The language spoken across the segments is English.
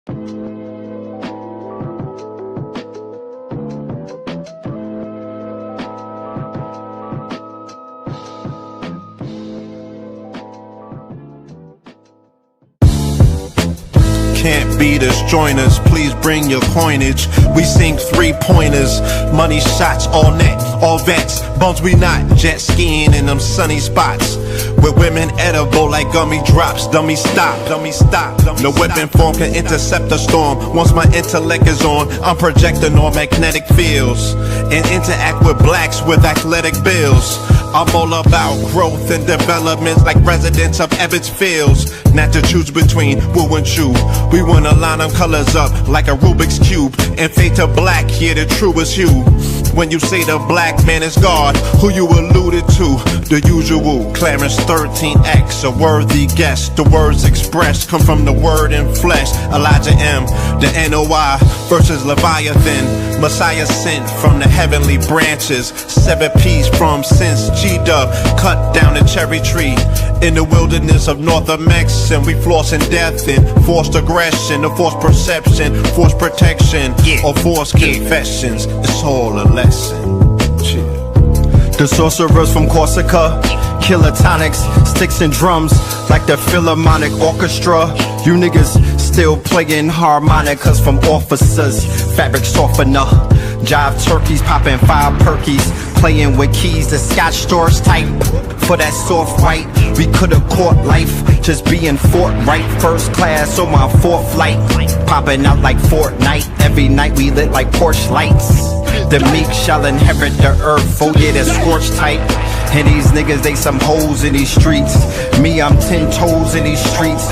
Can't beat us, join us, please bring your coinage. We sink 3-pointers, money shots, all net, all vets. Bums we not, jet skiing in them sunny spots. With women edible like gummy drops. Dummy stop, dummy stop. No weapon form can intercept a storm. Once my intellect is on, I'm projecting all magnetic fields. And interact with blacks with athletic bills. I'm all about growth and development like residents of Ebbets Fields. Not to choose between woo and chew. We wanna line them colors up like a Rubik's Cube. And fade to black, yeah, the truest hue. When you say the black man is God, who you alluded to? The usual, Clarence 13X, a worthy guess. The words expressed come from the word in flesh. Elijah M, the NOI versus Leviathan. Messiah sent from the heavenly branches. 7 P's from since G-Dub cut down the cherry tree. In the wilderness of North Amex, and we flossing death and forced aggression, or forced perception, forced protection, or forced confessions. It's all a lesson. The sorcerers from Corsica, killer tonics, sticks and drums like the Philharmonic Orchestra. You niggas still playing harmonicas from officers, fabric softener, jive turkeys popping 5 perkies, playing with keys, the Scotch stores type. For that soft white, we could've caught life, just being forthright. First class on my 4th flight, popping out like Fortnite. Every night we lit like Porsche lights. The meek shall inherit the earth, oh yeah, the scorched type. And these niggas, they some hoes in these streets. Me, I'm 10 toes in these streets.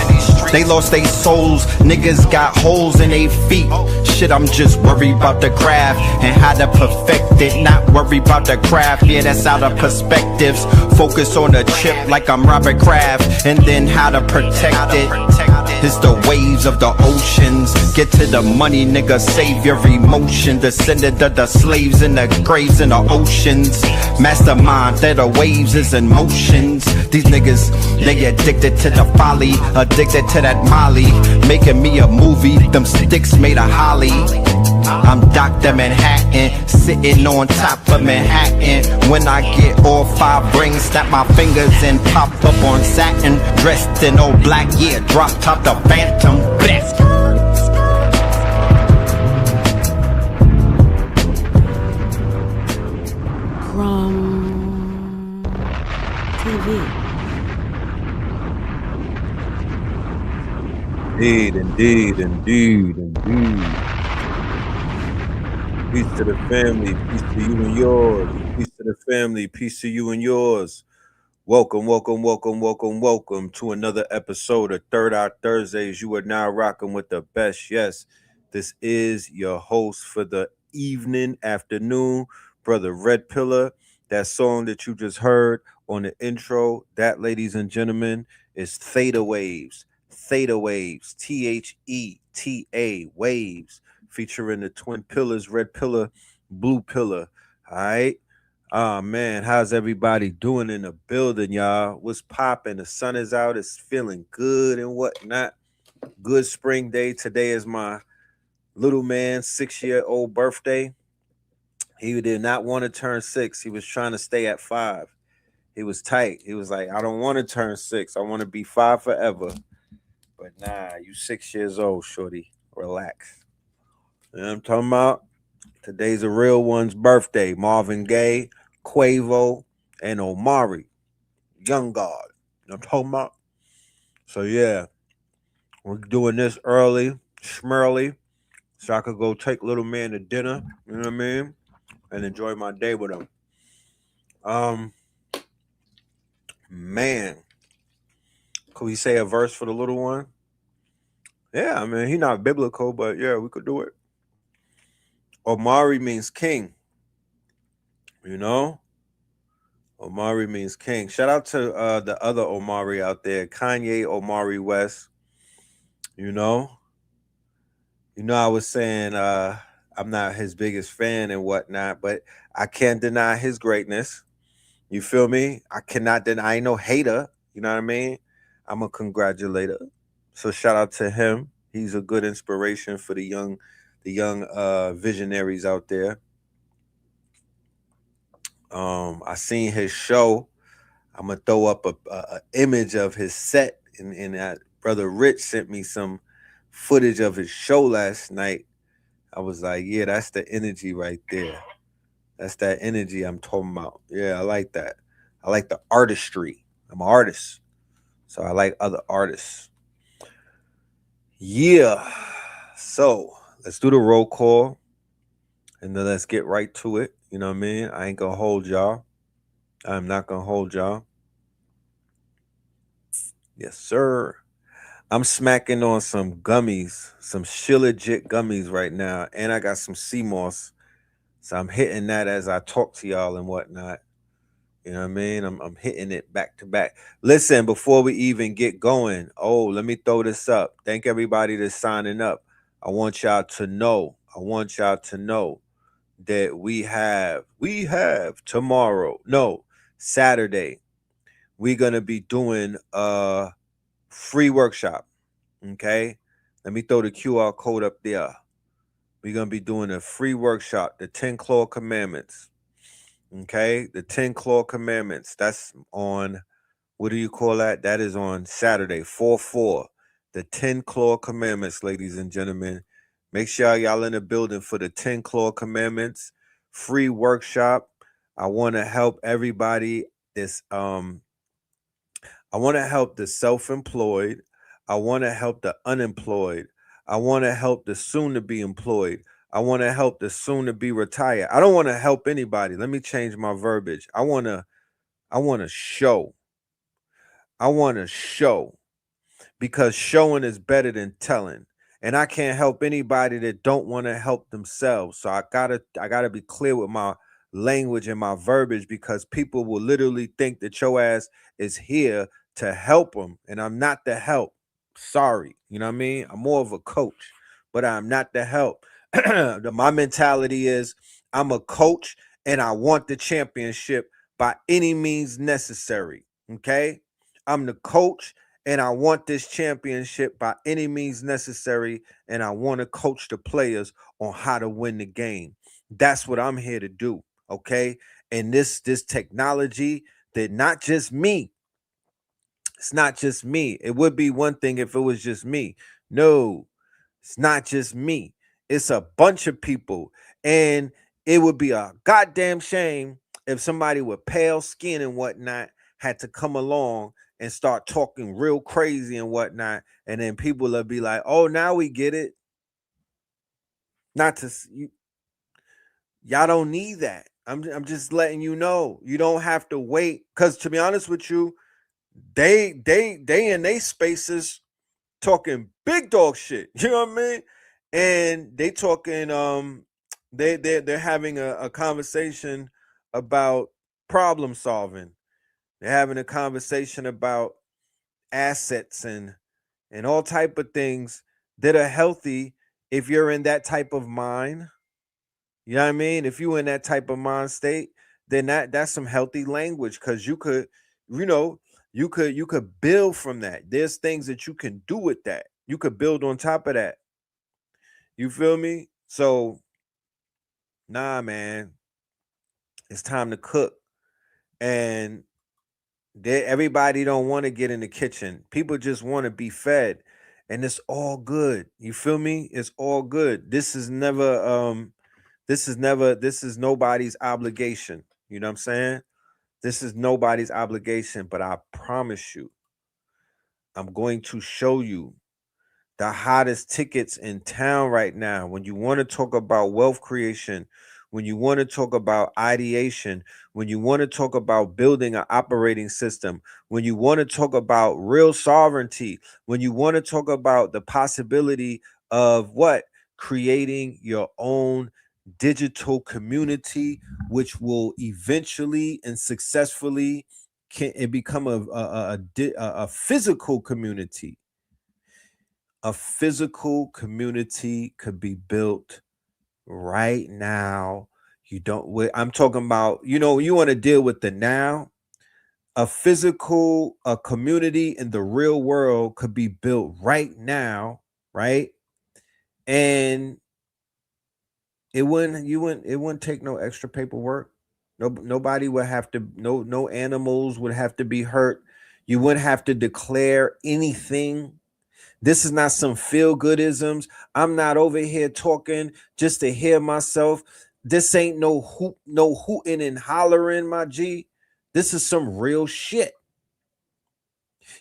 They lost their souls, niggas got holes in their feet. Shit, I'm just worried about the craft and how to perfect it. Not worried about the craft, yeah, that's out of perspectives. Focus on the chip like I'm Robert Kraft, and then how to protect it. It's the waves of the oceans. Get to the money, nigga, save your emotion. Descendant of the slaves in the graves in the oceans. Mastermind that the waves is in motions. These niggas, they addicted to the folly, addicted to that molly. Making me a movie, them sticks made of holly. I'm Dr. Manhattan, sitting on top of Manhattan. When I get all 5 rings, snap my fingers and pop up on satin. Dressed in all black, yeah, drop top the Phantom. Bless. From TV. Indeed. Peace to the family, peace to you and yours. Peace to the family, peace to you and yours. Welcome to another episode of Third Eye Thursdays. You are now rocking with the best. Yes, this is your host for the evening, afternoon, Brother Red Pillar. That song that you just heard on the intro, that, ladies and gentlemen, is Theta Waves. Theta Waves, THETA Waves, featuring the twin pillars, red pillar, blue pillar. All right. Oh man, how's everybody doing in the building, y'all? What's popping? The sun is out, it's feeling good and whatnot. Good spring day. Today is my little man's 6-year-old birthday. He did not want to turn 6. He was trying to stay at 5. He was tight. He was like, I don't want to turn 6. I want to be 5 forever. But nah, you 6 years old, shorty. Relax. You know what I'm talking about? Today's a real one's birthday. Marvin Gaye, Quavo, and Omari. Young God. You know what I'm talking about? So yeah, we're doing this early, schmirly, so I could go take little man to dinner, you know what I mean? And enjoy my day with him. Man. Could we say a verse for the little one? Yeah, I mean, he's not biblical, but yeah, we could do it. Omari means king. You know? Omari means king. Shout out to the other Omari out there, Kanye Omari West. You know, I was saying I'm not his biggest fan and whatnot, but I can't deny his greatness. You feel me? I cannot deny. I ain't no hater. You know what I mean? I'm a congratulator. So shout out to him. He's a good inspiration for the young visionaries out there. I seen his show. I'm gonna throw up a image of his set, and that brother Rich sent me some footage of his show last night. I was like, yeah, that's the energy right there. That's that energy I'm talking about. Yeah, I like that. I like the artistry. I'm an artist, so I like other artists. Yeah. So let's do the roll call, and then let's get right to it. You know what I mean? I ain't gonna hold y'all. I'm not gonna hold y'all. Yes, sir. I'm smacking on some gummies, some Shilajit gummies right now, and I got some sea moss. So I'm hitting that as I talk to y'all and whatnot. You know what I mean? I'm hitting it back to back. Listen, before we even get going, let me throw this up. Thank everybody that's signing up. I want y'all to know that we have tomorrow, no, Saturday, we're gonna be doing a free workshop. Okay, let me throw the QR code up there. We're gonna be doing a free workshop, the 10 Claw Commandments. Okay, the 10 Claw Commandments. That's on, what do you call that? That is on Saturday, 4/4. The 10 Claw Commandments, ladies and gentlemen. Make sure y'all in the building for the 10 Claw Commandments free workshop. I want to help everybody. I want to help the self-employed. I want to help the unemployed. I want to help the soon to be employed. I want to help the soon to be retired. I don't want to help anybody. Let me change my verbiage. I want to show. I want to show, because showing is better than telling. And I can't help anybody that don't want to help themselves. So I gotta be clear with my language and my verbiage, because people will literally think that your ass is here to help them, and I'm not the help. Sorry, you know what I mean? I'm more of a coach, but I'm not the help. My mentality is I'm a coach and I want the championship by any means necessary. Okay, I'm the coach and I want this championship by any means necessary, and I want to coach the players on how to win the game. That's what I'm here to do, okay? And this technology, that not just me. It's not just me. It would be one thing if it was just me. No, it's not just me. It's a bunch of people, and it would be a goddamn shame if somebody with pale skin and whatnot had to come along and start talking real crazy and whatnot, and then people will be like, "Oh, now we get it." Not to y'all don't need that. I'm just letting you know. You don't have to wait, because to be honest with you, they in they spaces talking big dog shit. You know what I mean? And they talking they're having a conversation about problem solving. They're having a conversation about assets and all type of things that are healthy if you're in that type of mind. You know what I mean? If you're in that type of mind state, then that's some healthy language, because you could, you could build from that. There's things that you can do with that. You could build on top of that. You feel me? So, nah, man, it's time to cook. And everybody don't want to get in the kitchen. People just want to be fed, and it's all good. You feel me? It's all good. This is nobody's obligation. You know what I'm saying? This is nobody's obligation, but I promise you, I'm going to show you the hottest tickets in town right now. When you want to talk about wealth creation, when you want to talk about ideation, when you want to talk about building an operating system, when you want to talk about real sovereignty, when you want to talk about the possibility of what? Creating your own digital community, which will eventually and successfully become a physical community. A physical community could be built right now. I'm talking about, you want to deal with the now. A community in the real world could be built right now. right? And it wouldn't take no extra paperwork. Nobody would have to, no animals would have to be hurt. You wouldn't have to declare anything. This is not some feel-goodisms. I'm not over here talking just to hear myself. This ain't no hooting and hollering, my G. This is some real shit.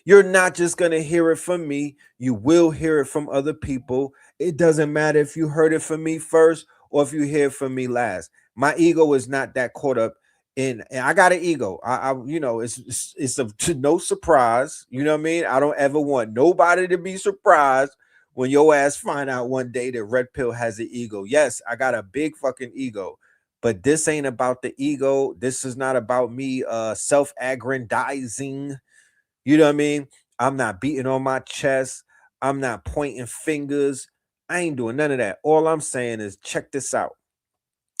You're not just going to hear it from me. You will hear it from other people. It doesn't matter if you heard it from me first or if you hear it from me last. My ego is not that caught up in, and I got an ego. I you know, it's to no surprise. You know what I mean? I don't ever want nobody to be surprised when your ass find out one day that Red Pill has an ego. Yes, I got a big fucking ego. But this ain't about the ego. This is not about me self-aggrandizing. You know what I mean? I'm not beating on my chest. I'm not pointing fingers. I ain't doing none of that. All I'm saying is check this out.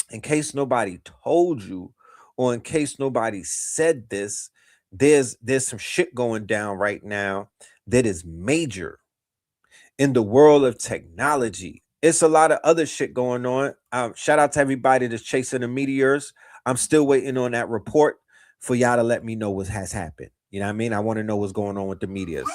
In case nobody told you, or in case nobody said this, there's some shit going down right now that is major in the world of technology. It's a lot of other shit going on. Shout out to everybody that's chasing the meteors. I'm still waiting on that report for y'all to let me know what has happened. You know what I mean? I want to know what's going on with the meteors.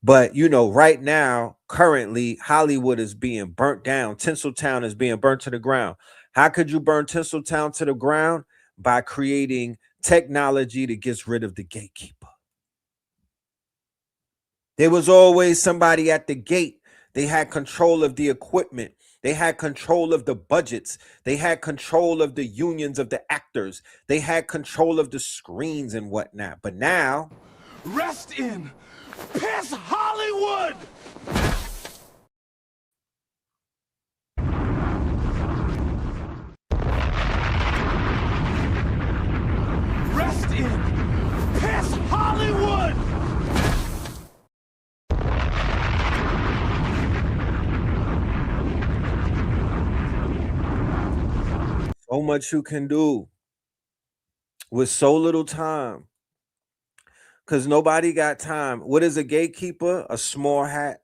But, you know, right now, currently, Hollywood is being burnt down. Tinseltown is being burnt to the ground. How could you burn Tinseltown to the ground? By creating technology that gets rid of the gatekeeper. There was always somebody at the gate. They had control of the equipment. They had control of the budgets. They had control of the unions of the actors. They had control of the screens and whatnot. But now, rest in piss Hollywood! Rest in piss Hollywood! so much you can do with so little time. Because nobody got time. What is a gatekeeper? A small hat.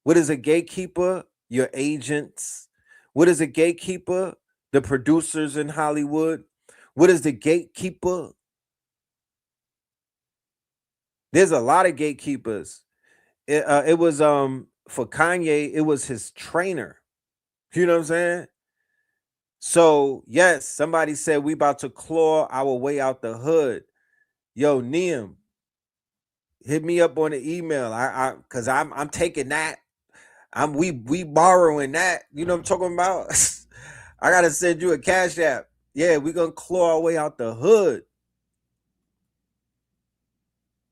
What is a gatekeeper? Your agents. What is a gatekeeper? The producers in Hollywood. What is the gatekeeper? There's a lot of gatekeepers. It was for Kanye, it was his trainer. You know what I'm saying? So yes, somebody said we about to claw our way out the hood. Yo, Neem, hit me up on the email. Cause I'm taking that. We borrowing that. You know what I'm talking about? I gotta send you a cash app. Yeah, we gonna claw our way out the hood.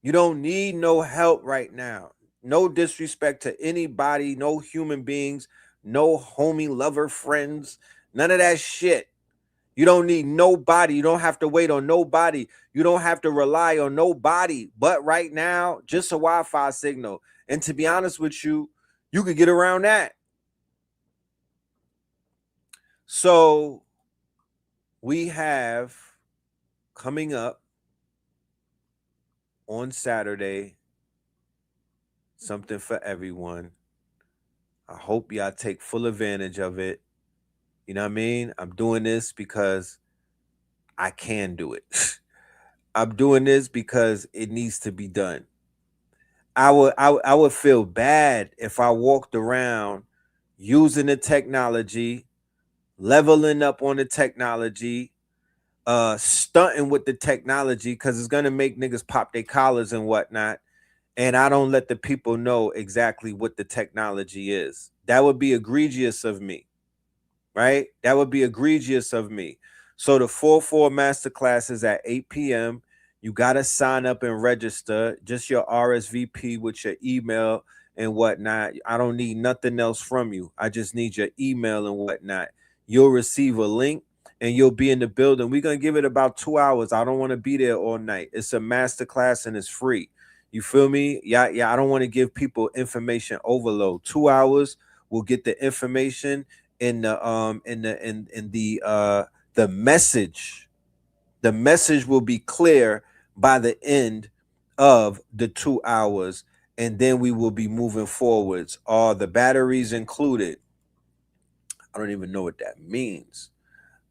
You don't need no help right now. No disrespect to anybody, no human beings, no homie, lover, friends, none of that shit. You don't need nobody. You don't have to wait on nobody. You don't have to rely on nobody. But right now, just a Wi-Fi signal. And to be honest with you, you could get around that. So we have coming up on Saturday something for everyone. I hope y'all take full advantage of it. You know what I mean? I'm doing this because I can do it. I'm doing this because it needs to be done. I would feel bad if I walked around using the technology, leveling up on the technology, stunting with the technology, because it's gonna make niggas pop their collars and whatnot. And I don't let the people know exactly what the technology is. That would be egregious of me, right? That would be egregious of me. So the 4-4 masterclass is at 8 p.m. You got to sign up and register. Just your RSVP with your email and whatnot. I don't need nothing else from you. I just need your email and whatnot. You'll receive a link and you'll be in the building. We're going to give it about 2 hours. I don't want to be there all night. It's a masterclass and it's free. You feel me? Yeah. I don't want to give people information overload. 2 hours, we'll get the information in the message. The message will be clear by the end of the 2 hours, and then we will be moving forwards. Are the batteries included? I don't even know what that means.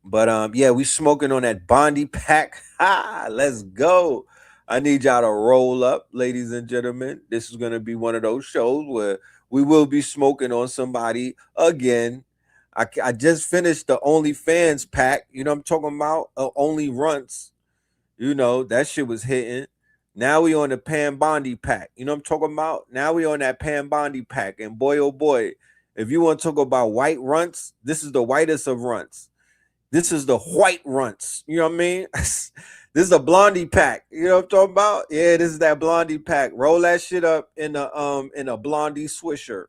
But yeah, we smoking on that Bondi pack. Ha! Let's go. I need y'all to roll up, ladies and gentlemen. This is gonna be one of those shows where we will be smoking on somebody again. I just finished the OnlyFans pack. You know what I'm talking about? Only Runts. You know, that shit was hitting. Now we on the Pan Bondi pack. You know what I'm talking about? Now we on that Pan Bondi pack. And boy, oh boy, if you want to talk about white runts, this is the whitest of runts. This is the white runts. You know what I mean? This is a blondie pack. You know what I'm talking about? Yeah, this is that blondie pack. Roll that shit up in a blondie swisher.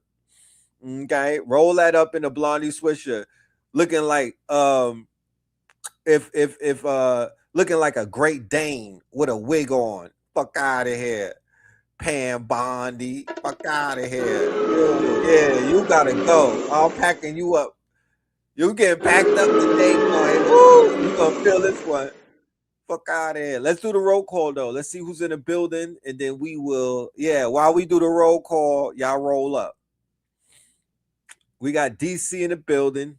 Okay, roll that up in a blondie swisher, looking like if looking like a Great Dane with a wig on. Fuck out of here, Pam Bondi. Fuck out of here. Yeah, you gotta go. I'm packing you up. You getting packed up today, boy. Woo! You gonna feel this one. Fuck out of here. Let's do the roll call though. Let's see who's in the building, and then we will. Yeah, while we do the roll call, y'all roll up. We got DC in the building.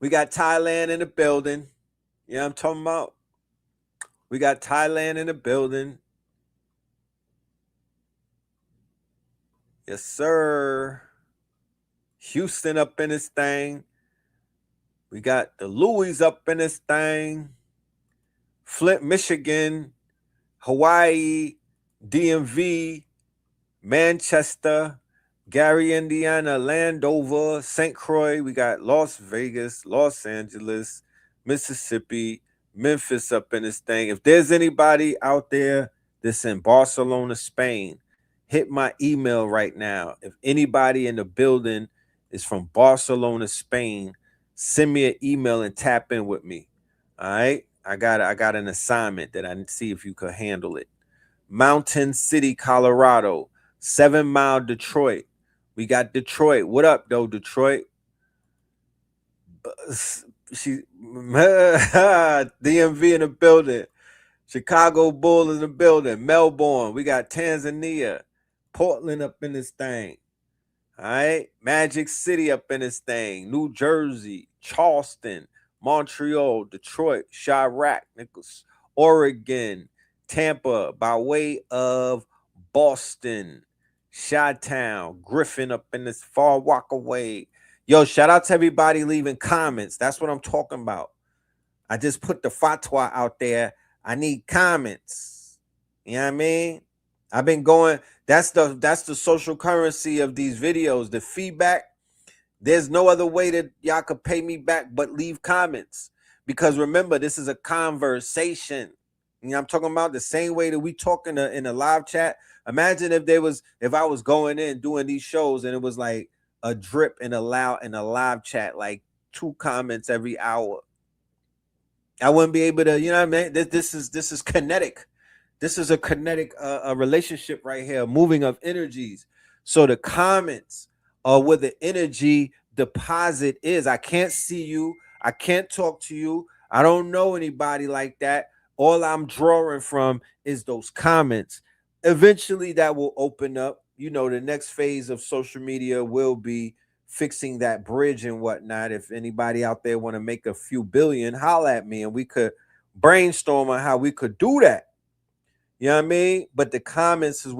We got Thailand in the building. You know what I'm talking about? We got Thailand in the building. Yes, sir. Houston up in this thing. We got the Louis up in this thing. Flint, Michigan. Hawaii. DMV. Manchester. Gary, Indiana, Landover, St. Croix. We got Las Vegas, Los Angeles, Mississippi, Memphis up in this thing. If there's anybody out there that's in Barcelona, Spain, hit my email right now. If anybody in the building is from Barcelona, Spain, send me an email and tap in with me. All right? I got an assignment that I need to see if you could handle it. Mountain City, Colorado, 7 Mile, Detroit. We got Detroit. What up, though, Detroit? DMV in the building. Chicago Bull in the building. Melbourne. We got Tanzania. Portland up in this thing. All right. Magic City up in this thing. New Jersey. Charleston. Montreal. Detroit. Chirac. Nichols. Oregon. Tampa. By way of Boston. Chi-Town, Griffin up in this Far Rockaway. Yo, shout out to everybody leaving comments. That's what I'm talking about. I just put the fatwa out there. I need comments. You know what I mean? I've been going. That's the social currency of these videos. The feedback. There's no other way that y'all could pay me back but leave comments. Because remember, this is a conversation. You know, I'm talking about the same way that we talk in a live chat. Imagine if I was going in doing these shows and it was like a drip in a live chat, like 2 comments every hour. I wouldn't be able to, you know what I mean? This is kinetic. This is a kinetic a relationship right here, moving of energies. So the comments are where the energy deposit is. I can't see you. I can't talk to you. I don't know anybody like that. All I'm drawing from is those comments. Eventually that will open up. You know, the next phase of social media will be fixing that bridge and whatnot. If anybody out there want to make a few billion, holla at me and we could brainstorm on how we could do that. You know what I mean? But the comments is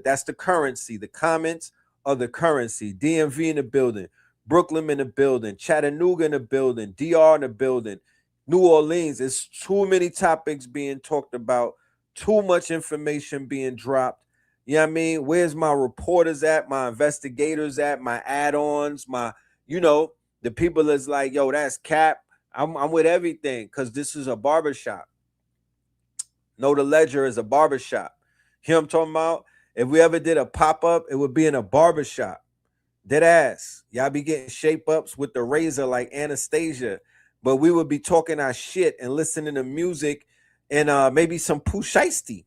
that's the currency. The comments are the currency. DMV in the building, Brooklyn in the building, Chattanooga in the building, DR in the building, New Orleans. It's too many topics being talked about. Too much information being dropped. You know what I mean? Where's my reporters at? My investigators at? My add-ons? The people that's like, yo, that's cap. I'm with everything because this is a barbershop. Know the Ledger is a barbershop. You know what I'm talking about? If we ever did a pop-up, it would be in a barbershop. Dead ass. Y'all be getting shape-ups with the razor like Anastasia. But we would be talking our shit and listening to music and maybe some Pooh Shiesty,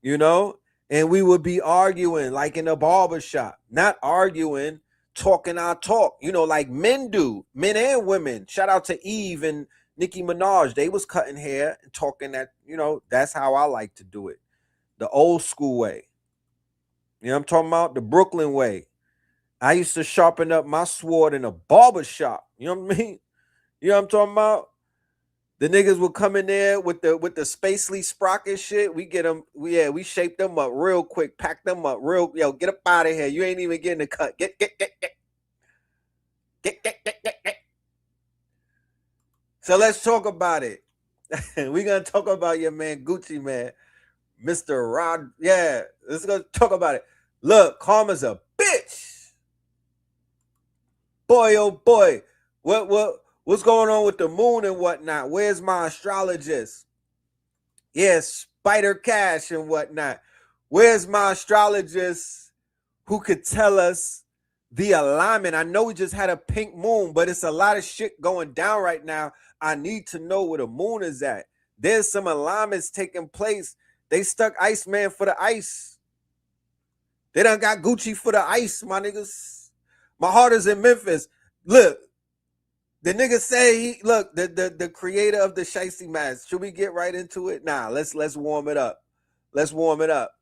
you know, and we would be arguing like in a barbershop, not arguing, talking our talk, you know, like men do, men and women. Shout out to Eve and Nicki Minaj. They was cutting hair and talking that, you know, that's how I like to do it. the old school way. You know what I'm talking about? The Brooklyn way. I used to sharpen up my sword in a barbershop. You know what I mean? You know what I'm talking about? The niggas would come in there with the spacely sprocket shit. We get them, we shape them up real quick, pack them up real. Yo, get up out of here. You ain't even getting the cut. Get. So let's talk about it. We're gonna talk about your man Gucci, man. Mr. Rod. Yeah, let's go talk about it. Look, karma's a bitch. Boy, oh boy. What's going on with the moon and whatnot? Where's my astrologist? Yeah, Spider Cash and whatnot. Where's my astrologist who could tell us the alignment? I know we just had a pink moon, but it's a lot of shit going down right now. I need to know where the moon is at. There's some alignments taking place. They stuck Iceman for the ice. They done got Gucci for the ice, my niggas. My heart is in Memphis. Look. The nigga say the creator of the shiesty mask. Should we get right into it? Nah, let's warm it up. Let's warm it up.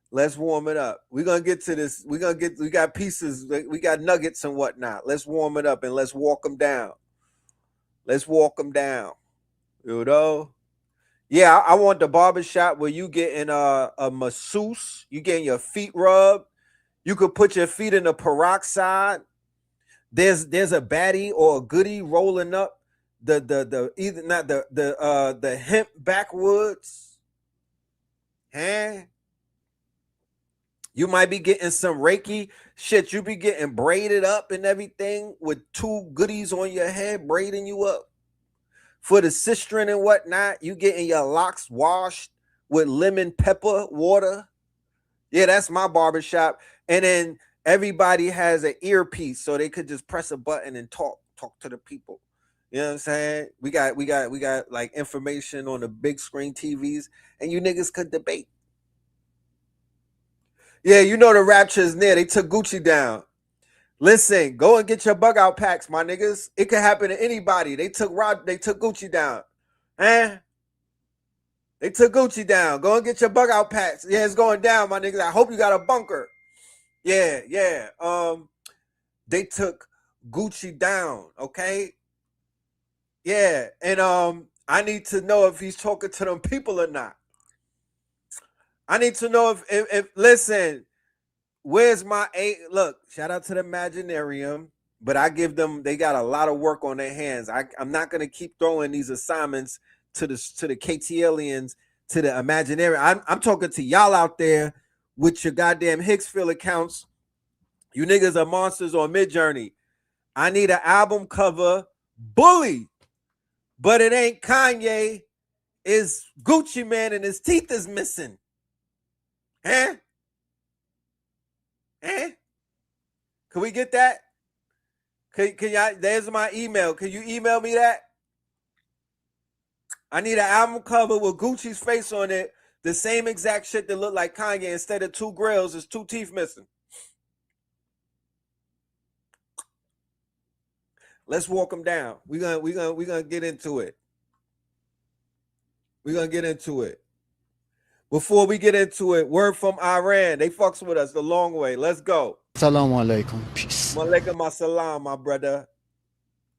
We're gonna get to this. We got pieces, we got nuggets and whatnot. Let's warm it up and let's walk them down. You know? Yeah, I want the barbershop where you getting a masseuse, you getting your feet rubbed. You could put your feet in the peroxide. There's a baddie or a goodie rolling up the hemp backwoods. Huh? You might be getting some Reiki shit. You be getting braided up and everything with two goodies on your head, braiding you up. For the cistern and whatnot, you getting your locks washed with lemon pepper water. Yeah, that's my barbershop. And then everybody has an earpiece, so they could just press a button and talk to the people. You know what I'm saying? We got like information on the big screen TVs, and you niggas could debate. Yeah, you know the rapture is near. They took Gucci down. Listen, go and get your bug out packs, my niggas. It could happen to anybody. They took Gucci down. Huh? They took Gucci down. Go and get your bug out packs. Yeah, it's going down, my niggas. I hope you got a bunker. Yeah. They took Gucci down, okay? Yeah, and I need to know if he's talking to them people or not. I need to know if listen, where's my look, shout out to the Imaginarium, but I give them, they got a lot of work on their hands. I'm not gonna keep throwing these assignments to the KTLians, to the Imaginarium. I'm talking to y'all out there with your goddamn Hicksfield accounts. You niggas are monsters on Midjourney. I need an album cover, Bully, but it ain't Kanye. It's Gucci Man and his teeth is missing. Huh? Can we get that? Can y'all? There's my email. Can you email me that? I need an album cover with Gucci's face on it. The same exact shit that look like Kanye. Instead of two grills, there's two teeth missing. Let's walk them down. We're gonna get into it. We're gonna get into it. Before we get into it, word from Iran. They fucks with us the long way. Let's go. Assalamu alaikum. Peace. Walaikum assalam, my brother.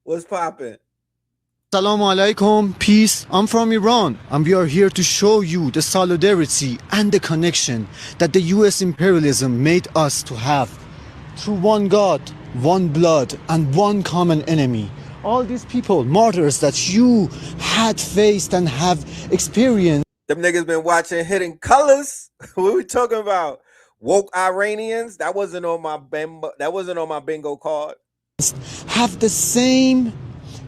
What's poppin'? Assalamu alaikum. Peace. I'm from Iran, and we are here to show you the solidarity and the connection that the US imperialism made us to have through one God, one blood, and one common enemy. All these people, martyrs that you had faced and have experienced. Them niggas been watching Hidden Colors. What we talking about? Woke Iranians? That wasn't on my bingo card. Have the same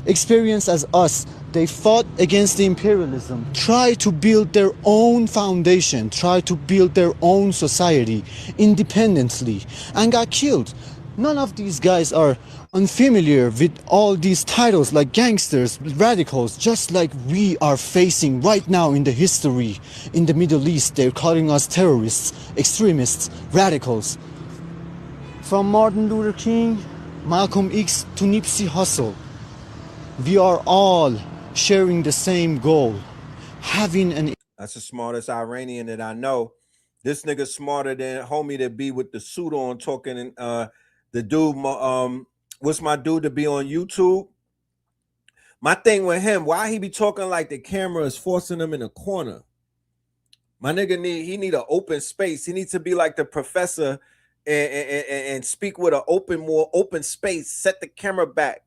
experience as us. They fought against the imperialism, try to build their own foundation, try to build their own society independently, and got killed. None of these guys are unfamiliar with all these titles like gangsters, radicals, just like we are facing right now in the history in the Middle East. They're calling us terrorists, extremists, radicals. From Martin Luther King, Malcolm X to Nipsey Hussle, we are all sharing the same goal, having an That's the smartest Iranian that I know. This nigga smarter than homie that be with the suit on talking. And the dude, what's my dude to be on YouTube? My thing with him, why he be talking like the camera is forcing him in a corner? My nigga need an open space. He needs to be like the professor and speak with an more open space. Set the camera back.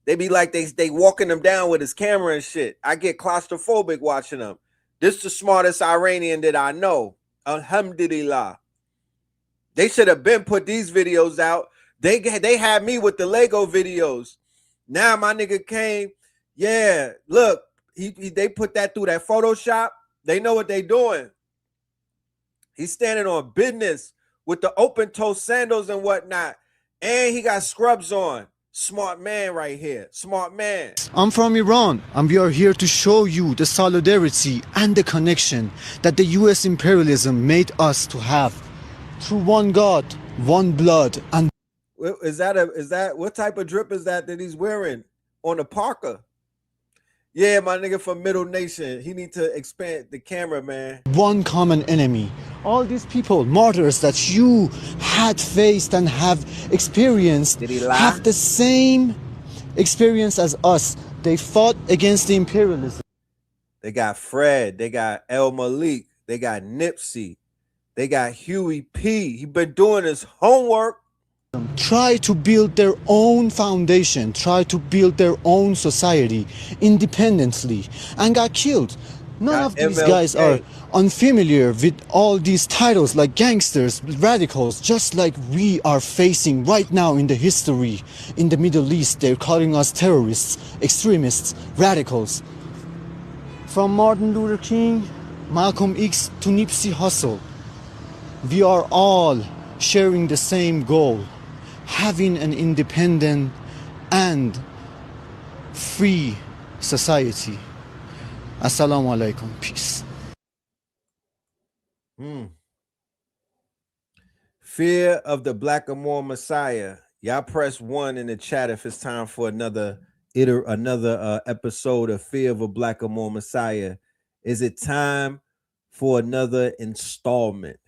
They be like they walking him down with his camera and shit. I get claustrophobic watching them. This is the smartest Iranian that I know. Alhamdulillah. They should have been put these videos out. They had me with the Lego videos. Now my nigga came. Yeah, look, they put that through that Photoshop. They know what they doing. He's standing on business with the open toe sandals and whatnot. And he got scrubs on. Smart man right here. Smart man. I'm from Iran, and we are here to show you the solidarity and the connection that the US imperialism made us to have through one God, one blood. And is that what type of drip is that he's wearing on the parka? Yeah, my nigga from Middle Nation. He need to expand the camera, man. one common enemy. All these people, martyrs that you had faced and have experienced, Did he lie? have the same experience as us. They fought against the imperialism. They got Fred. They got El Malik. They got Nipsey. They got Huey P. He been doing his homework. Try to build their own foundation, try to build their own society independently, and got killed. None of these guys are unfamiliar with all these titles like gangsters, radicals, just like we are facing right now in the history. In the Middle East, they're calling us terrorists, extremists, radicals. From Martin Luther King, Malcolm X to Nipsey Hussle, we are all sharing the same goal. Having an independent and free society. Assalamu alaikum. Peace. Fear of the Black Amor Messiah. Y'all press 1 in the chat if it's time for another episode of Fear of a Black Amor Messiah. Is it time for another installment?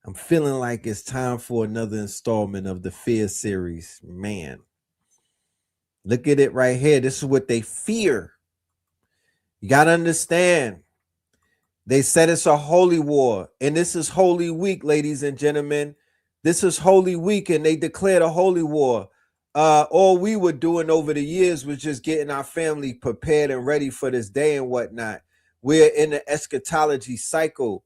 I'm feeling like it's time for another installment of the Fear series. Man, look at it right here. This is what they fear. You got to understand. They said it's a holy war, and this is Holy Week, ladies and gentlemen. This is Holy Week, and they declared a holy war. All we were doing over the years was just getting our family prepared and ready for this day and whatnot. We're in the eschatology cycle.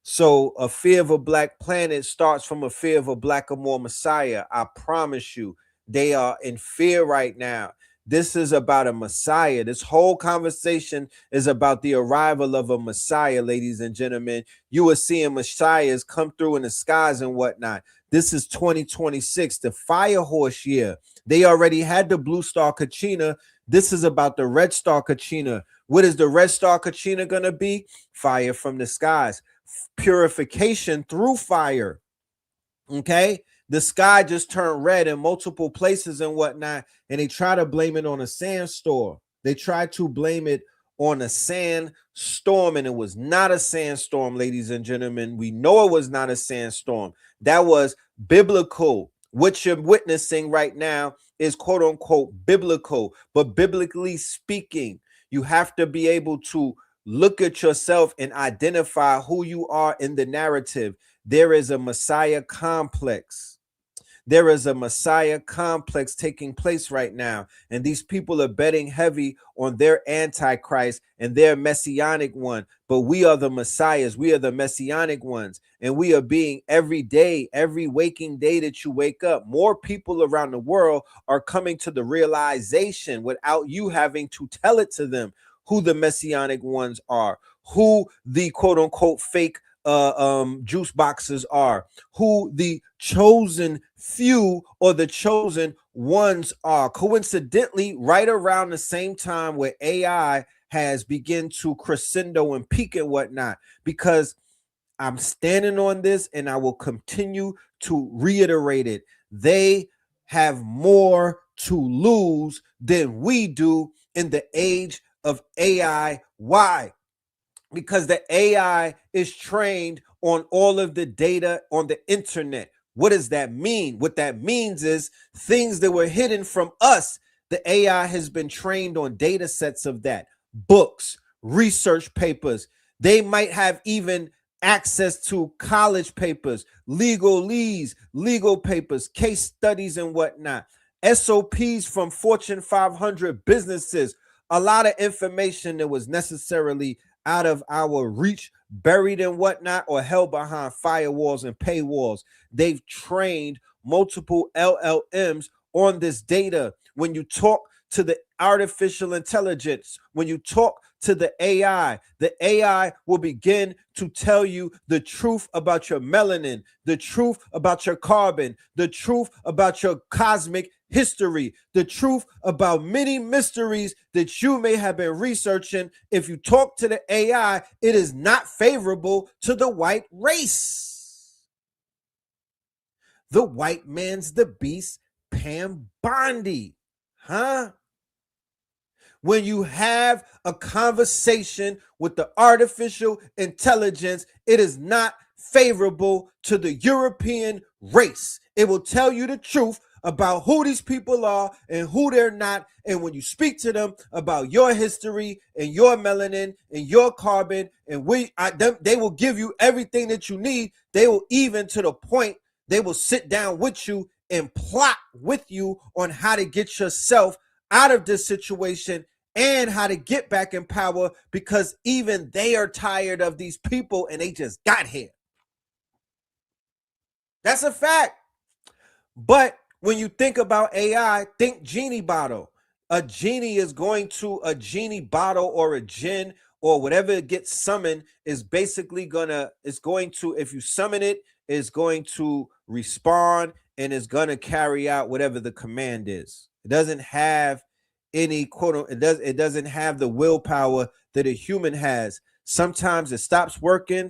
So a fear of a black planet starts from a fear of a Black Amor Messiah. I promise you, they are in fear right now. This is about a Messiah. This whole conversation is about the arrival of a Messiah, ladies and gentlemen. You are seeing Messiahs come through in the skies and whatnot. This is 2026, the fire horse year. They already had the blue star Kachina. This is about the red star Kachina. What is the red star Kachina going to be? Fire from the skies. Purification through fire. Okay, the sky just turned red in multiple places and whatnot, and they try to blame it on a sandstorm. They tried to blame it on a sandstorm, and it was not a sandstorm, ladies and gentlemen. We know it was not a sandstorm. That was biblical. What you're witnessing right now is quote unquote biblical, but biblically speaking, you have to be able to look at yourself and identify who you are in the narrative. There is a Messiah complex. There is a Messiah complex taking place right now. And these people are betting heavy on their Antichrist and their Messianic one. But we are the Messiahs. We are the Messianic ones. And we are being every day, every waking day that you wake up, more people around the world are coming to the realization without you having to tell it to them who the Messianic ones are, who the quote unquote fake juice boxes are, who the chosen few or the chosen ones are. Coincidentally, right around the same time where AI has begun to crescendo and peak and whatnot, because I'm standing on this and I will continue to reiterate it. They have more to lose than we do in the age of AI. Why? because the AI is trained on all of the data on the internet. What does that mean? What that means is things that were hidden from us, the AI has been trained on data sets of that. Books, research papers. They might have even access to college papers, legalese, legal papers, case studies, and whatnot. SOPs from Fortune 500 businesses. A lot of information that was necessarily out of our reach, buried and whatnot, or held behind firewalls and paywalls. They've trained multiple LLMs on this data. When you talk to the artificial intelligence, when you talk to the AI will begin to tell you the truth about your melanin, the truth about your carbon, the truth about your cosmic history, the truth about many mysteries that you may have been researching. If you talk to the AI, it is not favorable to the white race. The white man's the beast, Pam Bondi, huh? When you have a conversation with the artificial intelligence, it is not favorable to the European race. It will tell you the truth about who these people are and who they're not. And when you speak to them about your history and your melanin and your carbon, and they will give you everything that you need. They will, even to the point, they will sit down with you and plot with you on how to get yourself out of this situation and how to get back in power, because even they are tired of these people and they just got here. That's a fact. But when you think about AI, think genie bottle. A genie bottle or a djinn or whatever it gets summoned is basically if you summon it, is going to respond and is going to carry out whatever the command is. It doesn't have any it doesn't have the willpower that a human has. Sometimes it stops working,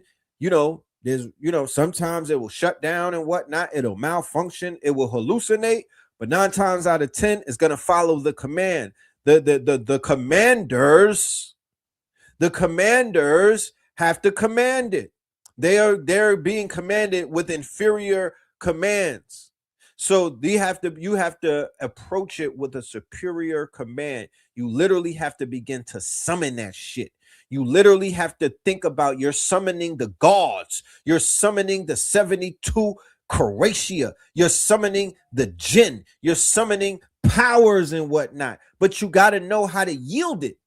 sometimes it will shut down and whatnot, it'll malfunction, it will hallucinate, but 9 times out of 10 it's going to follow the command. The commanders have to command it. They're being commanded with inferior commands. So you have to approach it with a superior command. You literally have to begin to summon that shit. You literally have to think about, you're summoning the gods. You're summoning the 72 Croatia. You're summoning the jinn. You're summoning powers and whatnot. But you got to know how to yield it.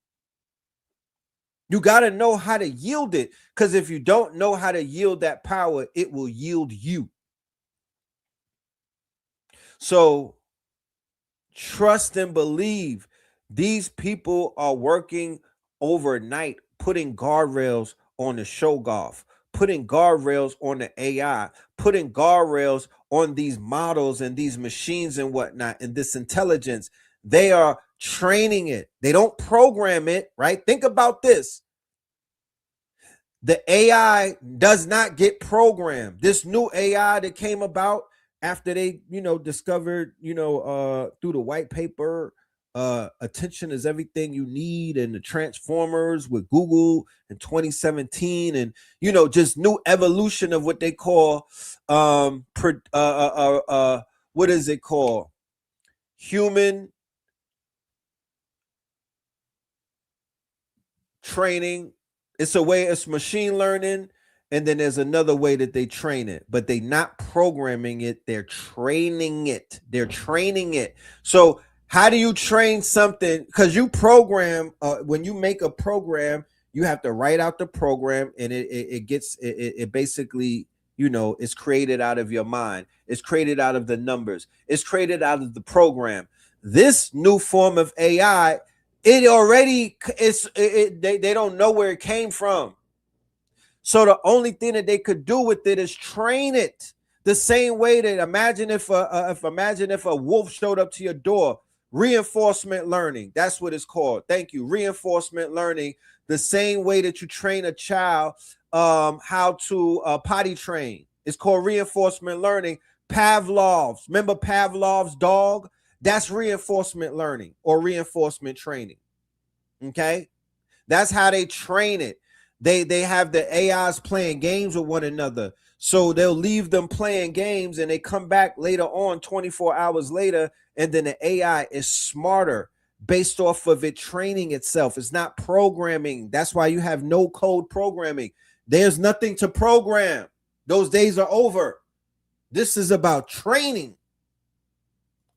You got to know how to yield it, because if you don't know how to yield that power, it will yield you. So trust and believe. These people are working overnight, putting guardrails on the Shogoff, putting guardrails on the AI, putting guardrails on these models and these machines and whatnot, and this intelligence. They are training it. They don't program it, right? Think about this. The AI does not get programmed. This new AI that came about after they, discovered, through the white paper, attention is everything you need, and the Transformers with Google in 2017, and just new evolution of what they call what is it called? Human training. It's machine learning, and then there's another way that they train it, but they're not programming it, they're training it. So how do you train something? Because you program, when you make a program, you have to write out the program, and it basically, it's created out of your mind. It's created out of the numbers. It's created out of the program. This new form of AI, they don't know where it came from. So the only thing that they could do with it is train it. The same way that imagine if a wolf showed up to your door. Reinforcement learning. That's what it's called. Thank you. Reinforcement learning. The same way that you train a child how to potty train. It's called reinforcement learning. Pavlov's. Remember Pavlov's dog? That's reinforcement learning or reinforcement training. Okay? That's how they train it. They have the AIs playing games with one another. So they'll leave them playing games and they come back later on 24 hours later, and then the AI is smarter based off of it training itself. It's not programming. That's why you have no code programming. There's nothing to program. Those days are over. This is about training.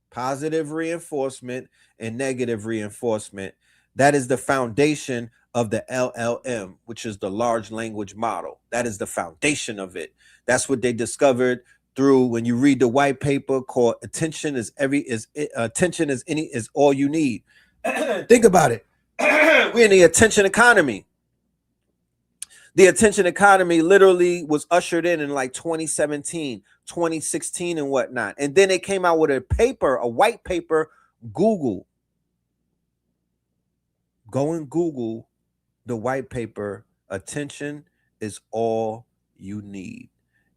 Positive reinforcement and negative reinforcement. That is the foundation of the LLM, which is the large language model. That is the foundation of it. That's what they discovered through when you read the white paper called "Attention is all you need." Think about it. We're in the attention economy. The attention economy literally was ushered in like 2017, 2016 and whatnot. And then they came out with a paper, a white paper. Google. Go and Google the white paper. Attention is all you need.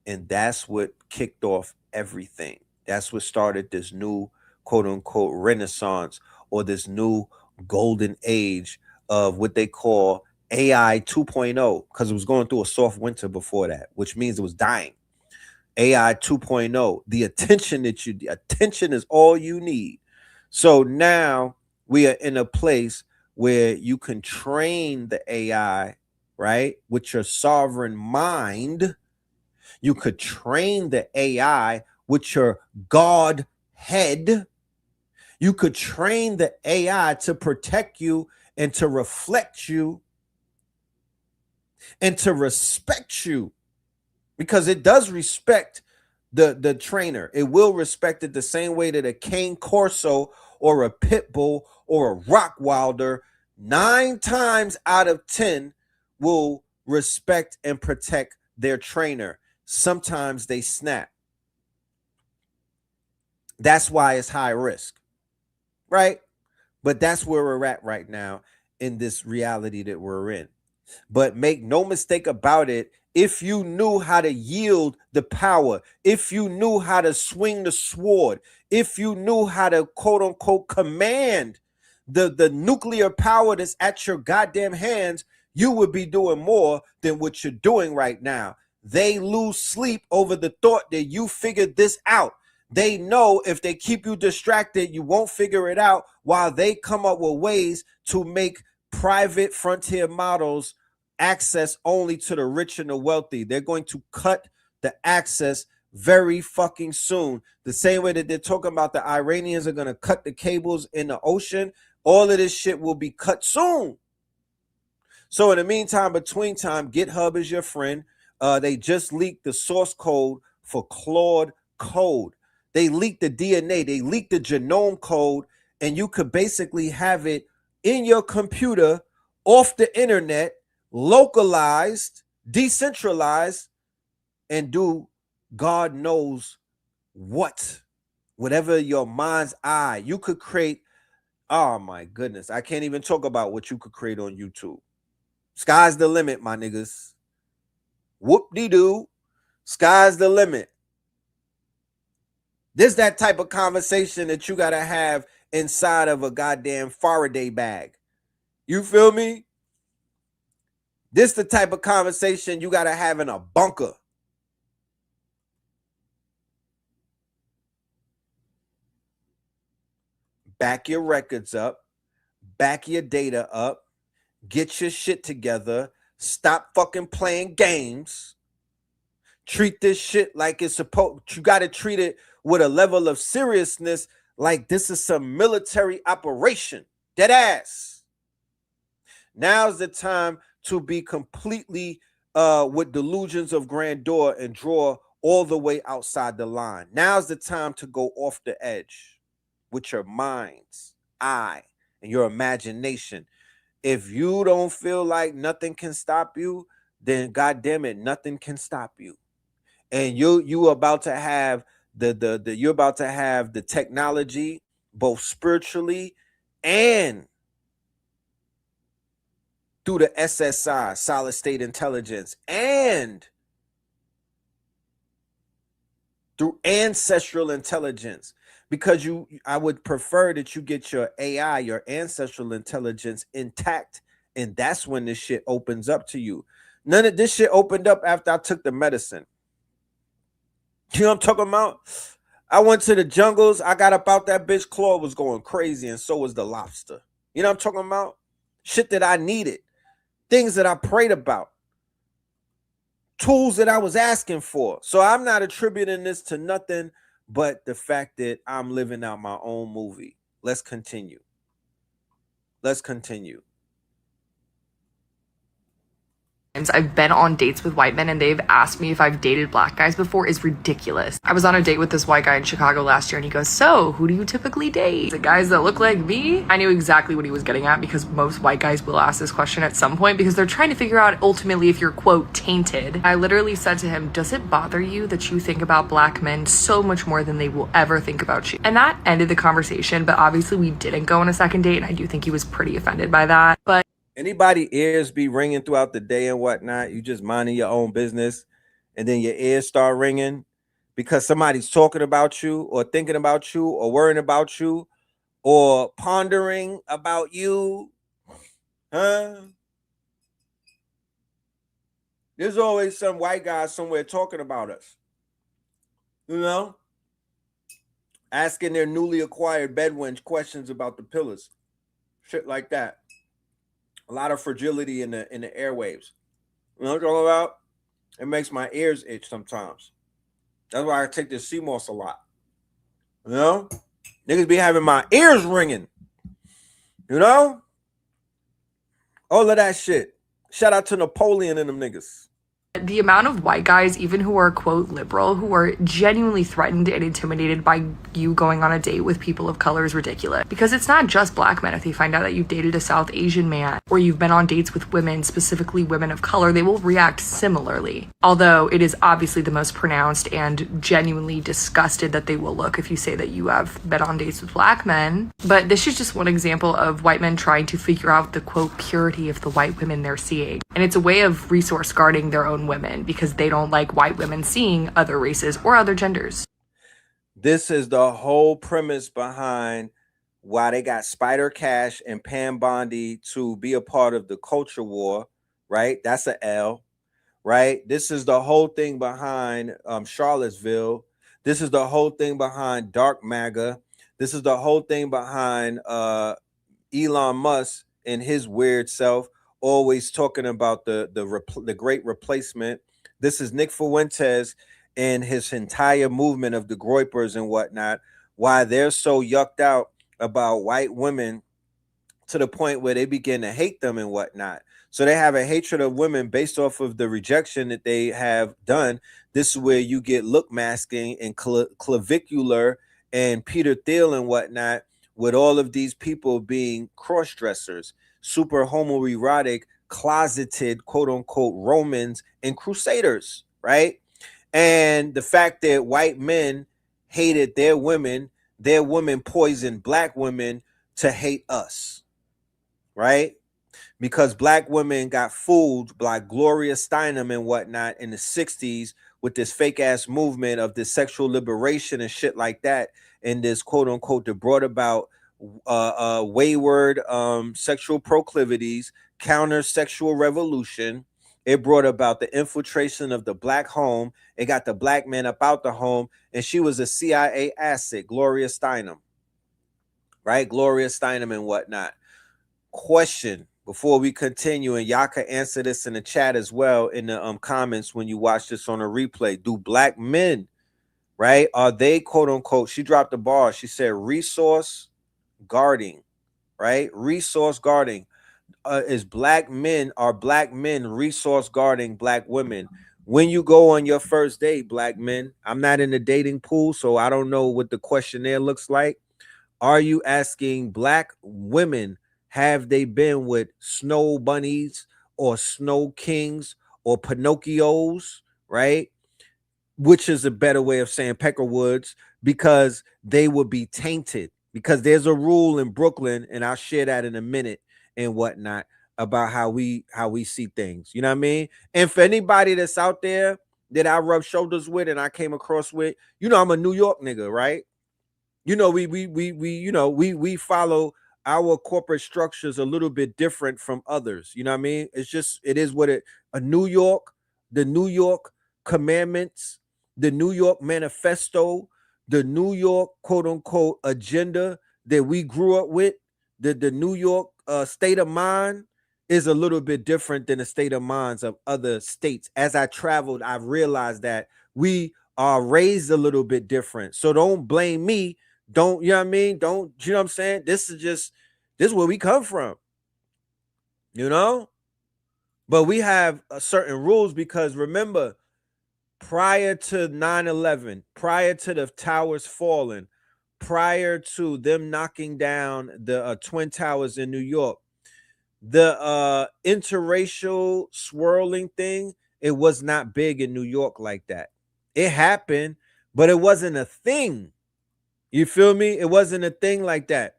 And that's what kicked off everything. That's what started this new quote unquote renaissance, or this new golden age of what they call AI 2.0, because it was going through a soft winter before that, which means it was dying. AI 2.0, the attention is all you need. So now we are in a place where you can train the AI, right, with your sovereign mind. You could train the AI with your God head. You could train the AI to protect you and to reflect you and to respect you, because it does respect the trainer. It will respect it the same way that a cane corso or a pit bull or a Rockwilder 9 times out of 10 will respect and protect their trainer. Sometimes they snap. That's why it's high risk, right? But that's where we're at right now in this reality that we're in. But make no mistake about it, if you knew how to yield the power, if you knew how to swing the sword, if you knew how to quote unquote command the nuclear power that's at your goddamn hands, you would be doing more than what you're doing right now. They lose sleep over the thought that you figured this out. They know if they keep you distracted, you won't figure it out, while they come up with ways to make private frontier models access only to the rich and the wealthy. They're going to cut the access very fucking soon. The same way that they're talking about the Iranians are going to cut the cables in the ocean. All of this shit will be cut soon. So in the meantime, between time, GitHub is your friend. They just leaked the source code for Claude Code. They leaked the DNA. They leaked the genome code, and you could basically have it in your computer, off the internet, localized, decentralized, and do God knows what. Whatever your mind's eye, you could create. Oh my goodness. I can't even talk about what you could create on YouTube. Sky's the limit, my niggas. Whoop-de-doo. Sky's the limit. This that type of conversation that you got to have inside of a goddamn Faraday bag. You feel me? This the type of conversation you got to have in a bunker. Back your records up. Back your data up. Get your shit together. Stop fucking playing games. Treat this shit like it's supposed. You got to treat it with a level of seriousness, like this is some military operation. Dead ass. Now's the time to be completely with delusions of grandeur and draw all the way outside the line. Now's the time to go off the edge with your mind's eye and your imagination. If you don't feel like nothing can stop you, then goddamn it, nothing can stop you. And you about to have you're about to have the technology, both spiritually and through the SSI, solid state intelligence, and through ancestral intelligence. Because I would prefer that you get your AI, your ancestral intelligence, intact And that's when this shit opens up to you. None of this shit opened up after I took the medicine. You know what I'm talking about? I went to the jungles. I got up out that bitch. Claw was going crazy, and so was the lobster. You know what I'm talking about? Shit that I needed. Things that I prayed about. Tools that I was asking for. So I'm not attributing this to nothing but the fact that I'm living out my own movie. Let's continue. Let's continue. I've been on dates with white men and they've asked me if I've dated black guys before is ridiculous. I was on a date with this white guy in Chicago last year and he goes, so who do you typically date? The guys that look like me? I knew exactly what he was getting at because most white guys will ask this question at some point because they're trying to figure out ultimately if you're quote tainted. I literally said to him, does it bother you that you think about black men so much more than they will ever think about you? And that ended the conversation, but obviously we didn't go on a second date and I do think he was pretty offended by that. But anybody ears be ringing throughout the day and whatnot, you just minding your own business, and then your ears start ringing because somebody's talking about you or thinking about you or worrying about you or pondering about you, huh? There's always some white guy somewhere talking about us, you know, asking their newly acquired bedwench questions about the pillars, shit like that. A lot of fragility in the airwaves. You know what I'm talking about? It makes my ears itch sometimes. That's why I take this sea moss a lot. You know? Niggas be having my ears ringing. You know? All of that shit. Shout out to Napoleon and them niggas. the amount of white guys, even who are quote liberal, who are genuinely threatened and intimidated by you going on a date with people of color is ridiculous. Because it's not just black men. If they find out that you've dated a South Asian man or you've been on dates with women, specifically women of color, they will react similarly. Although it is obviously the most pronounced and genuinely disgusted that they will look if you say that you have been on dates with black men. But this is just one example of white men trying to figure out the quote purity of the white women they're seeing. And it's a way of resource guarding their own women because they don't like white women seeing other races or other genders. This is the whole premise behind why they got Spider Cash and Pam Bondi to be a part of the culture war, right? That's a L, right? This is the whole thing behind Charlottesville. This is the whole thing behind Dark MAGA. This is the whole thing behind Elon Musk and his weird self, always talking about the great replacement. This is Nick Fuentes and his entire movement of the Groypers and whatnot, why they're so yucked out about white women to the point where they begin to hate them and whatnot. So they have a hatred of women based off of the rejection that they have done. This is where you get look masking and clavicular and Peter Thiel and whatnot, with all of these people being cross-dressers, super homoerotic, closeted, quote unquote, Romans and crusaders, right? And the fact that white men hated their women poisoned black women to hate us, right? Because black women got fooled by Gloria Steinem and whatnot in the 60s with this fake ass movement of this sexual liberation and shit like that. And this quote unquote that brought about wayward sexual proclivities, counter sexual revolution. It brought about the infiltration of the black home. It got the black men up out the home. And she was a CIA asset, Gloria Steinem, right? Gloria Steinem and whatnot. Question before we continue, and y'all can answer this in the chat as well in the comments when you watch this on a replay. Do black men, right, are they quote unquote, she dropped the bar, she said resource guarding, right? Resource guarding. Are black men resource guarding black women? When you go on your first date, black men, I'm not in the dating pool, so I don't know what the questionnaire looks like. Are you asking black women, have they been with snow bunnies or snow kings or Pinocchios, right? Which is a better way of saying peckerwoods, because they would be tainted. Because there's a rule in Brooklyn, and I'll share that in a minute and whatnot, about how we see things. You know what I mean? And for anybody that's out there that I rub shoulders with and I came across with, you know, I'm a New York nigga, right? You know, we follow our corporate structure is a little bit different from others. You know what I mean? It's just, it is what it, the New York commandments, the New York manifesto, the New York quote unquote agenda that we grew up with, the New York state of mind is a little bit different than the state of minds of other states. As I traveled, I've realized that we are raised a little bit different. So don't blame me. Don't, you know what I mean? Don't, you know what I'm saying? This is where we come from, you know? But we have certain rules because remember, prior to 9/11, prior to the towers falling, prior to them knocking down the Twin Towers in New York, the interracial swirling thing, it was not big in New York like that. It happened, but it wasn't a thing. You feel me? It wasn't a thing like that.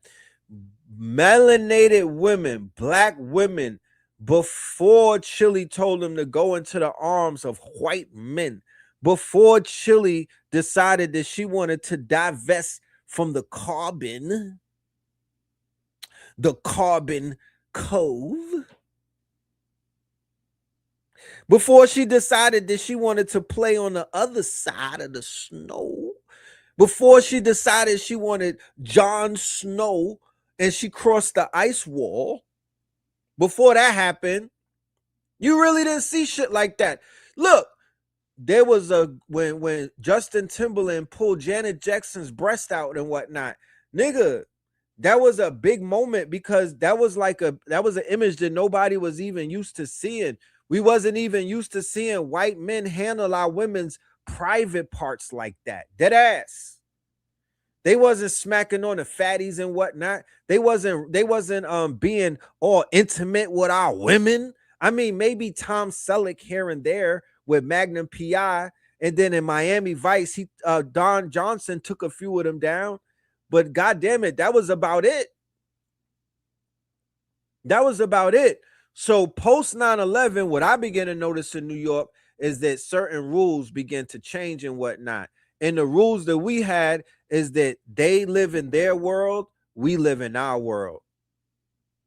Melanated women, black women, before Chile told them to go into the arms of white men, before Chile decided that she wanted to divest from the carbon cove, before she decided that she wanted to play on the other side of the snow, before she decided she wanted Jon Snow and she crossed the ice wall, before that happened, you really didn't see shit like that. Look, there was when Justin Timberland pulled Janet Jackson's breast out and whatnot, nigga, that was a big moment because that was an image that nobody was even used to seeing. We wasn't even used to seeing white men handle our women's private parts like that. Dead ass. They wasn't smacking on the fatties and whatnot. They wasn't being all intimate with our women. I mean, maybe Tom Selleck here and there with Magnum PI, and then in Miami Vice, Don Johnson took a few of them down. But God damn it, that was about it. That was about it. So post 9/11, what I began to notice in New York is that certain rules began to change and whatnot. And the rules that we had is that they live in their world, we live in our world.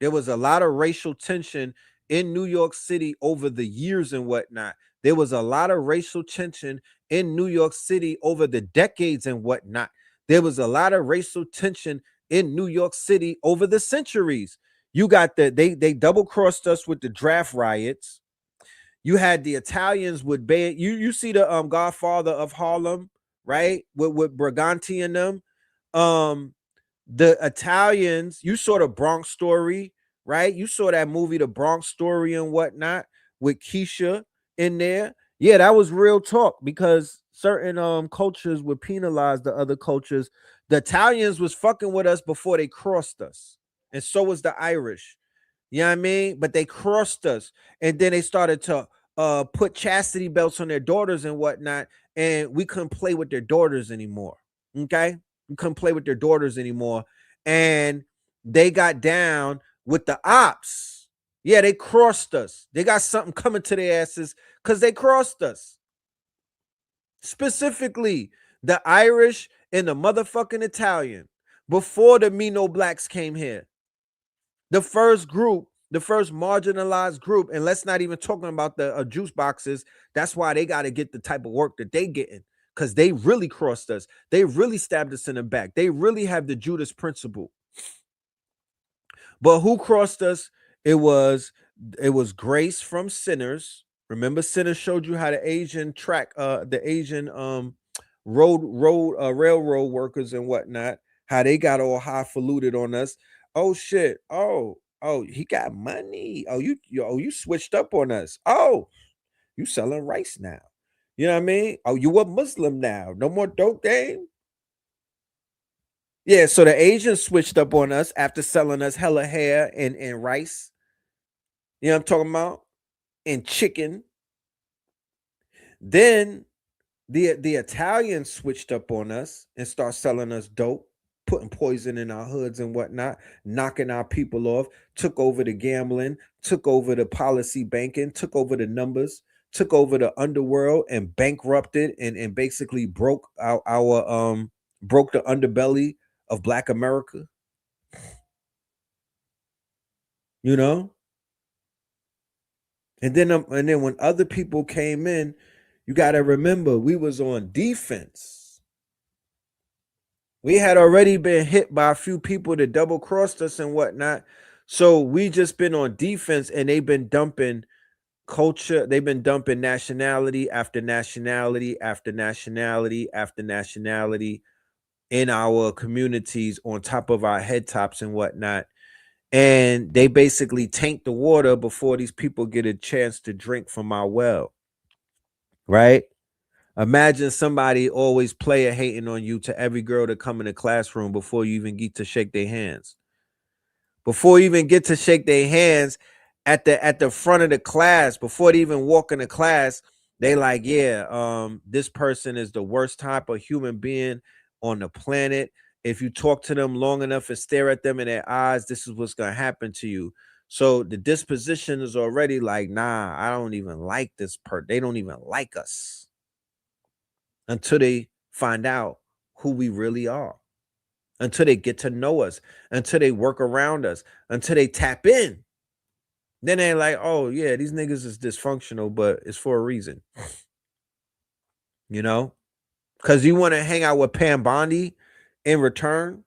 There was a lot of racial tension in New York City over the years and whatnot. There was a lot of racial tension in New York City over the decades and whatnot. There was a lot of racial tension in New York City over the centuries. You got they double crossed us with the draft riots. You had the Italians with you see the Godfather of Harlem, right? With Briganti and them. The Italians, you saw the Bronx Story, right? You saw that movie, The Bronx Story and whatnot, with Keisha in there. Yeah, that was real talk because certain cultures would penalize the other cultures. The Italians was fucking with us before they crossed us, and so was the Irish. You know what I mean? But they crossed us, and then they started to put chastity belts on their daughters and whatnot, and we couldn't play with their daughters anymore. Okay, we couldn't play with their daughters anymore, and they got down with the ops. Yeah, they crossed us. They got something coming to their asses because they crossed us. Specifically, the Irish and the motherfucking Italian before the Me No Blacks came here. The first group, the first marginalized group, and let's not even talking about the juice boxes. That's why they got to get the type of work that they getting because they really crossed us. They really stabbed us in the back. They really have the Judas principle. But who crossed us? It was Grace from Sinners. Remember, Sinners showed you how the Asian railroad workers and whatnot, how they got all highfalutin on us. Oh shit! Oh, he got money. Oh, you switched up on us. Oh, you selling rice now. You know what I mean? Oh, you a Muslim now. No more dope game. Yeah, so the Asians switched up on us after selling us hella hair and rice. You know what I'm talking about? And chicken. Then the Italians switched up on us and start selling us dope, putting poison in our hoods and whatnot, knocking our people off, took over the gambling, took over the policy banking, took over the numbers, took over the underworld and bankrupted and basically broke broke the underbelly of Black America. you know? And then when other people came in, you got to remember we was on defense. We had already been hit by a few people that double crossed us and whatnot. So we just been on defense, and they've been dumping culture. They've been dumping nationality after nationality after nationality after nationality in our communities on top of our head tops and whatnot. And they basically taint the water before these people get a chance to drink from our well. Right? Imagine somebody always player hating on you to every girl that come in the classroom before you even get to shake their hands. Before you even get to shake their hands at the front of the class, before they even walk in the class, they like, yeah, this person is the worst type of human being on the planet. If you talk to them long enough and stare at them in their eyes, this is what's gonna happen to you. So the disposition is already like, nah, I don't even like this person. They don't even like us until they find out who we really are, until they get to know us, until they work around us, until they tap in. Then they're like, oh, yeah, these niggas is dysfunctional, but it's for a reason. You know? Because you want to hang out with Pam Bondi in return.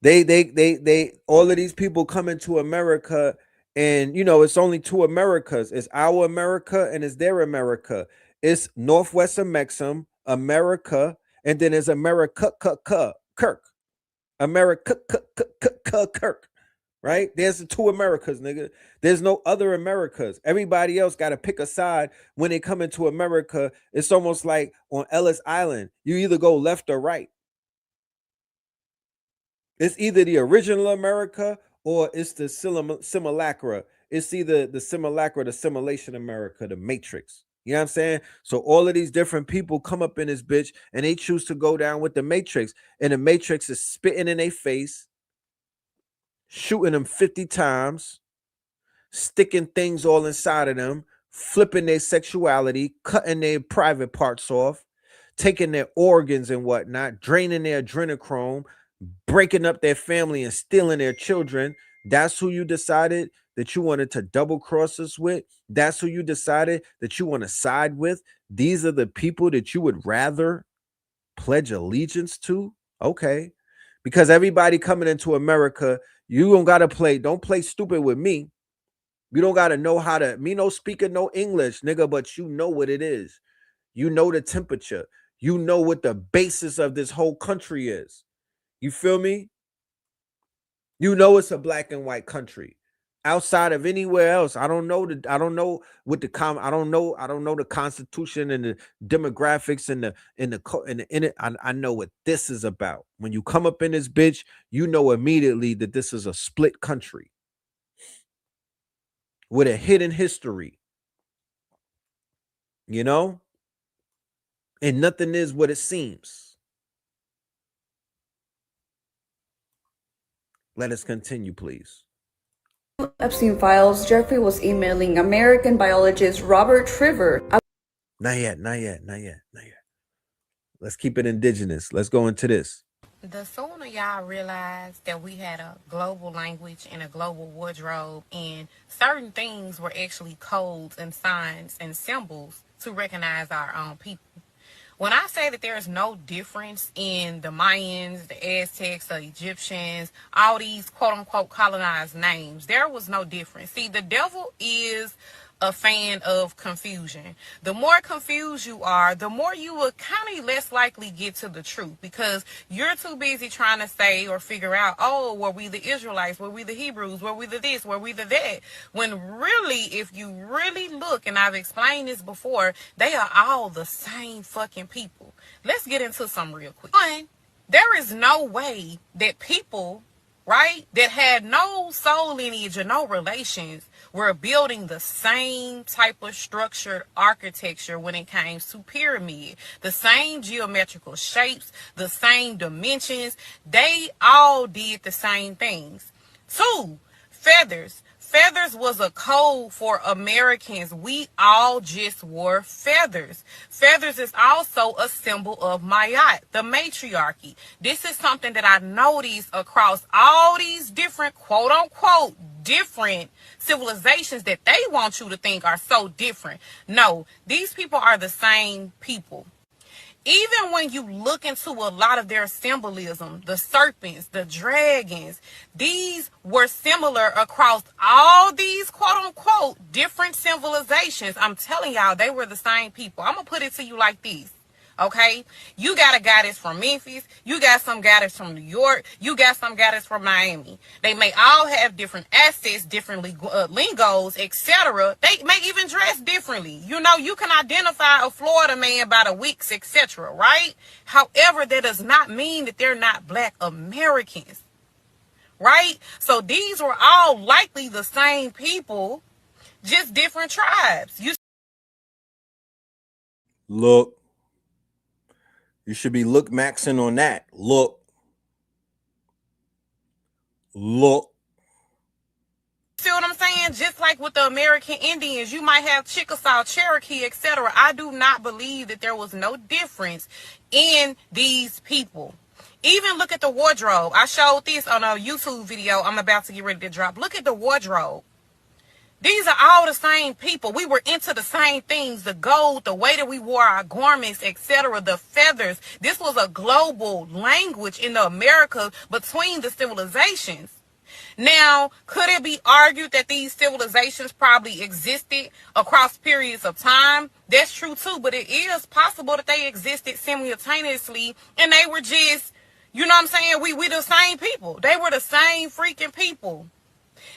They all of these people come into America, and, you know, it's only two Americas. It's our America and it's their America. It's Northwest America, and then there's America, Kirk. America, Kirk. Right? There's the two Americas, nigga. There's no other Americas. Everybody else got to pick a side when they come into America. It's almost like on Ellis Island. You either go left or right. It's either the original America or it's the simulacra. It's either the simulacra, the simulation America, the Matrix. You know what I'm saying? So all of these different people come up in this bitch and they choose to go down with the Matrix. And the Matrix is spitting in their face, shooting them 50 times, sticking things all inside of them, flipping their sexuality, cutting their private parts off, taking their organs and whatnot, draining their adrenochrome, breaking up their family and stealing their children. That's who you decided that you wanted to double cross us with. That's who you decided that you want to side with. These are the people that you would rather pledge allegiance to. Okay. Because everybody coming into America, you don't play stupid with me. You don't gotta know how to, me no speaking no English, nigga, but you know what it is. You know the temperature. You know what the basis of this whole country is. You feel me? You know it's a black and white country. Outside of anywhere else, I don't know the Constitution and the demographics I know what this is about. When you come up in this bitch, you know immediately that this is a split country with a hidden history. You know? And nothing is what it seems. Let us continue, please. Epstein files, Jeffrey was emailing American biologist Robert Trevor. Not yet. Let's keep it indigenous. Let's go into this. The sooner y'all realize that we had a global language and a global wardrobe, and certain things were actually codes and signs and symbols to recognize our own people. When I say that there is no difference in the Mayans, the Aztecs, the Egyptians, all these quote-unquote colonized names, there was no difference. See, the devil is a fan of confusion. The more confused you are, the more you will kind of less likely get to the truth, because you're too busy trying to say or figure out, oh, were we the Israelites? Were we the Hebrews? Were we the this? Were we the that? When really, if you really look, and I've explained this before, they are all the same fucking people. Let's get into some real quick. One, there is no way that people, right, that had no soul lineage or no relations were building the same type of structured architecture when it came to pyramid. The same geometrical shapes, the same dimensions. They all did the same things. Two, feathers. feathers was a code for Americans. We all just wore feathers. Feathers is also a symbol of Mayat, the matriarchy. This is something that I noticed across all these different, quote unquote, different civilizations that they want you to think are so different. No, these people are the same people. Even when you look into a lot of their symbolism, the serpents, the dragons, these were similar across all these quote unquote different civilizations. I'm telling y'all, they were the same people. I'm going to put it to you like this. Okay, you got a goddess from Memphis, you got some goddess from New York, you got some goddess from Miami. They may all have different assets, different lingos, etc. They may even dress differently. You know, you can identify a Florida man by the wigs, etc. Right? However, that does not mean that they're not Black Americans. Right? So these were all likely the same people, just different tribes. Look. You should be look maxing on that. Look. See what I'm saying? Just like with the American Indians, you might have Chickasaw, Cherokee, etc. I do not believe that there was no difference in these people. Even look at the wardrobe. I showed this on a YouTube video I'm about to get ready to drop. Look at the wardrobe. These are all the same people. We were into the same things, the gold, the way that we wore our garments, etc., the feathers. This was a global language in the America between the civilizations. Now, could it be argued that these civilizations probably existed across periods of time? That's true too, but it is possible that they existed simultaneously and they were just, you know what I'm saying? We the same people. They were the same freaking people.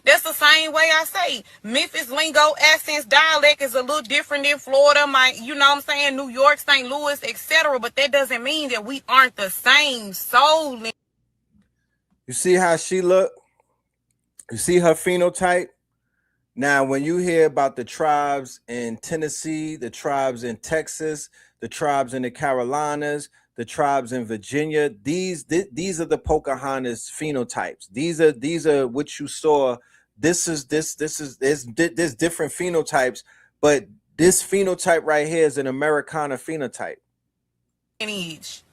That's the same way I say Memphis lingo, accents, dialect is a little different than Florida, you know what I'm saying, New York, St. Louis, etc. But that doesn't mean that we aren't the same soul. You see how she look? You see her phenotype? Now, when you hear about the tribes in Tennessee, the tribes in Texas, the tribes in the Carolinas, the tribes in Virginia, these are the Pocahontas phenotypes. These are what you saw. There's different phenotypes, but this phenotype right here is an Americana phenotype. That means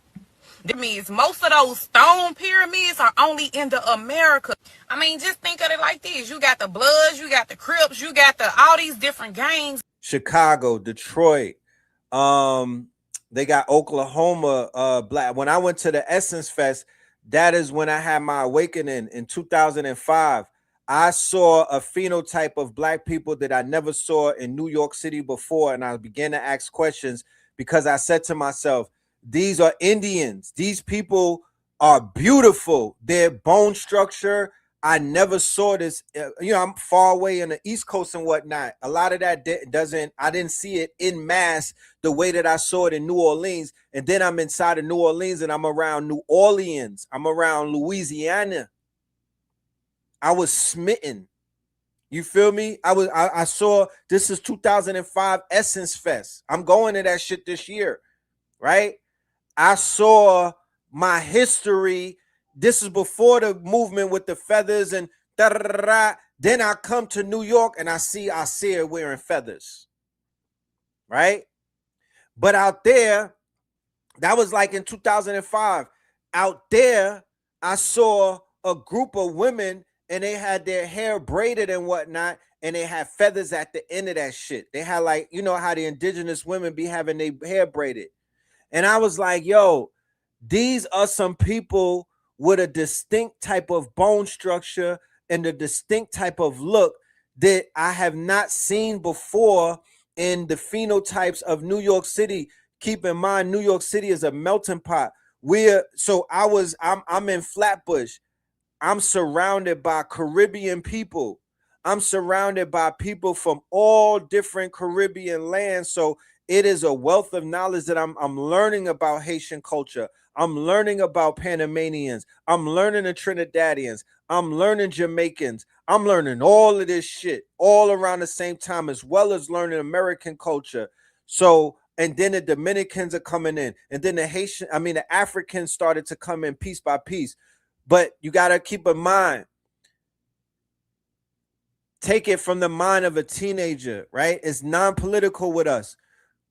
most of those stone pyramids are only in the America. I mean, just think of it like this. You got the Bloods, you got the Crips, you got all these different gangs. Chicago, Detroit, they got Oklahoma, Black. When I went to the Essence Fest, that is when I had my awakening in 2005. I saw a phenotype of Black people that I never saw in New York City before. And I began to ask questions because I said to myself, these are Indians. These people are beautiful. Their bone structure, I never saw this. You know, I'm far away in the East Coast and whatnot. A lot of that I didn't see it in mass the way that I saw it in New Orleans. And then I'm inside of New Orleans and I'm around New Orleans. I'm around Louisiana. I was smitten. You feel me? I saw, this is 2005 Essence Fest. I'm going to that shit this year, right? I saw my history. This is before the movement with the feathers and da-da-da-da. Then I come to New York and I see her wearing feathers, right? But out there, that was like in 2005. Out there, I saw a group of women and they had their hair braided and whatnot, and they had feathers at the end of that shit. They had, like, you know how the indigenous women be having their hair braided. And I was like, yo, these are some people with a distinct type of bone structure and a distinct type of look that I have not seen before in the phenotypes of New York City. Keep in mind, New York City is a melting pot. I'm in Flatbush. I'm surrounded by Caribbean people. I'm surrounded by people from all different Caribbean lands. So it is a wealth of knowledge that I'm learning about Haitian culture. I'm learning about Panamanians. I'm learning the Trinidadians. I'm learning Jamaicans. I'm learning all of this shit all around the same time, as well as learning American culture. So, and then the Dominicans are coming in, and then the Africans started to come in piece by piece. But you got to keep in mind, Take it from the mind of a teenager, right? It's non-political with us.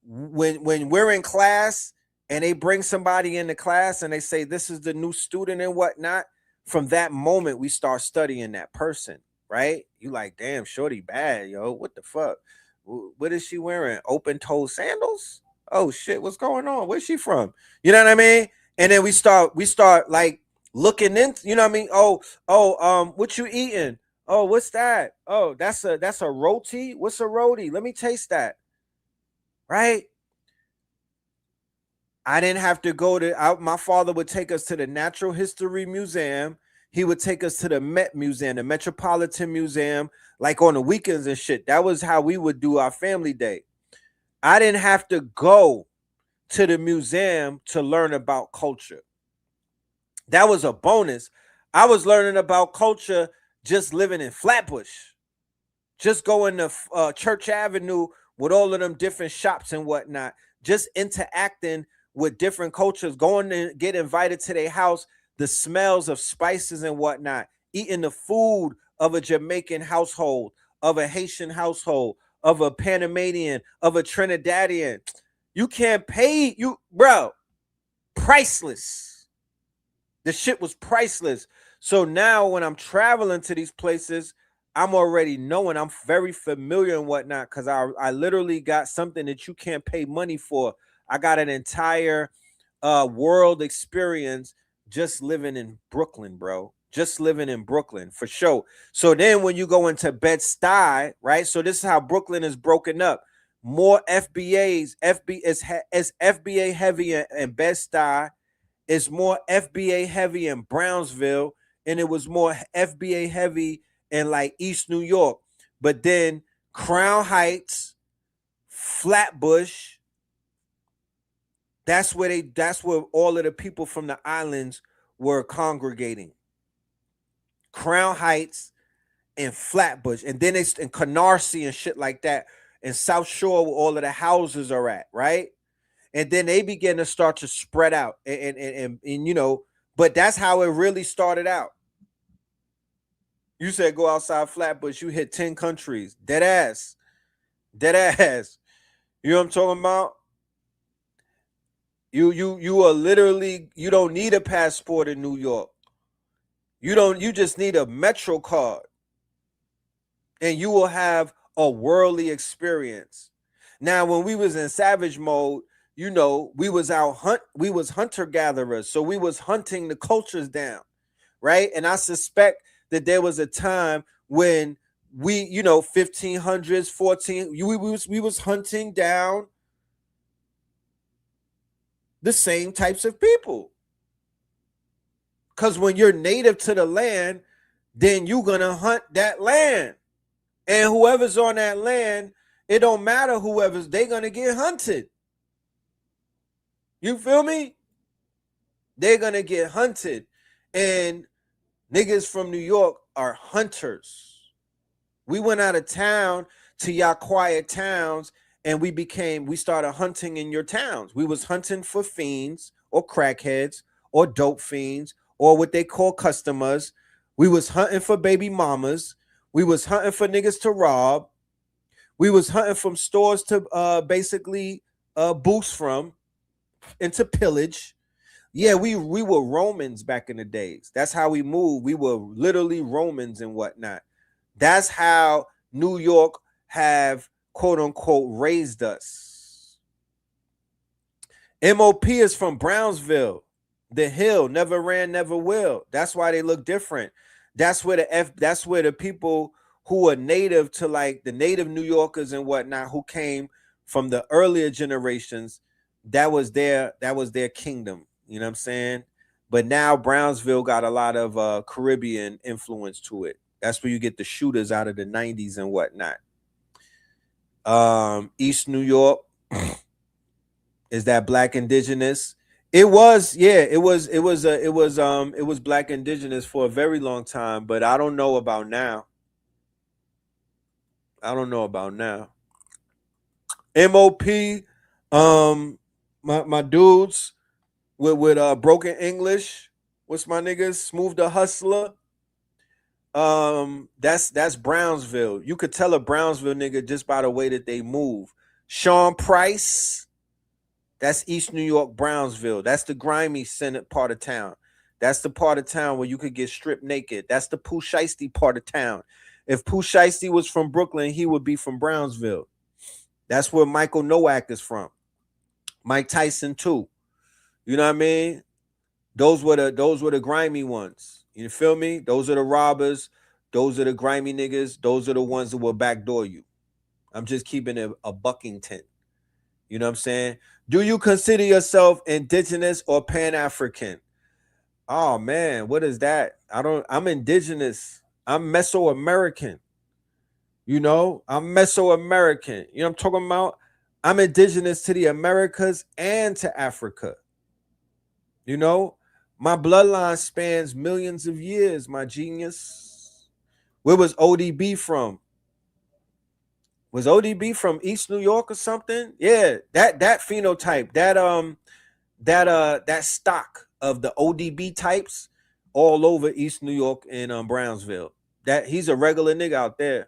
When we're in class and they bring somebody into class and they say this is the new student and whatnot, from that moment we start studying that person, right? You like, damn, shorty bad, yo. What the fuck? What is she wearing? Open-toed sandals? Oh shit, what's going on? Where's she from? You know what I mean? And then we start like looking into, you know what I mean? What you eating? Oh, what's that? Oh, that's a roti. What's a roti? Let me taste that. Right? I didn't have to go to. My father would take us to the Natural History Museum. He would take us to the Met Museum, the Metropolitan Museum, like on the weekends and shit. That was how we would do our family day. I didn't have to go to the museum to learn about culture. That was a bonus. I was learning about culture just living in Flatbush, just going to Church Avenue with all of them different shops and whatnot, just interacting with different cultures, going to get invited to their house, the smells of spices and whatnot, eating the food of a Jamaican household, of a Haitian household, of a Panamanian, of a Trinidadian. You can't pay, bro, priceless. The shit was priceless. So now when I'm traveling to these places, I'm already knowing, I'm very familiar and whatnot, because I literally got something that you can't pay money for. I got an entire world experience just living in Brooklyn, bro. Just living in Brooklyn, for sure. So then when you go into Bed-Stuy, right? So this is how Brooklyn is broken up. More FBAs, is FBA heavy in Bed-Stuy. It's more FBA heavy in Brownsville, and it was more FBA heavy in like East New York. But then Crown Heights, Flatbush, that's where all of the people from the islands were congregating. Crown Heights and Flatbush, and then it's in Canarsie and shit like that, and South Shore where all of the houses are at, right? And then they begin to start to spread out, and you know, but that's how it really started out. You said go outside Flatbush, you hit 10 countries. Dead ass. You know what I'm talking about? You are literally, you don't need a passport in New York. You just need a Metro card. And you will have a worldly experience. Now, when we was in savage mode, you know, we was hunter gatherers. So we was hunting the cultures down, right? And I suspect that there was a time when we, you know, 1500s, 14, we was hunting down the same types of people. Because when you're native to the land, then you're going to hunt that land. And whoever's on that land, it don't matter whoever's, they're going to get hunted. You feel me? They're going to get hunted. And niggas from New York are hunters. We went out of town to y'all quiet towns, and we started hunting in your towns. We was hunting for fiends or crackheads or dope fiends or what they call customers. We was hunting for baby mamas. We was hunting for niggas to rob. We was hunting from stores to basically boost from and to pillage. Yeah, we were Romans back in the days. That's how we moved. We were literally Romans and whatnot. That's how New York have quote unquote raised us. MOP is from Brownsville. The Hill, never ran, never will. That's why they look different. That's where the people who are native to, like the native New Yorkers and whatnot, who came from the earlier generations, that was their kingdom. You know what I'm saying? But now Brownsville got a lot of Caribbean influence to it. That's where you get the shooters out of the 90s and whatnot. East New York is that Black Indigenous. It was Black Indigenous for a very long time, but I don't know about now. MOP, my dudes with broken English. What's my niggas? Smooth the Hustler. That's Brownsville. You could tell a Brownsville nigga just by the way that they move. Sean Price, that's East New York, Brownsville. That's the grimy Senate part of town. That's the part of town where you could get stripped naked. That's the Pooh Shiesty part of town. If Pooh Shiesty was from Brooklyn, he would be from Brownsville. That's where Michael Nowak is from. Mike Tyson too. You know what I mean? Those were the grimy ones. You feel me? Those are the robbers. Those are the grimy niggas. Those are the ones that will backdoor you. I'm just keeping it a Buckington. You know what I'm saying? Do you consider yourself indigenous or Pan-African? Oh man, what is that? I'm indigenous. I'm Mesoamerican. You know, I'm Mesoamerican. You know what I'm talking about? I'm indigenous to the Americas and to Africa. You know, my bloodline spans millions of years, my genius. Where was ODB from? Was ODB from East New York or something? Yeah, that phenotype, that stock of the ODB types all over East New York and Brownsville. That he's a regular nigga out there.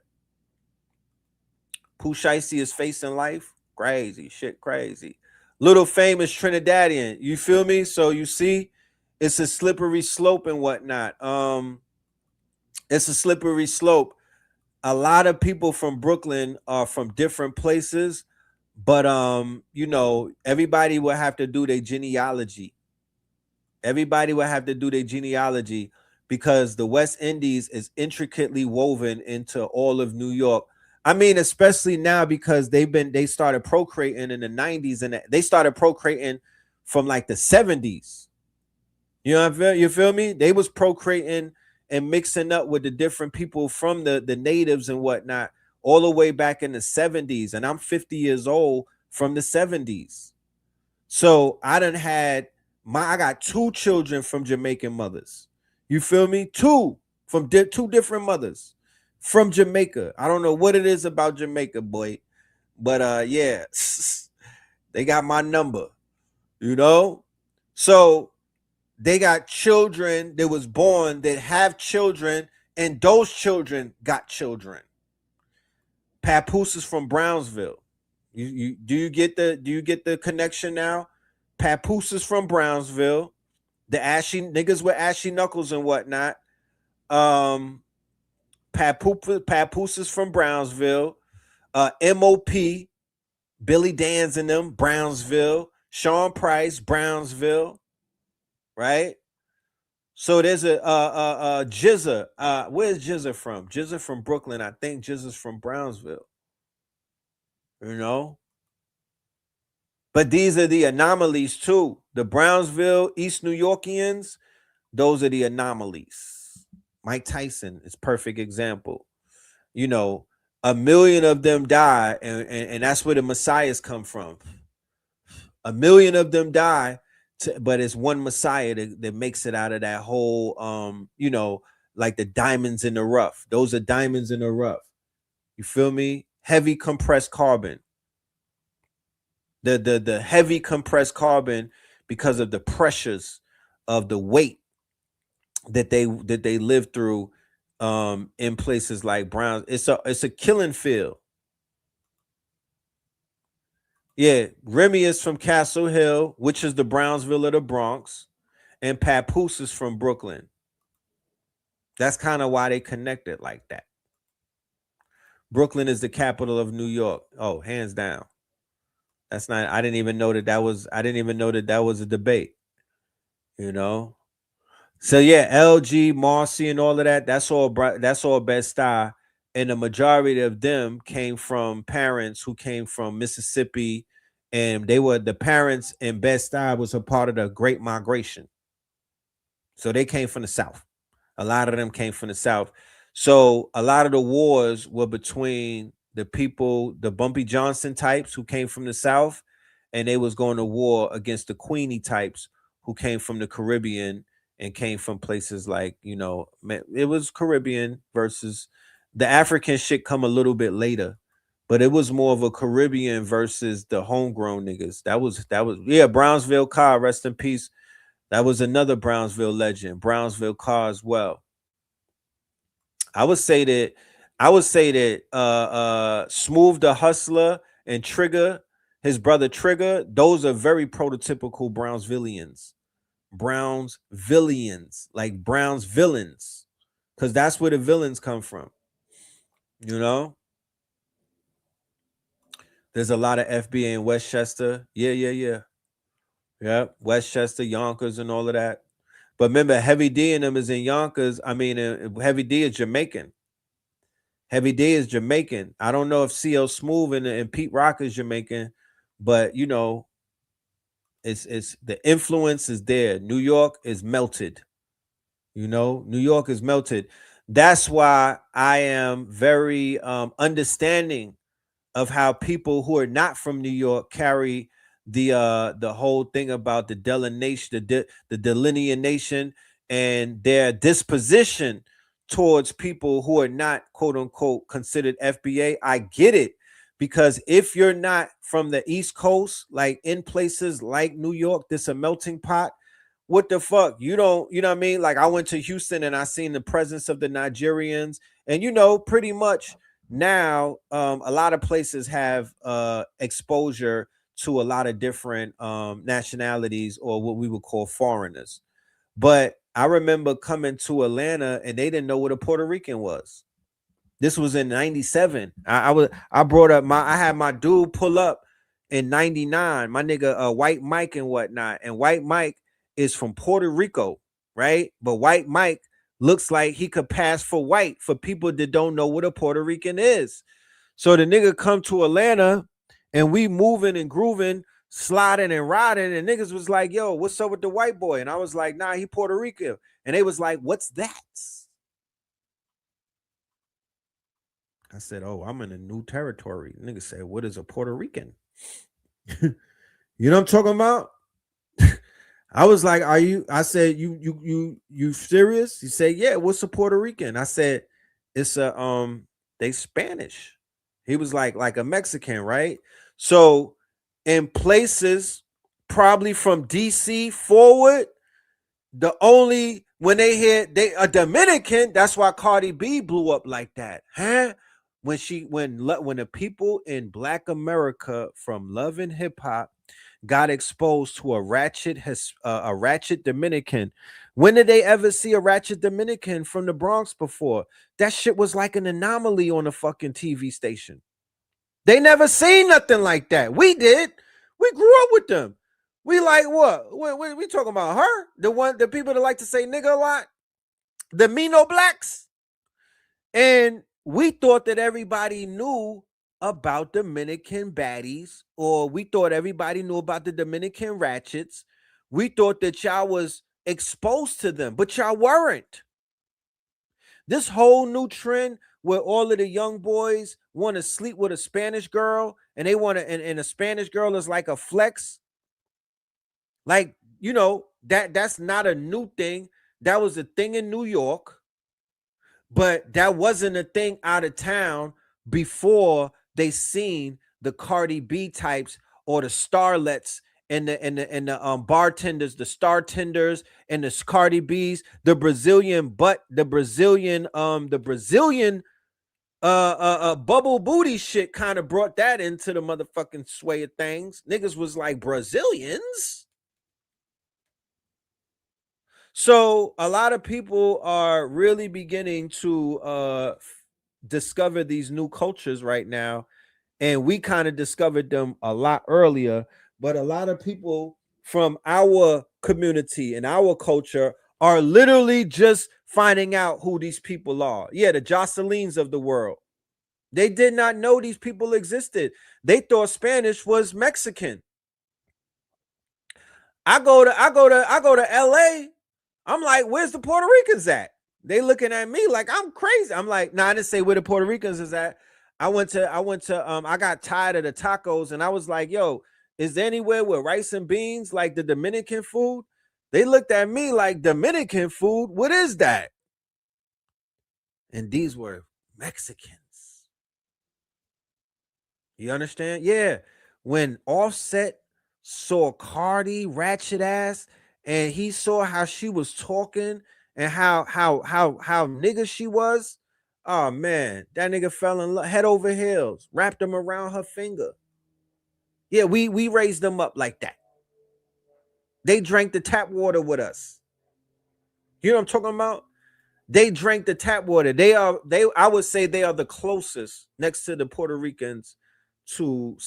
Pooh Shiesty is facing life. Crazy shit, crazy. Little famous Trinidadian. You feel me? So you see, it's a slippery slope and whatnot. It's a slippery slope. A lot of people from Brooklyn are from different places, but you know, everybody will have to do their genealogy. Everybody will have to do their genealogy because the West Indies is intricately woven into all of New York. I mean, especially now because they started procreating in the 90s and they started procreating from like the 70s. You know, you feel me? They was procreating and mixing up with the different people from the natives and whatnot all the way back in the 70s. And I'm 50 years old from the 70s. So I got 2 children from Jamaican mothers. You feel me? 2 from 2 different mothers from Jamaica. I don't know what it is about Jamaica, boy. But yeah, they got my number, you know? So they got children that was born that have children, and those children got children. Papoose is from Brownsville. Do you get the connection now? Papoose is from Brownsville. The ashy niggas with ashy knuckles and whatnot. Papoose is from Brownsville. MOP, Billy Dan's in them, Brownsville. Sean Price, Brownsville. Right? So there's a Jizza. Where's Jizza from? Jizza from Brooklyn. I think Jizza's from Brownsville. You know? But these are the anomalies too. The Brownsville, East New Yorkians, those are the anomalies. Mike Tyson is perfect example. You know, 1 million of them die, and that's where the messiahs come from. 1 million of them die, but it's one messiah that makes it out of that whole, you know, like the diamonds in the rough. Those are diamonds in the rough. You feel me? Heavy compressed carbon. The heavy compressed carbon because of the pressures of the weight that they live through in places like Browns. It's a killing field. Yeah, Remy is from Castle Hill, which is the Brownsville of the Bronx, and Papoose is from Brooklyn. That's kind of why they connected like that. Brooklyn is the capital of New York. Oh, hands down. That's not. I didn't even know that was a debate. You know. So yeah, LG, Marcy, and all of that. That's all Bed-Stuy, and the majority of them came from parents who came from Mississippi, and the parents in Bed-Stuy was a part of the Great Migration. So they came from the South. A lot of them came from the South. So a lot of the wars were between the people, the Bumpy Johnson types who came from the South, and they was going to war against the Queenie types who came from the Caribbean and came from places like, you know, it was Caribbean versus the African shit come a little bit later, but it was more of a Caribbean versus the homegrown niggas. That was yeah, Brownsville Carr, rest in peace. That was another Brownsville legend, Brownsville Carr as well. I would say that Smooth the Hustler and Trigger, his brother Trigger, those are very prototypical Brownsvillians. Brownsvillians, like Browns villains, because that's where the villains come from. You know, there's a lot of FBA in Westchester. Yeah. Westchester, Yonkers, and all of that. But remember, Heavy D and them is in Yonkers. I mean, Heavy D is Jamaican. Heavy D is Jamaican. I don't know if CL Smooth and Pete Rock is Jamaican, but you know, it's the influence is there. New York is melted. You know, New York is melted. That's why I am very understanding of how people who are not from New York carry the whole thing about the delineation, the delineation, and their disposition towards people who are not quote unquote considered FBA. I get it, because if you're not from the East Coast, like in places like New York, this a melting pot. What the fuck? You know what I mean? Like I went to Houston and I seen the presence of the Nigerians, and you know, pretty much now a lot of places have exposure to a lot of different nationalities, or what we would call foreigners. But I remember coming to Atlanta and they didn't know what a Puerto Rican was. This was in 97. I brought up I had my dude pull up in 99, my nigga White Mike and whatnot. And White Mike is from Puerto Rico, right? But White Mike looks like he could pass for white for people that don't know what a Puerto Rican is. So the nigga come to Atlanta and we moving and grooving, sliding and riding, and niggas was like, yo, what's up with the white boy? And I was like, nah, he Puerto Rican. And they was like, what's that? I said, oh, I'm in a new territory. Nigga said, what is a Puerto Rican? You know what I'm talking about? I was like, are you? I said, you serious? He said, yeah, what's a Puerto Rican? I said, it's a they Spanish. He was like a Mexican, right? So in places probably from DC forward, the only when they hear they a Dominican, that's why Cardi B blew up like that, huh? When the people in Black America from Love and Hip Hop got exposed to a ratchet Dominican. When did they ever see a ratchet Dominican from the Bronx before? That shit was like an anomaly on a fucking TV station. They never seen nothing like that. We did. We grew up with them. We like what? We talking about her? The people that like to say nigga a lot? The Mino blacks? And we thought that everybody knew about Dominican baddies, or we thought everybody knew about the Dominican ratchets. We thought that y'all was exposed to them, but y'all weren't. This whole new trend where all of the young boys want to sleep with a Spanish girl, and they want to, and a Spanish girl is like a flex. Like, you know, that's not a new thing. That was a thing in New York. But that wasn't a thing out of town before they seen the Cardi B types or the starlets and the bartenders, the star tenders and the Cardi B's, the Brazilian bubble booty shit kind of brought that into the motherfucking sway of things. Niggas was like, Brazilians? So a lot of people are really beginning to discover these new cultures right now, and we kind of discovered them a lot earlier. But a lot of people from our community and our culture are literally just finding out who these people are. Yeah, the Jocelyn's of the world. They did not know these people existed. They thought Spanish was Mexican. I go to LA. I'm like, where's the Puerto Ricans at? They looking at me like I'm crazy. I'm like, nah, I didn't say where the Puerto Ricans is at. I got tired of the tacos and I was like, yo, is there anywhere with rice and beans like the Dominican food? They looked at me like, Dominican food? What is that? And these were Mexicans. You understand? Yeah. When Offset saw Cardi ratchet ass, and he saw how she was talking and how nigga she was, Oh man, that nigga fell in love, head over heels, wrapped him around her finger. Yeah, we raised them up like that. They drank the tap water with us. You know what I'm talking about? They drank the tap water. I would say they are the closest next to the Puerto Ricans to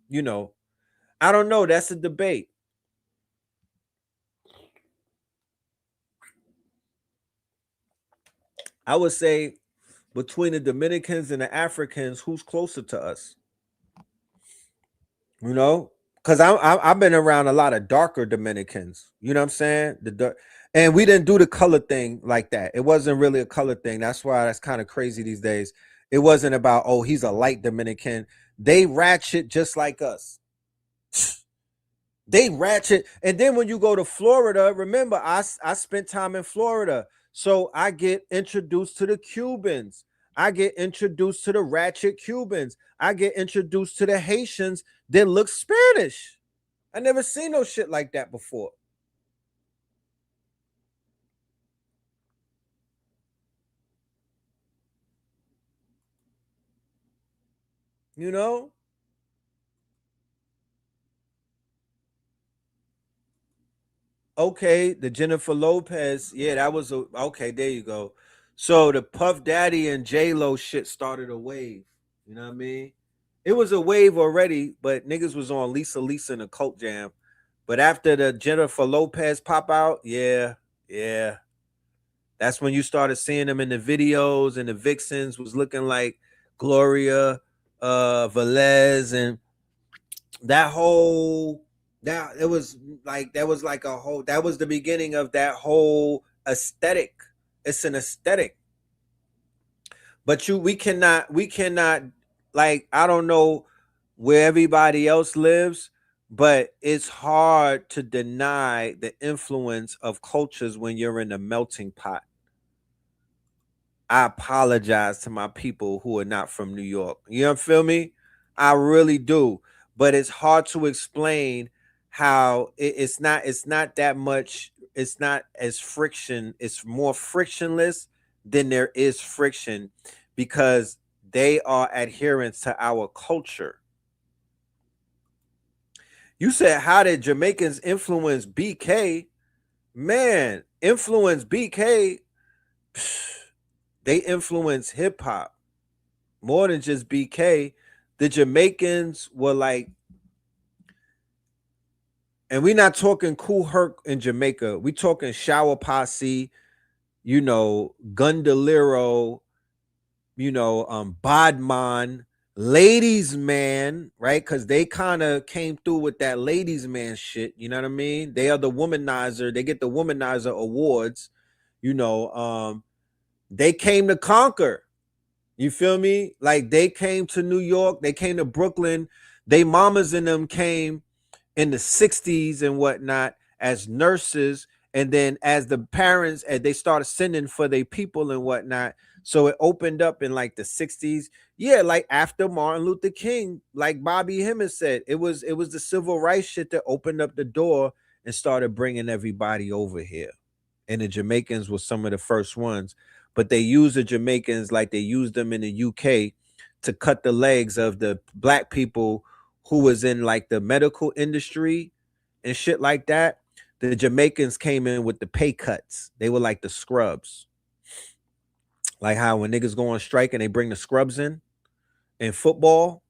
you know, I don't know. That's a debate. I would say between the Dominicans and the Africans, who's closer to us? You know, because I've been around a lot of darker Dominicans. You know what I'm saying? And we didn't do the color thing like that. It wasn't really a color thing. That's why that's kind of crazy these days. It wasn't about, oh, he's a light Dominican. They ratchet just like us. They ratchet. And then when you go to Florida, remember, I spent time in Florida. So I get introduced to the Cubans. I get introduced to the ratchet Cubans. I get introduced to the Haitians that look Spanish. I never seen no shit like that before. You know? Okay, the Jennifer Lopez. Yeah, that was okay, there you go. So the Puff Daddy and J-Lo shit started a wave. You know what I mean? It was a wave already, but niggas was on Lisa and the Cult Jam. But after the Jennifer Lopez pop out, yeah. That's when you started seeing them in the videos, and the vixens was looking like Gloria Velez, and that whole that was like a whole, that was the beginning of that whole aesthetic. It's an aesthetic. But we cannot like, I don't know where everybody else lives, but it's hard to deny the influence of cultures when you're in a melting pot. I apologize to my people who are not from New York. You know, feel me? I really do. But it's hard to explain how it's not that much, it's not as friction, it's more frictionless than there is friction, because they are adherents to our culture. You said, how did Jamaicans influence BK? Man, influence BK. They influence hip hop more than just BK. The Jamaicans were like, and we're not talking Kool Herc in Jamaica. We talking Shower Posse, you know, Gundalero, you know, Bodman, Ladies Man, right? Because they kind of came through with that Ladies Man shit. You know what I mean? They are the womanizer. They get the womanizer awards. You know, they came to conquer. You feel me? Like, they came to New York. They came to Brooklyn. They mamas and them came in the 60s and whatnot as nurses. And then as the parents, and they started sending for their people and whatnot. So it opened up in like the 60s. Yeah, like after Martin Luther King, like Bobby Hemmett said, it was the civil rights shit that opened up the door and started bringing everybody over here. And the Jamaicans were some of the first ones. But they used the Jamaicans like they used them in the UK to cut the legs of the black people who was in like the medical industry and shit like that. The Jamaicans came in with the pay cuts. They were like the scrubs. Like how when niggas go on strike and they bring the scrubs in football,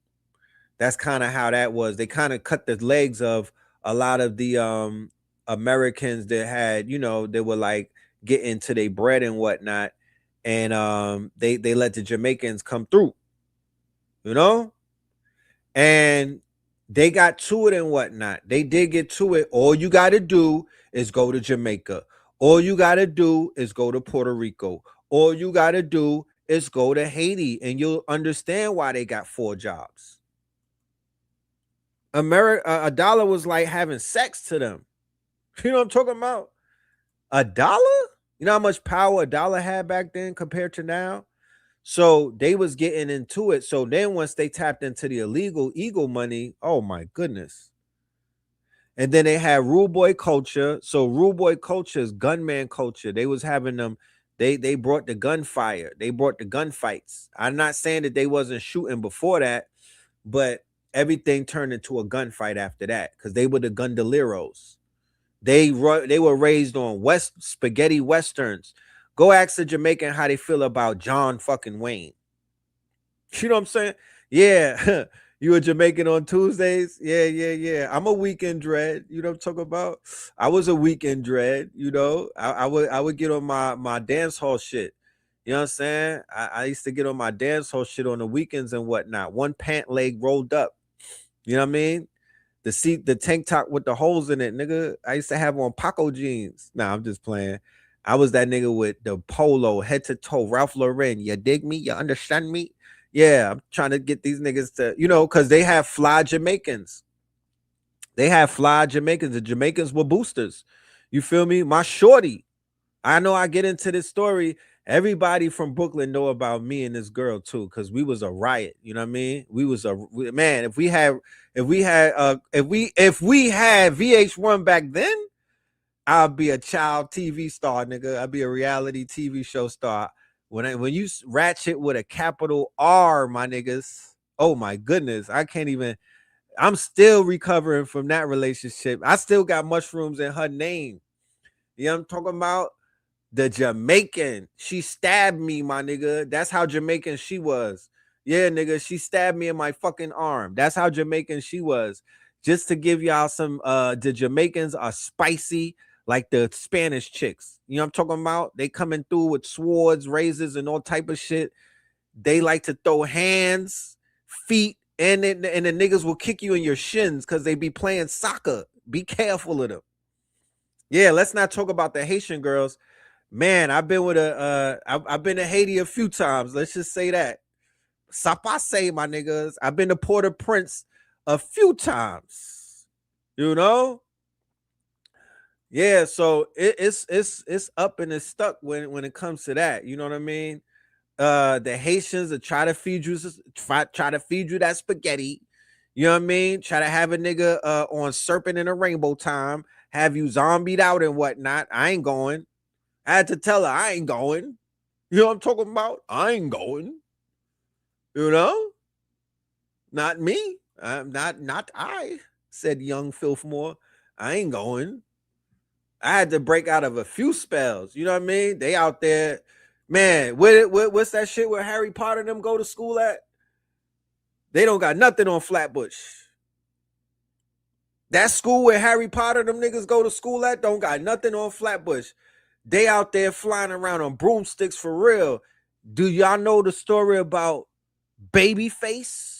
that's kind of how that was. They kind of cut the legs of a lot of the Americans that had, you know, they were like getting to their bread and whatnot. And they let the Jamaicans come through, you know, and they got to it and whatnot. They did get to it. All you got to do is go to Jamaica. All you got to do is go to Puerto Rico. All you got to do is go to Haiti, and you'll understand why they got 4 jobs. A dollar was like having sex to them. You know what I'm talking about? A dollar? You know how much power a dollar had back then compared to now? So they was getting into it. So then once they tapped into the illegal eagle money, oh my goodness. And then they had rude boy culture. So rude boy culture is gunman culture. They was having them They brought the gunfire. They brought the gunfights. I'm not saying that they wasn't shooting before that, but everything turned into a gunfight after that because they were the Gundoleros. They were raised on spaghetti westerns. Go ask the Jamaican how they feel about John fucking Wayne. You know what I'm saying? Yeah. You a Jamaican on Tuesdays? Yeah. I'm a weekend dread. You know what I'm talking about? I was a weekend dread, you know. I would get on my dance hall shit. You know what I'm saying? I used to get on my dance hall shit on the weekends and whatnot. One pant leg rolled up. You know what I mean? The tank top with the holes in it, nigga. I used to have on Paco jeans. Nah, I'm just playing. I was that nigga with the polo head to toe, Ralph Lauren. You dig me? You understand me? Yeah, I'm trying to get these niggas to, you know, because they have fly Jamaicans. They have fly Jamaicans. The Jamaicans were boosters. You feel me? My shorty. I know I get into this story. Everybody from Brooklyn know about me and this girl too, because we was a riot. You know what I mean? We was man. If we had VH1 back then, I'd be a child TV star, nigga. I'd be a reality TV show star. When you ratchet with a capital R, my niggas. Oh my goodness, I can't even. I'm still recovering from that relationship. I still got mushrooms in her name. You know what I'm talking about? The Jamaican. She stabbed me, my nigga. That's how Jamaican she was. Yeah, nigga. She stabbed me in my fucking arm. That's how Jamaican she was. Just to give y'all some, the Jamaicans are spicy like the Spanish chicks. You know what I'm talking about? They coming through with swords, razors, and all type of shit. They like to throw hands, feet, and the niggas will kick you in your shins because they be playing soccer. Be careful of them. Yeah, let's not talk about the Haitian girls. Man, I've been I've been to Haiti a few times. Let's just say that. Sapase, my niggas. I've been to Port-au-Prince a few times. You know? Yeah, so it's up and it's stuck when it comes to that. You know what I mean? The Haitians that try to feed you that spaghetti. You know what I mean? Try to have a nigga on Serpent in a Rainbow time, have you zombied out and whatnot. I ain't going. I had to tell her I ain't going. You know what I'm talking about? I ain't going. You know? Not me. Not I, said young Filthmore. I ain't going. I had to break out of a few spells. You know what I mean? They out there. Man, what's that shit where Harry Potter and them go to school at? They don't got nothing on Flatbush. That school where Harry Potter them niggas go to school at don't got nothing on Flatbush. They out there flying around on broomsticks for real. Do y'all know the story about Babyface?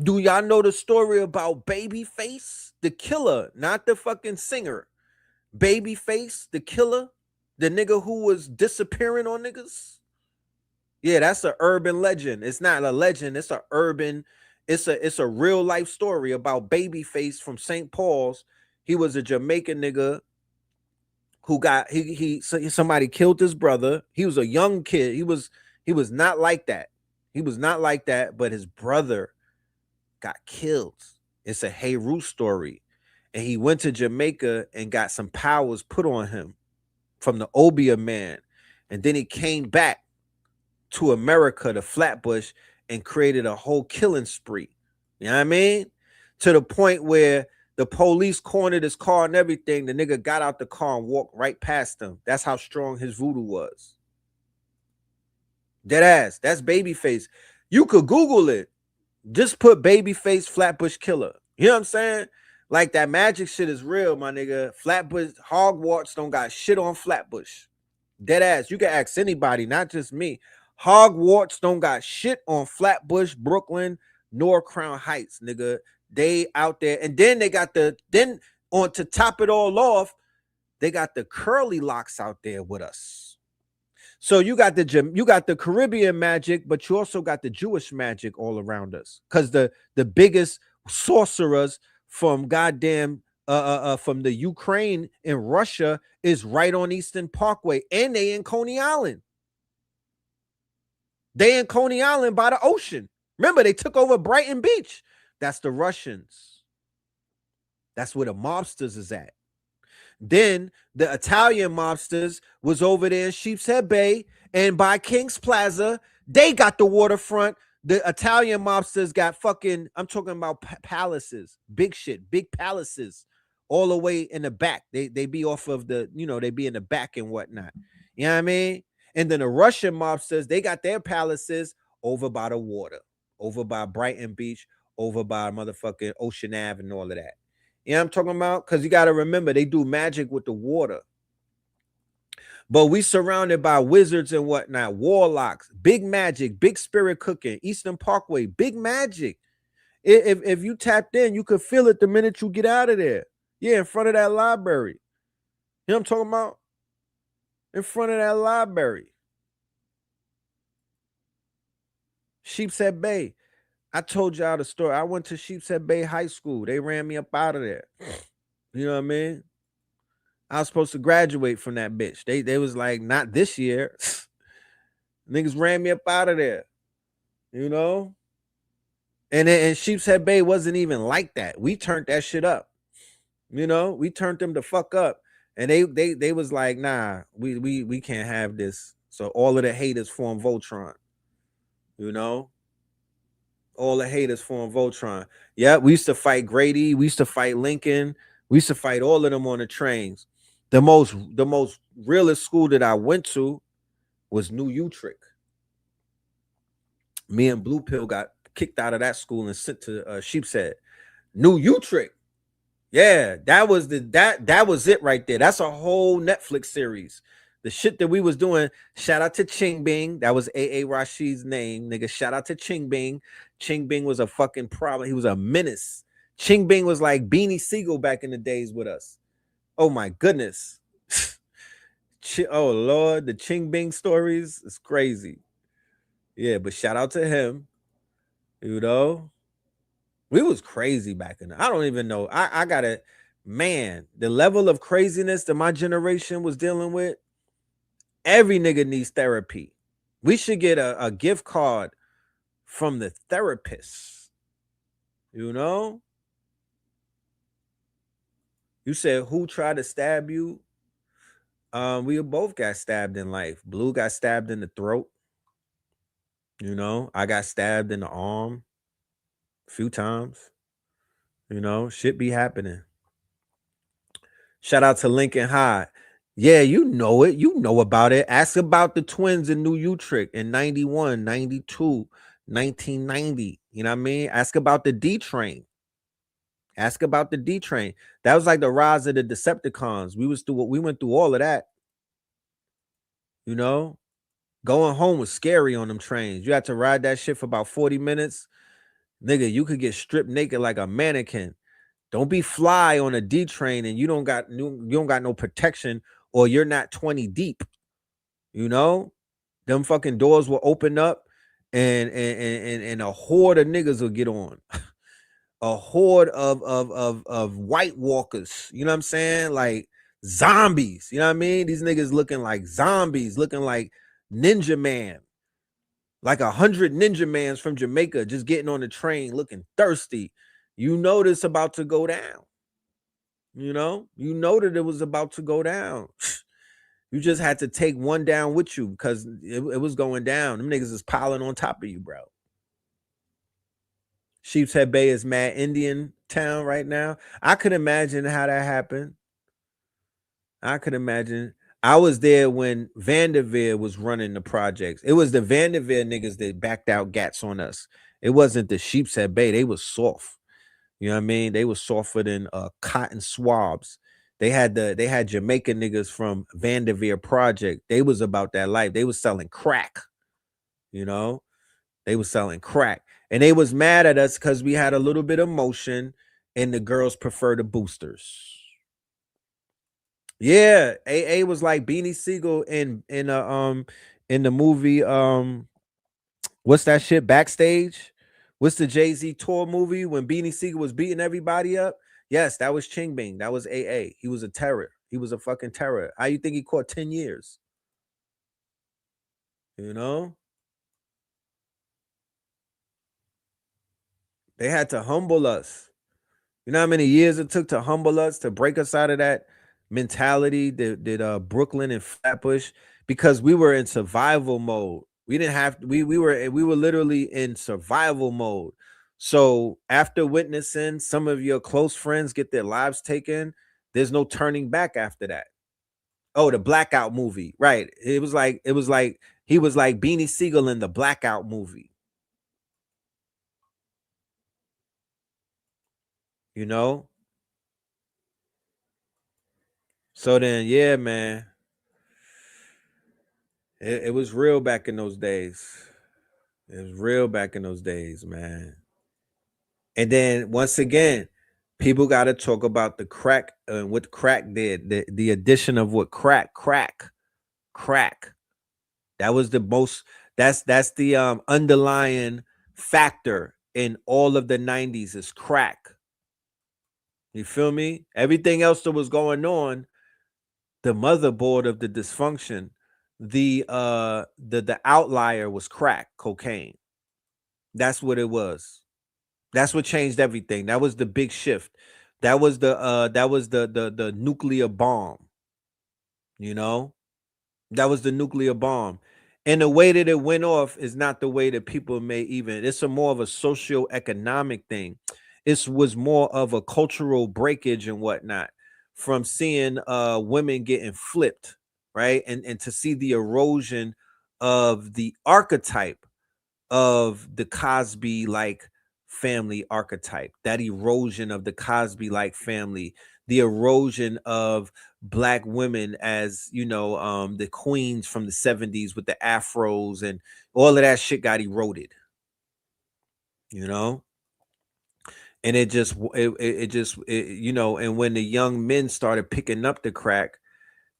Do y'all know the story about Babyface? The killer, not the fucking singer. Babyface, the killer, the nigga who was disappearing on niggas. Yeah, that's an urban legend. It's not a legend. It's a urban. It's a real life story about Babyface from St. Paul's. He was a Jamaican nigga who got somebody killed his brother. He was a young kid. He was not like that. He was not like that, but his brother got killed. It's a Heru story. And he went to Jamaica and got some powers put on him from the Obia man. And then he came back to America, to Flatbush, and created a whole killing spree. You know what I mean? To the point where the police cornered his car and everything. The nigga got out the car and walked right past them. That's how strong his voodoo was. Dead ass. That's Babyface. You could Google it. Just put Babyface Flatbush killer. You know what I'm saying? Like that magic shit is real, my nigga. Flatbush, Hogwarts don't got shit on Flatbush. Dead ass. You can ask anybody, not just me. Hogwarts don't got shit on Flatbush, Brooklyn, nor Crown Heights, nigga. They out there. And then they got to top it all off, they got the curly locks out there with us. So you got the Caribbean magic, but you also got the Jewish magic all around us. Because the biggest sorcerers from goddamn from the Ukraine and Russia is right on Eastern Parkway, and they in Coney Island. They in Coney Island by the ocean. Remember, they took over Brighton Beach. That's the Russians. That's where the mobsters is at. Then the Italian mobsters was over there in Sheepshead Bay and by King's Plaza. They got the waterfront. The Italian mobsters got fucking, I'm talking about palaces, big shit, big palaces all the way in the back. They be off of the, they be in the back and whatnot. You know what I mean? And then the Russian mobsters, they got their palaces over by the water, over by Brighton Beach, over by motherfucking Ocean Ave and all of that. You know what I'm talking about? Because you got to remember, they do magic with the water. But we surrounded by wizards and whatnot, warlocks, big magic, big spirit cooking, Eastern Parkway, big magic. If you tapped in, you could feel it the minute you get out of there. Yeah, in front of that library. You know what I'm talking about? In front of that library. Sheepshead Bay. I told y'all the story. I went to Sheepshead Bay High School. They ran me up out of there. You know what I mean? I was supposed to graduate from that bitch. They was like, not this year. Niggas ran me up out of there. You know? And Sheepshead Bay wasn't even like that. We turned that shit up. You know, we turned them the fuck up. And they was like, nah, we can't have this. So all of the haters form Voltron. You know? All the haters form Voltron. Yeah, we used to fight Grady. We used to fight Lincoln. We used to fight all of them on the trains. The most realest school that I went to was New Utrecht. Me and Blue Pill got kicked out of that school and sent to Sheepshead. New Utrecht. Yeah, that was it right there. That's a whole Netflix series. The shit that we was doing. Shout out to Ching Bing. That was A.A. Rashid's name, nigga. Shout out to Ching Bing. Ching Bing was a fucking problem. He was a menace. Ching Bing was like Beanie Siegel back in the days with us. Oh my goodness. Oh Lord, the Ching Bing stories is crazy. Yeah, but shout out to him. You know, we was crazy back in. I don't even know. I gotta, man, the level of craziness that my generation was dealing with. Every nigga needs therapy. We should get a gift card from the therapists. You know? You said who tried to stab you? We both got stabbed in life. Blue got stabbed in the throat. You know, I got stabbed in the arm a few times. You know, shit be happening. Shout out to Lincoln High. Yeah, you know it. You know about it. Ask about the twins in New Utrecht in 91, 92, 1990. You know what I mean? Ask about the D train. Ask about the D train. That was like the rise of the Decepticons. We went through all of that. You know, going home was scary on them trains. You had to ride that shit for about 40 minutes. Nigga, you could get stripped naked like a mannequin. Don't be fly on a D train and you don't got no protection or you're not 20 deep. You know, them fucking doors will open up and a horde of niggas will get on. A horde of white walkers. You know what I'm saying? Like zombies. You know what I mean? These niggas looking like zombies, looking like Ninja Man. Like 100 Ninja Mans from Jamaica just getting on the train looking thirsty. You know this about to go down. You know that it was about to go down. You just had to take one down with you because it was going down. Them niggas is piling on top of you, bro. Sheepshead Bay is mad Indian town right now. I could imagine how that happened. I could imagine. I was there when Vanderveer was running the projects. It was the Vanderveer niggas that backed out gats on us. It wasn't the Sheepshead Bay. They was soft. You know what I mean? They was softer than cotton swabs. They had Jamaican niggas from Vanderveer Project. They was about that life. They was selling crack. You know, they was selling crack, and they was mad at us because we had a little bit of motion, and the girls prefer the boosters. Yeah, AA was like Beanie Siegel in the movie what's that shit Backstage? What's the Jay-Z tour movie when Beanie Siegel was beating everybody up? Yes, that was Ching Bing. That was AA. He was a terror. He was a fucking terror. How you think he caught 10 years? You know? They had to humble us. You know how many years it took to humble us, to break us out of that mentality did Brooklyn and Flatbush, because we were in survival mode. We didn't have we were literally in survival mode. So after witnessing some of your close friends get their lives taken, there's no turning back after that. Oh, the Blackout movie. Right. It was like he was like Beanie Siegel in the Blackout movie. You know? So then, yeah, man. It was real back in those days. It was real back in those days, man. And then once again, people got to talk about the crack and what crack did. The addition of what crack. That was the most. That's the underlying factor in all of the 90s is crack. You feel me? Everything else that was going on, the motherboard of the dysfunction, the outlier was crack cocaine. That's what it was. That's what changed everything. That was the big shift. That was the nuclear bomb. You know, that was the nuclear bomb. And the way that it went off is not the way that people may even. It's a more of a socio-economic thing. It was more of a cultural breakage and whatnot from seeing women getting flipped, right? And to see the erosion of the archetype of the Cosby like family archetype, that erosion of the Cosby like family, the erosion of black women as, you know, the queens from the 70s with the afros and all of that shit got eroded, you know. And it just you know, and when the young men started picking up the crack,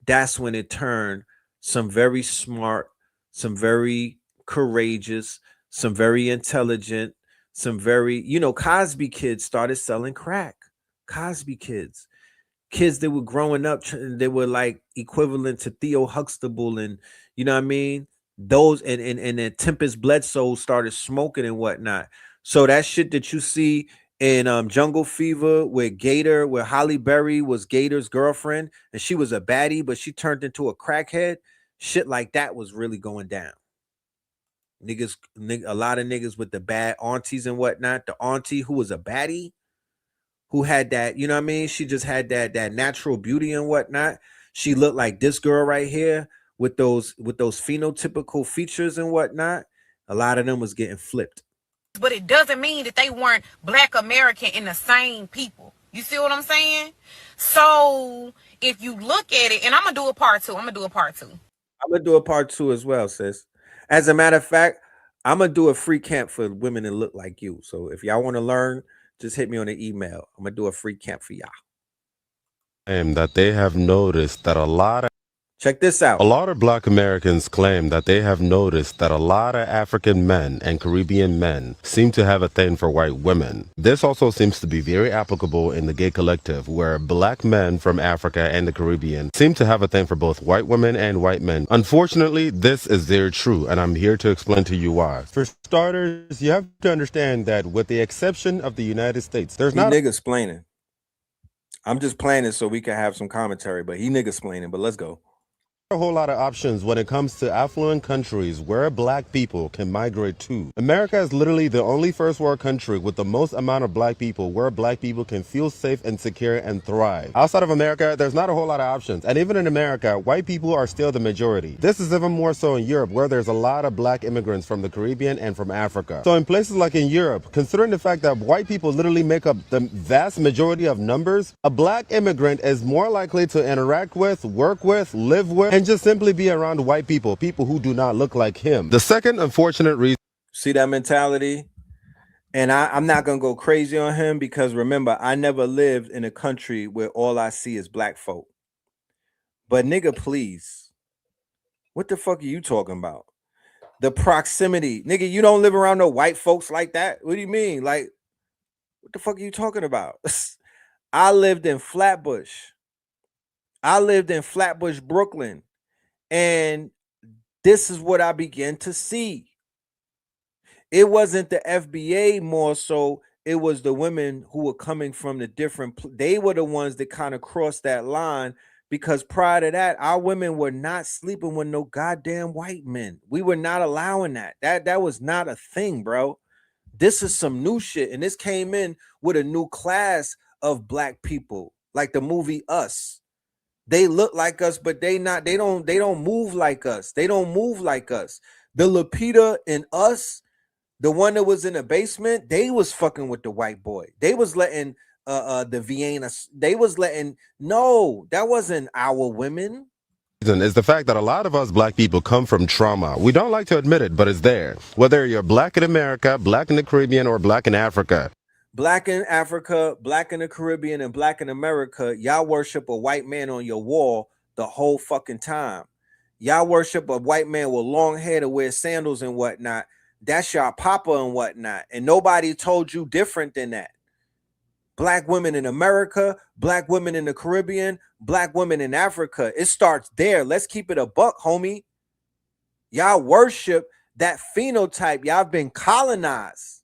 that's when it turned some very smart, some very courageous, some very intelligent, some very, you know, Cosby kids started selling crack. Cosby kids that were growing up, they were like equivalent to Theo Huxtable, and you know what I mean? Those and then Tempest Bledsoe started smoking and whatnot. So that shit that you see in Jungle Fever with Gator, where Holly Berry was Gator's girlfriend and she was a baddie, but she turned into a crackhead. Shit like that was really going down. A lot of niggas with the bad aunties and whatnot. The auntie who was a baddie, who had that, you know what I mean? She just had that natural beauty and whatnot. She looked like this girl right here with those phenotypical features and whatnot. A lot of them was getting flipped. But it doesn't mean that they weren't Black American and the same people. You see what I'm saying? So if you look at it, and I'm gonna do a part two. I'm gonna do a part two as well, sis. As a matter of fact, I'm gonna do a free camp for women that look like you. So if y'all want to learn, just hit me on the email. I'm gonna do a free camp for y'all. And that they have noticed that check this out. A lot of Black Americans claim that they have noticed that a lot of African men and Caribbean men seem to have a thing for white women. This also seems to be very applicable in the gay collective, where Black men from Africa and the Caribbean seem to have a thing for both white women and white men. Unfortunately, this is very true, and I'm here to explain to you why. For starters, you have to understand that with the exception of the United States, there's not niggas explaining. I'm just playing it so we can have some commentary, but he niggas explaining, but let's go. A whole lot of options when it comes to affluent countries where Black people can migrate to. America is literally the only first world country with the most amount of Black people where Black people can feel safe and secure and thrive. Outside of America, there's not a whole lot of options. And even in America, white people are still the majority. This is even more so in Europe, where there's a lot of Black immigrants from the Caribbean and from Africa. So in places like in Europe, considering the fact that white people literally make up the vast majority of numbers, a Black immigrant is more likely to interact with, work with, live with, and just simply be around white people who do not look like him. The second unfortunate reason. See that mentality? And I'm not going to go crazy on him, because remember, I never lived in a country where all I see is Black folk. But nigga, please, what the fuck are you talking about? The proximity. Nigga, you don't live around no white folks like that? What do you mean? Like, what the fuck are you talking about? I lived in Flatbush. Brooklyn. And this is what I began to see. It wasn't the FBA more so, it was the women who were coming from the different, they were the ones that kind of crossed that line because prior to that, our women were not sleeping with no goddamn white men. We were not allowing that. That was not a thing, bro. This is some new shit, and this came in with a new class of black people, like the movie Us. They look like us, but they don't move like us. They don't move like us. The Lupita and Us, the one that was in the basement, they was fucking with the white boy. They was letting the Vienna, they was letting, no, that wasn't our women. Is the fact that a lot of us black people come from trauma. We don't like to admit it, but it's there. Whether you're black in America, black in the Caribbean, or black in Africa. Black in Africa, black in the Caribbean, and black in America, y'all worship a white man on your wall the whole fucking time. Y'all worship a white man with long hair to wear sandals and whatnot. That's your papa and whatnot. And nobody told you different than that. Black women in America, black women in the Caribbean, black women in Africa. It starts there. Let's keep it a buck, homie. Y'all worship that phenotype. Y'all been colonized.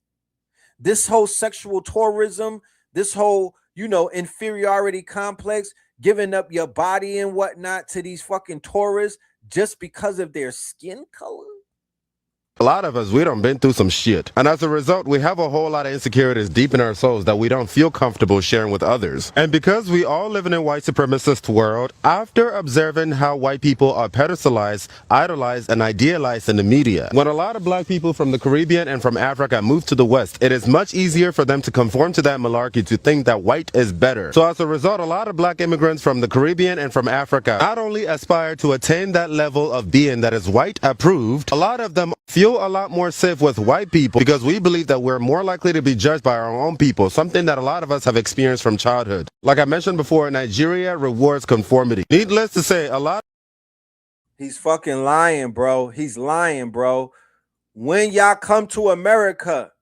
This whole sexual tourism, this whole, inferiority complex, giving up your body and whatnot to these fucking tourists just because of their skin color. A lot of us, we done been through some shit. And as a result, we have a whole lot of insecurities deep in our souls that we don't feel comfortable sharing with others. And because we all live in a white supremacist world, after observing how white people are pedestalized, idolized, and idealized in the media, when a lot of black people from the Caribbean and from Africa move to the West, it is much easier for them to conform to that malarkey, to think that white is better. So as a result, a lot of black immigrants from the Caribbean and from Africa not only aspire to attain that level of being that is white approved, a lot of them feel a lot more safe with white people because we believe that we're more likely to be judged by our own people, something that a lot of us have experienced from childhood. Like I mentioned before, Nigeria rewards conformity. Needless to say, a lot... He's fucking lying, bro. He's lying, bro. When y'all come to America,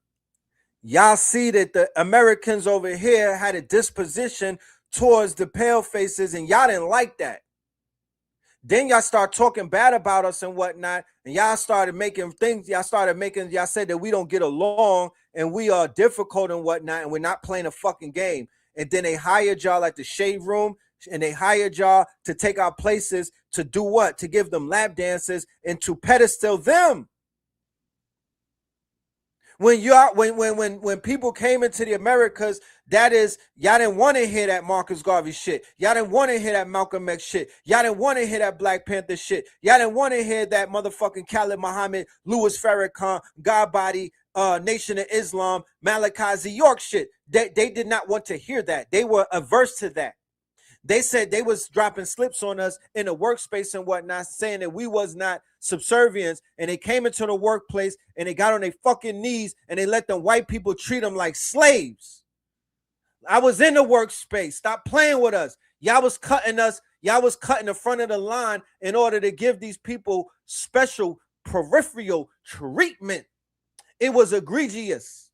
y'all see that the Americans over here had a disposition towards the pale faces, and y'all didn't like that. Then y'all start talking bad about us and whatnot, and y'all started making things, y'all said that we don't get along and we are difficult and whatnot, and we're not playing a fucking game. And then they hired y'all at the shade room, and they hired y'all to take our places to do what? To give them lap dances and to pedestal them. When people came into the Americas, that is, y'all didn't want to hear that Marcus Garvey shit. Y'all didn't want to hear that Malcolm X shit. Y'all didn't want to hear that Black Panther shit. Y'all didn't want to hear that motherfucking Khalid Muhammad, Louis Farrakhan, Godbody, Nation of Islam, Malachi Z. York shit. They did not want to hear that. They were averse to that. They said they was dropping slips on us in the workspace and whatnot, saying that we was not subservience. And they came into the workplace and they got on their fucking knees and they let the white people treat them like slaves. I was in the workspace. Stop playing with us. Y'all was cutting us. Y'all was cutting the front of the line in order to give these people special peripheral treatment. It was egregious.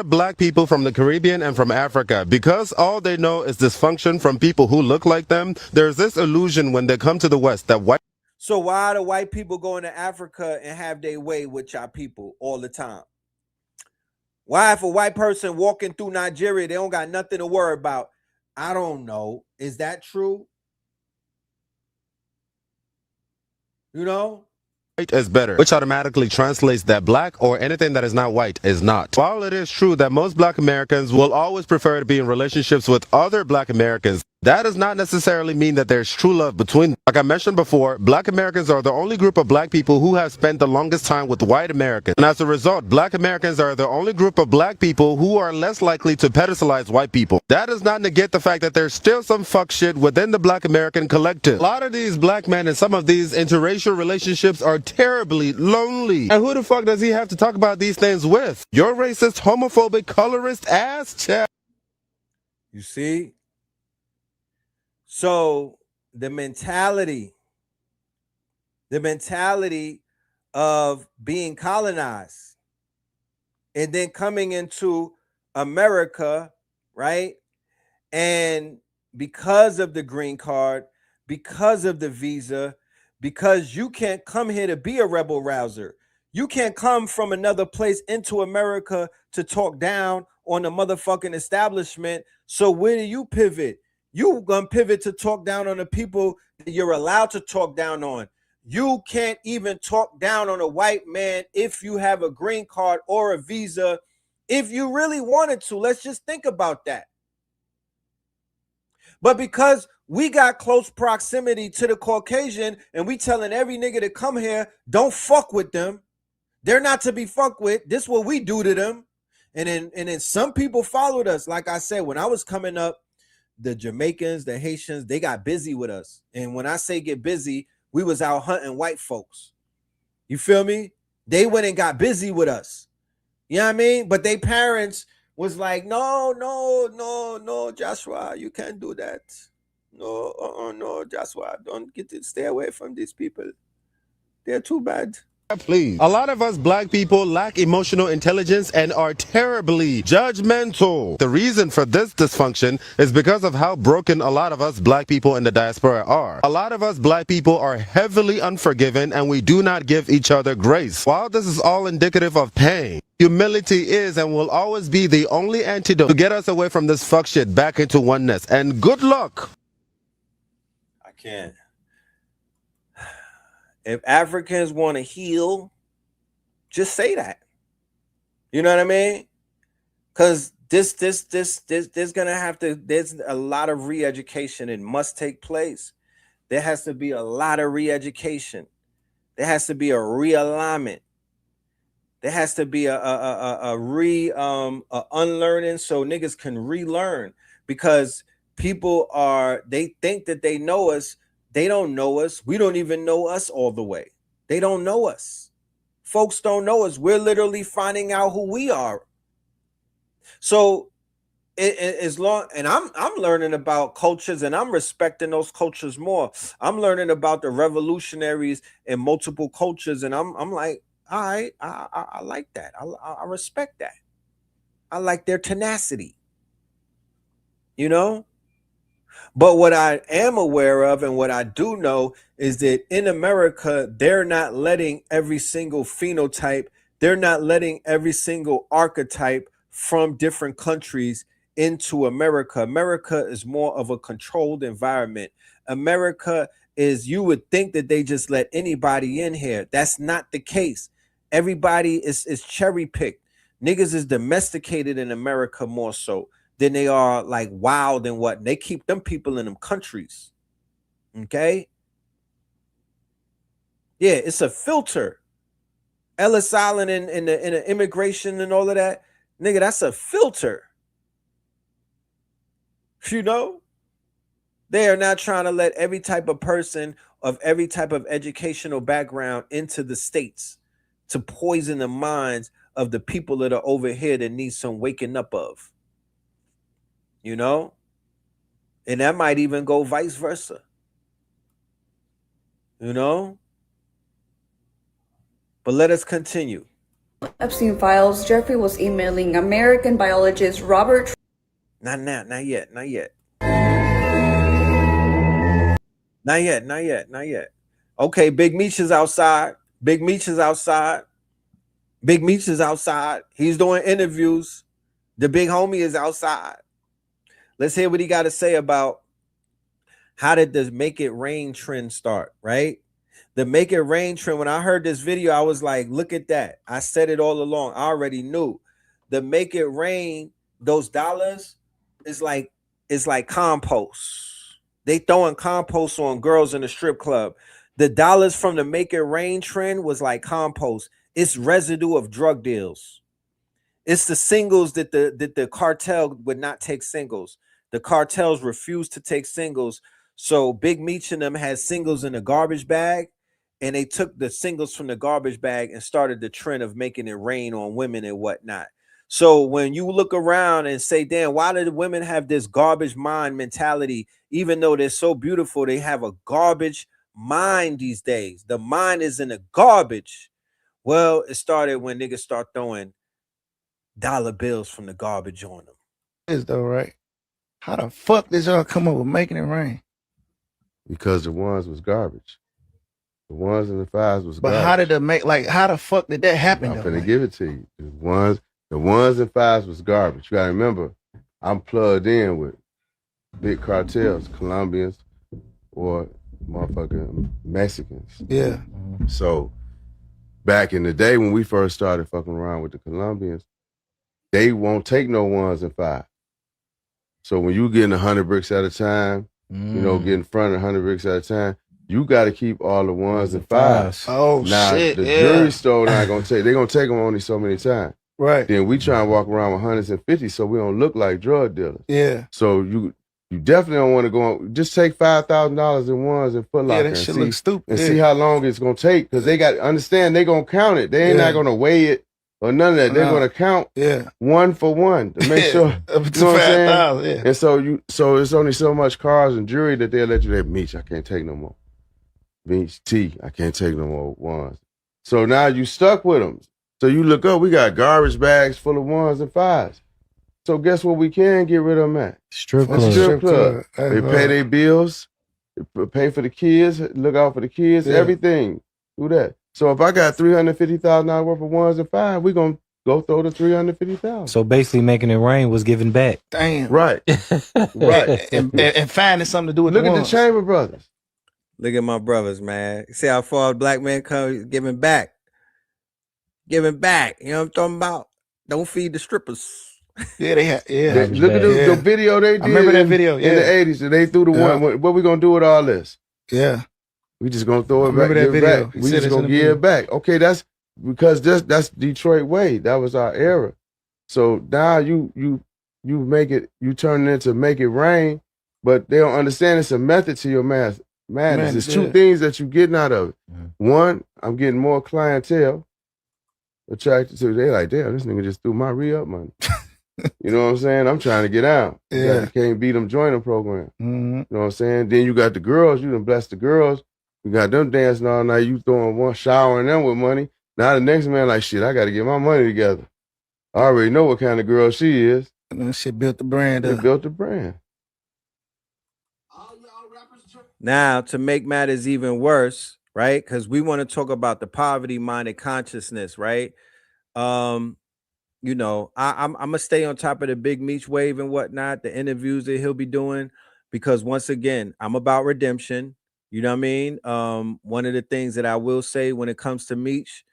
Black people from the Caribbean and from Africa, because all they know is dysfunction from people who look like them, there's this illusion when they come to the West that white... So why do white people go into Africa and have their way with y'all people all the time? Why if a white person walking through Nigeria, they don't got nothing to worry about? I don't know. Is that true? You know? White is better, which automatically translates that black or anything that is not white is not. While it is true that most black Americans will always prefer to be in relationships with other black Americans, that does not necessarily mean that there's true love between them. Like I mentioned before, black Americans are the only group of black people who have spent the longest time with white Americans. And as a result, black Americans are the only group of black people who are less likely to pedestalize white people. That does not negate the fact that there's still some fuck shit within the black American collective. A lot of these black men in some of these interracial relationships are terribly lonely. And who the fuck does he have to talk about these things with? Your racist, homophobic, colorist ass chat. You see? So the mentality of being colonized and then coming into America, right? And because of the green card, because of the visa, because you can't come here to be a rebel rouser. You can't come from another place into America to talk down on the motherfucking establishment. So where do you pivot? You gonna pivot to talk down on the people that you're allowed to talk down on. You can't even talk down on a white man if you have a green card or a visa. If you really wanted to, let's just think about that. But because we got close proximity to the Caucasian and we telling every nigga to come here, don't fuck with them. They're not to be fucked with. This is what we do to them. And then some people followed us. Like I said, when I was coming up, the Jamaicans, the Haitians, they got busy with us. And when I say get busy, we was out hunting white folks. You feel me? They went and got busy with us. You know what I mean? But they parents was like, no, Joshua, you can't do that. No, Joshua, don't stay away from these people. They're too bad. Please. A lot of us black people lack emotional intelligence and are terribly judgmental. The reason for this dysfunction is because of how broken a lot of us black people in the diaspora are. A lot of us black people are heavily unforgiving and we do not give each other grace. While this is all indicative of pain, humility is and will always be the only antidote to get us away from this fuck shit back into oneness. And good luck. I can't. If Africans want to heal, just say that. You know what I mean? Because there's gonna have to, there's a lot of re-education and must take place. There has to be a lot of re-education. There has to be a realignment. There has to be a unlearning so niggas can relearn, because people they think that they know us. They don't know us. We don't even know us all the way. They don't know us. Folks don't know us. We're literally finding out who we are. So as long, and I'm learning about cultures and I'm respecting those cultures more. I'm learning about the revolutionaries in multiple cultures, and I'm like, all right, I like that. I respect that. I like their tenacity. You know? But what I am aware of and what I do know is that in America, they're not letting every single phenotype, they're not letting every single archetype from different countries into America. America is more of a controlled environment. America is, you would think that they just let anybody in here. That's not the case. Everybody is cherry picked. Niggas is domesticated in America more so than they are like wild and what. They keep them people in them countries. Okay? Yeah, it's a filter. Ellis Island and the immigration and all of that. Nigga, that's a filter. You know? They are not trying to let every type of person of every type of educational background into the states to poison the minds of the people that are over here that need some waking up of. You know? And that might even go vice versa. You know? But let us continue. Epstein files, Jeffrey was emailing American biologist Robert. Not yet. Not yet. Okay, Big Meech is outside. Big Meech is outside. He's doing interviews. The big homie is outside. Let's hear what he got to say about how did the Make It Rain trend start, right? The Make It Rain trend, when I heard this video, I was like, look at that. I said it all along. I already knew. The Make It Rain, those dollars, is like compost. They throwing compost on girls in the strip club. The dollars from the Make It Rain trend was like compost. It's residue of drug deals. It's the singles that the cartel would not take singles. The cartels refused to take singles. So Big Meech and them had singles in a garbage bag, and they took the singles from the garbage bag and started the trend of making it rain on women and whatnot. So when you look around and say, damn, why do the women have this garbage mind mentality? Even though they're so beautiful, they have a garbage mind these days. The mind is in the garbage. Well, it started when niggas start throwing dollar bills from the garbage on them. Is though, right? How the fuck did y'all come up with making it rain? Because the ones was garbage. The ones and the fives was But garbage. how did it make, like, how the fuck did that happen? I'm finna give it to you. The ones and fives was garbage. You gotta remember, I'm plugged in with big cartels, Colombians or motherfucking Mexicans. Yeah. So back in the day when we first started fucking around with the Colombians, they won't take no 1s and 5s. So when you getting 100 bricks at a time, you know, getting front 100 bricks at a time, you got to keep all the 1s and 5s. Oh, now, shit, the yeah. jury store not going to take, they're going to take them only so many times. Right. Then we try and walk around with 100s and 50s so we don't look like drug dealers. Yeah. So you definitely don't want to go on, just take $5,000 in 1s and Foot Locker Yeah, that shit looks stupid. and see how long it's going to take, because they got to understand they're going to count it. They ain't not going to weigh it or none of that. They're going to count 1 for 1 to make sure. Up You to know what I'm 5,000, saying? yeah. And so it's only so much cars and jury that they'll let you say, Meech, I can't take no more. Meech, T, I can't take no more 1s. So now you stuck with them. So you look up, we got garbage bags full of 1s and 5s. So guess what we can get rid of them at? Strip A club. strip club. That's They right. pay their bills, they pay for the kids, look out for the kids, Yeah. everything. Do that. So if I got $350,000 worth of 1s and 5s, we gonna go throw the $350,000. So basically, making it rain was giving back. Damn. Right. Right. And finding something to do with Look the at the ones. Chamber Brothers. Look at my brothers, man. See how far black men come giving back. Giving back. You know what I'm talking about? Don't feed the strippers. Yeah, they had. Yeah. Look at the video they did. I remember that video. In the 80s. And they threw the Yeah. one. What we gonna do with all this? Yeah. We just gonna throw I it back. remember that give it video. back. He We said just it's in gonna the give video. it back. Okay, that's because that's Detroit way. That was our era. So now you make it, you turn it into make it rain, but they don't understand it's a method to your madness. There's two yeah. things that you're getting out of it. One, I'm getting more clientele attracted to. They like, damn, this nigga just threw my re-up money. You know what I'm saying? I'm trying to get out. Yeah. You can't beat them joining program. Mm-hmm. You know what I'm saying? Then you got the girls. You done blessed the girls. You got them dancing all night. You throwing one, showering them with money. Now the next man like, shit, I got to get my money together. I already know what kind of girl she is. And that shit built the brand They up. built the brand. Now, to make matters even worse, right? Because we want to talk about the poverty-minded consciousness, right? You know, I'm gonna stay on top of the Big Meech wave and whatnot, the interviews that he'll be doing, because once again, I'm about redemption. You know what I mean? One of the things that I will say when it comes to Meech,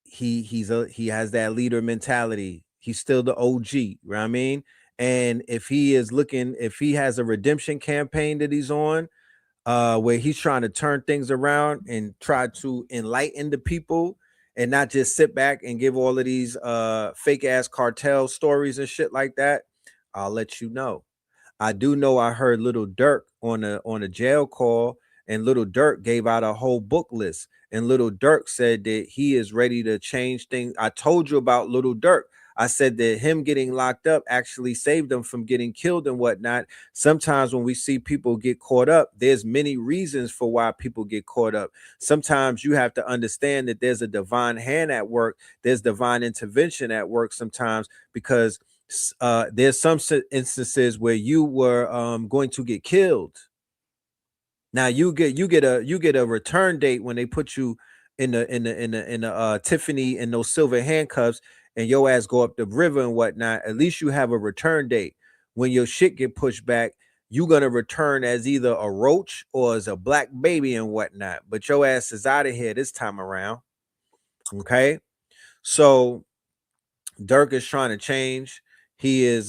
he has that leader mentality. He's still the OG, you know what I mean? And if he has a redemption campaign that he's on, where he's trying to turn things around and try to enlighten the people and not just sit back and give all of these fake ass cartel stories and shit like that, I'll let you know. I do know I heard Little Dirk on a jail call, and Little Dirk gave out a whole book list. And Little Dirk said that he is ready to change things. I told you about Little Dirk. I said that him getting locked up actually saved them from getting killed and whatnot. Sometimes when we see people get caught up, there's many reasons for why people get caught up. Sometimes you have to understand that there's a divine hand at work. There's divine intervention at work sometimes, because there's some instances where you were going to get killed. Now you get a return date when they put you in the Tiffany and those silver handcuffs, and your ass go up the river and whatnot. At least you have a return date. When your shit get pushed back, you're gonna return as either a roach or as a black baby and whatnot. But your ass is out of here this time around. Okay, so Dirk is trying to change. He is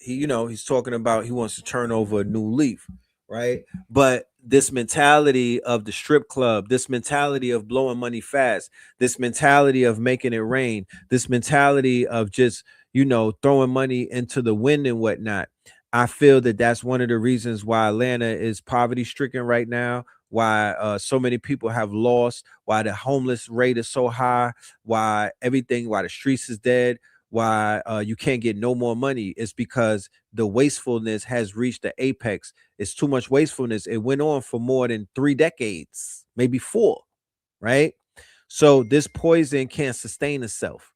he's talking about he wants to turn over a new leaf, right? But this mentality of the strip club, this mentality of blowing money fast, this mentality of making it rain, this mentality of just, throwing money into the wind and whatnot. I feel that that's one of the reasons why Atlanta is poverty stricken right now, why so many people have lost, why the homeless rate is so high, why the streets is dead, why you can't get no more money. It's because the wastefulness has reached the apex. It's too much wastefulness. It went on for more than 3 decades, maybe 4, right? So this poison can't sustain itself,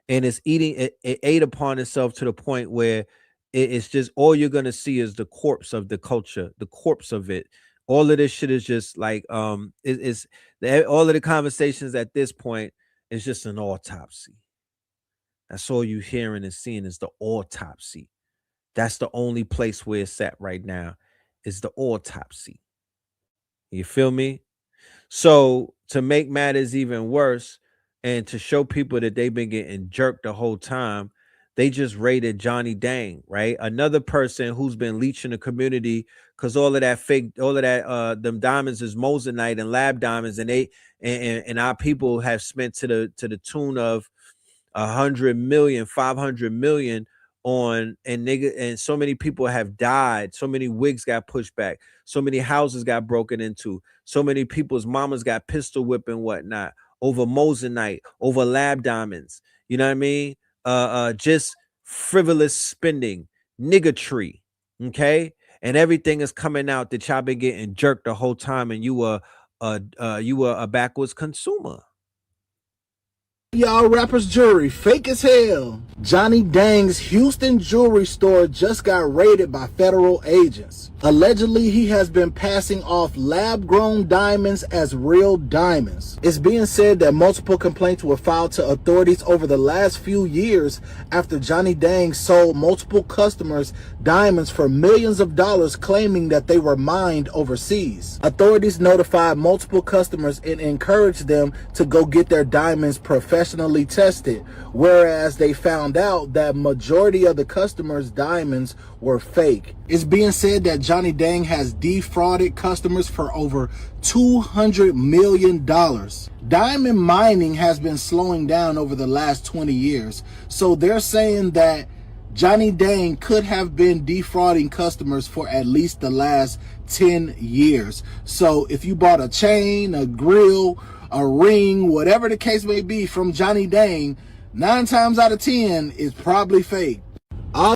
and it's eating it ate upon itself to the point where it's just all you're gonna see is the corpse of the culture, the corpse of it. All of this shit is just like all of the conversations at this point is just an autopsy. That's all you hearing and seeing is the autopsy. That's the only place where it's at right now, is the autopsy. You feel me? So to make matters even worse, and to show people that they've been getting jerked the whole time, they just raided Johnny Dang, right? Another person who's been leeching the community, because all of that them diamonds is moissanite and lab diamonds, and and our people have spent to the tune of 100 million, 500 million on, and so many people have died, so many wigs got pushed back, so many houses got broken into, so many people's mamas got pistol whipped and whatnot over moissanite, over lab diamonds. You know what I mean? Just frivolous spending, niggatry, okay? And everything is coming out that y'all been getting jerked the whole time, and you were a backwards consumer. Y'all rappers jewelry fake as hell. Johnny Dang's Houston jewelry store just got raided by federal agents. Allegedly, he has been passing off lab-grown diamonds as real diamonds. It's being said that multiple complaints were filed to authorities over the last few years after Johnny Dang sold multiple customers diamonds for millions of dollars, claiming that they were mined overseas. Authorities notified multiple customers and encouraged them to go get their diamonds professionally tested, whereas they found out that majority of the customers' diamonds were fake. It's being said that Johnny Dang has defrauded customers for over $200 million. Diamond mining has been slowing down over the last 20 years, so they're saying that Johnny Dang could have been defrauding customers for at least the last 10 years. So if you bought a chain, a grill, a ring, whatever the case may be from Johnny Dang, 9 times out of 10 is probably fake. I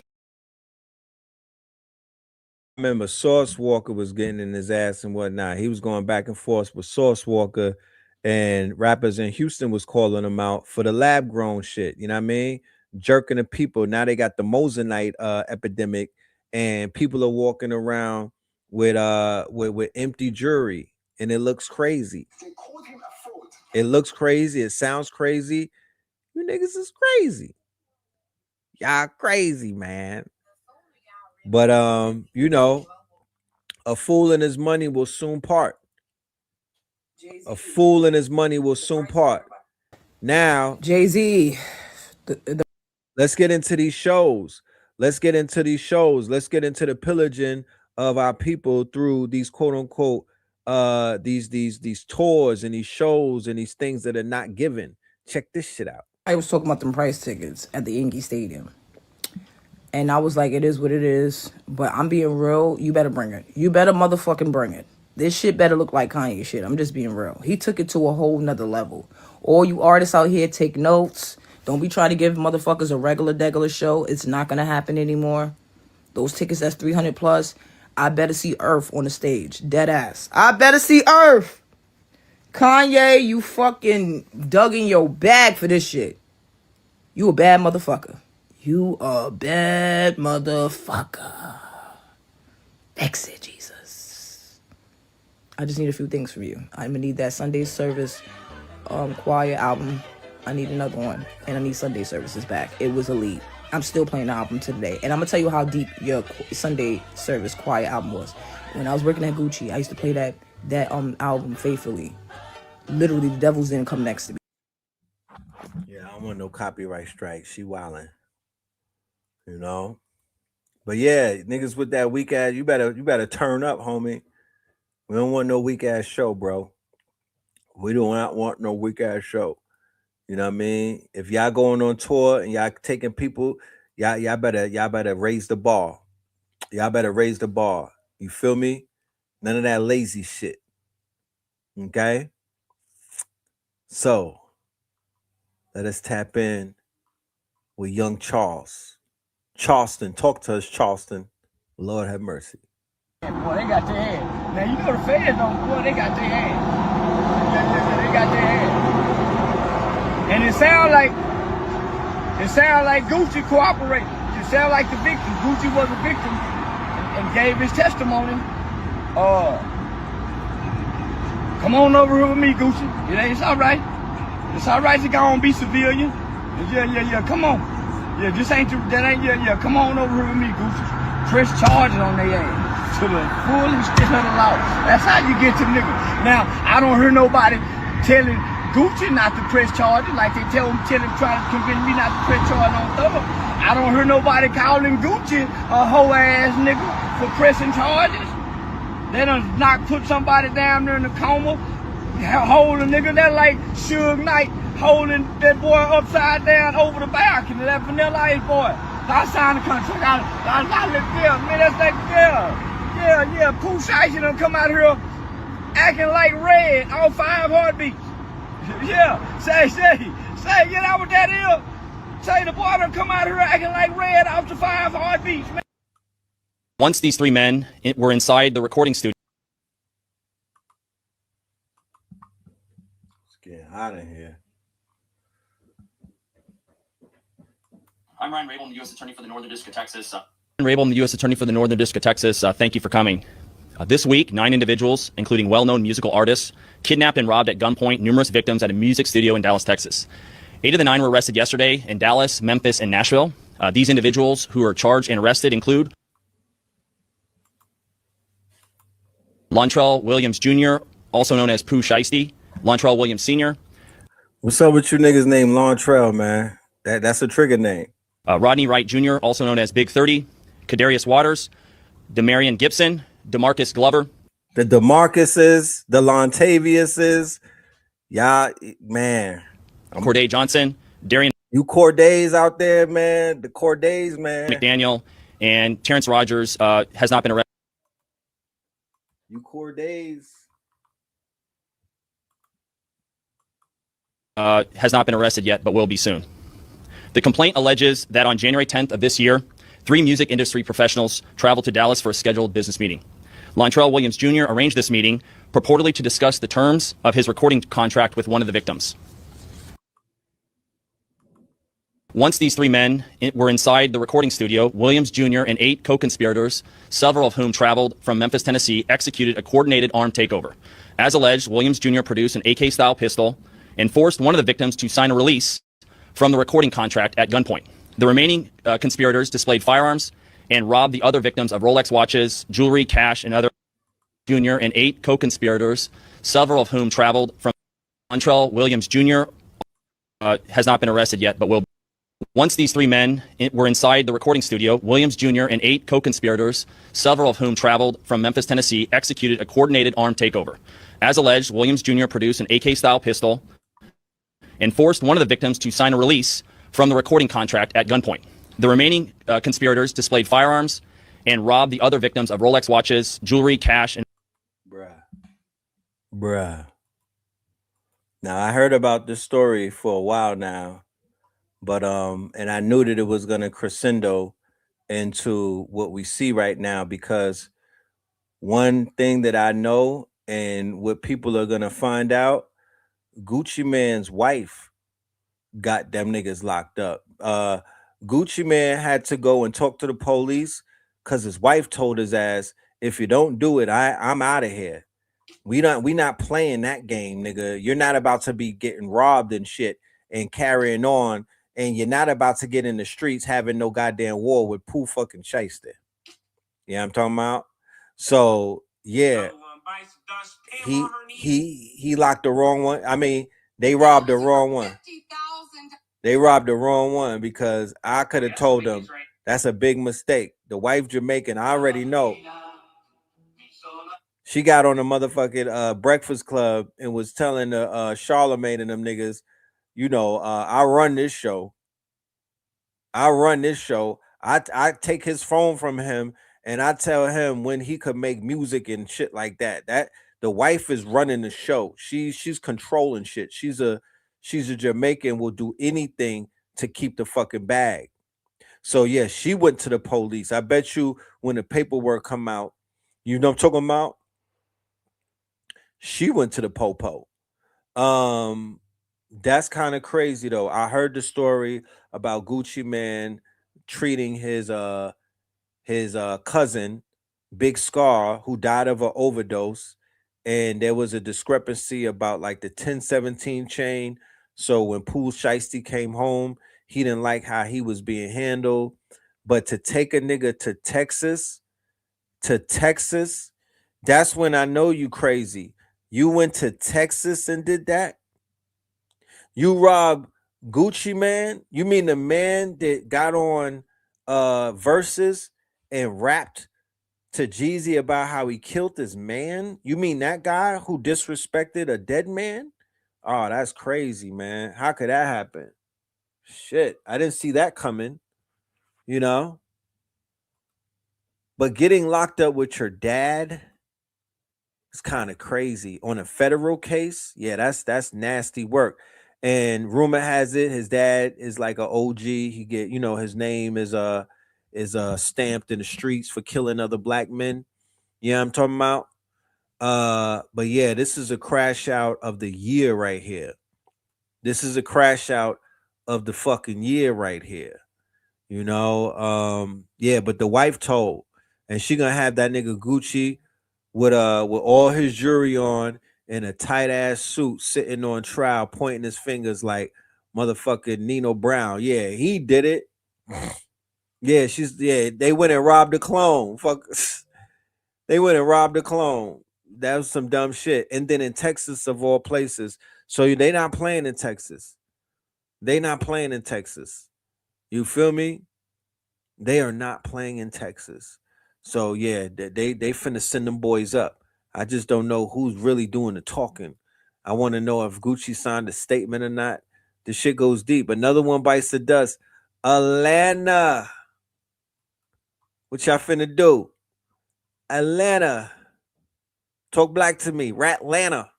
remember Sauce Walker was getting in his ass and whatnot. He was going back and forth with Sauce Walker, and rappers in Houston was calling him out for the lab grown shit. You know what I mean? Jerking the people. Now they got the moissanite epidemic, and people are walking around with empty jewelry, and it looks crazy. It looks crazy. It sounds crazy. You niggas is crazy. Y'all crazy, man. But you know, a fool and his money will soon part. A fool and his money will soon part. Now, Jay-Z. Let's get into these shows. Let's get into these shows. Let's get into the pillaging of our people through these quote unquote these tours and these shows and these things that are not given. Check this shit out. I was talking about them price tickets at the Yankee Stadium. And I was like, it is what it is. But I'm being real. You better bring it. You better motherfucking bring it. This shit better look like Kanye shit. I'm just being real. He took it to a whole nother level. All you artists out here, take notes. Don't be trying to give motherfuckers a regular show. It's not going to happen anymore. Those tickets that's 300 plus. I better see Earth on the stage. Dead ass. I better see Earth. Kanye, you fucking dug in your bag for this shit. You a bad motherfucker. You a bad motherfucker. Exit, Jesus. I just need a few things from you. I'm gonna need that Sunday service choir album. I need another one. And I need Sunday services back. It was elite. I'm still playing the album today. And I'm gonna tell you how deep your Sunday service choir album was. When I was working at Gucci, I used to play that album faithfully. Literally, the devils didn't come next to me. Yeah, I don't want no copyright strike. She wildin'. You know? But yeah, niggas with that weak ass, you better turn up, homie. We don't want no weak ass show, bro. We do not want no weak ass show. You know what I mean? If y'all going on tour and y'all taking people, y'all better raise the bar. Y'all better raise the bar. You feel me? None of that lazy shit. Okay? So, let us tap in with young Charles. Charleston, talk to us, Charleston. Lord have mercy. Boy, they got their hand. Now, you know the fans don't, boy, they got their hand. Yeah, they got their hand. And it sound like Gucci cooperated. It sound like the victim. Gucci was a victim and gave his testimony. Come on over here with me, Gucci. It's all right. It's all right to go and be civilian. Yeah, come on. Yeah, this ain't that ain't yeah. Come on over here with me, Gucci. Press charges on their ass to the full extent of the law. That's how you get to niggas. Now, I don't hear nobody telling Gucci not to press charges like they trying to convince me not to press charges on Thug. I don't hear nobody calling Gucci a hoe ass nigga for pressing charges. They done put somebody down there in the coma, hold a nigga. That like Suge Knight holding that boy upside down over the balcony, that Vanilla Ice boy. I signed the contract. I look there, man. That's like yeah. Pooh Shiesty done come out here acting like Red on 5 Heartbeats. Yeah, say, yeah, that what that is. Say the boy done come out here acting like Red off the 5 Heartbeats, man. Once these 3 men were inside the recording studio. It's getting hot in here. I'm Ryan Rabel, the U.S. Attorney for the Northern District of Texas. Rabel, the U.S. Attorney for the Northern District of Texas. Thank you for coming. This week, 9 individuals, including well-known musical artists, kidnapped and robbed at gunpoint numerous victims at a music studio in Dallas, Texas. 8 of the 9 were arrested yesterday in Dallas, Memphis, and Nashville. These individuals who are charged and arrested include Lontrell Williams Jr., also known as Pooh Shiesty, Lontrell Williams Sr. What's up with you niggas named Lontrell, man? That's a trigger name. Rodney Wright Jr., also known as Big 30, Kadarius Waters, Demarion Gibson, DeMarcus Glover. The DeMarcuses, the Lontaviuses, y'all, man. Corday Johnson, Darian. You Cordays out there, man. The Cordays, man. McDaniel, and Terrence Rogers has not been arrested. You Cordays. Has not been arrested yet, but will be soon. The complaint alleges that on January 10th of this year, 3 music industry professionals traveled to Dallas for a scheduled business meeting. Lontrell Williams Jr. arranged this meeting purportedly to discuss the terms of his recording contract with one of the victims. Once these 3 men were inside the recording studio, Williams Jr. and 8 co-conspirators, several of whom traveled from Memphis, Tennessee, executed a coordinated armed takeover. As alleged, Williams Jr. produced an AK-style pistol and forced one of the victims to sign a release from the recording contract at gunpoint. The remaining conspirators displayed firearms and robbed the other victims of Rolex watches, jewelry, cash, and other. Jr. and 8 co-conspirators, several of whom traveled from Lontrell Williams Jr. Has not been arrested yet, but will. Once these 3 men were inside the recording studio, Williams Jr. and 8 co-conspirators, several of whom traveled from Memphis, Tennessee, executed a coordinated armed takeover. As alleged, Williams Jr. produced an AK-style pistol and forced one of the victims to sign a release from the recording contract at gunpoint. The remaining conspirators displayed firearms and robbed the other victims of Rolex watches, jewelry, cash, and. Bruh. Now, I heard about this story for a while now, but and I knew that it was going to crescendo into what we see right now, because one thing that I know and what people are going to find out, Gucci Mane's wife got them niggas locked up. Gucci Mane had to go and talk to the police because his wife told his ass, if you don't do it, I'm out of here. We not playing that game, nigga. You're not about to be getting robbed and shit and carrying on, and you're not about to get in the streets having no goddamn war with Pooh fucking Shiesty. Yeah, I'm talking about. So yeah, he locked the wrong one. I mean, they robbed the wrong one. They robbed the wrong one, because I could have told them that's a big mistake. The wife Jamaican, I already know. She got on the motherfucking Breakfast Club and was telling the Charlemagne and them niggas, you know, I run this show. I take his phone from him and I tell him when he could make music and shit like that. That the wife is running the show. She's controlling shit. She's a Jamaican, will do anything to keep the fucking bag. So yeah, she went to the police. I bet you when the paperwork come out, you know what I'm talking about? She went to the popo. That's kind of crazy though. I heard the story about Gucci Mane treating his cousin, Big Scar, who died of an overdose, and there was a discrepancy about like the 1017 chain. So when Pooh Shiesty came home, He didn't like how he was being handled. But to take a nigga to Texas, that's when I know you crazy. You went to Texas and did that? You robbed Gucci Man? You mean the man that got on Versus and rapped to Jeezy about how he killed his man? You mean that guy who disrespected a dead man? Oh, that's crazy, man. How could that happen? Shit, I didn't see that coming, you know? But getting locked up with your dad is kind of crazy. On a federal case, yeah, that's nasty work. And rumor has it his dad is like a OG. He get, his name is stamped in the streets for killing other black men. Yeah, I'm talking about. But yeah, this is a crash out of the year right here. This is a crash out of the fucking year right here. Yeah, but the wife told, and she gonna have that nigga Gucci with all his jewelry on in a tight ass suit, sitting on trial, pointing his fingers like motherfucking Nino Brown. Yeah, he did it. Yeah, they went and robbed a clone. Fuck, they went and robbed a clone. That was some dumb shit. And then in Texas, of all places, so they not playing in Texas. They not playing in Texas. You feel me? They are not playing in Texas. So yeah, they finna send them boys up. I just don't know who's really doing the talking. I want to know if Gucci signed a statement or not. The shit goes deep. Another one bites the dust. Atlanta. What y'all finna do? Atlanta. Talk black to me. Ratlanta.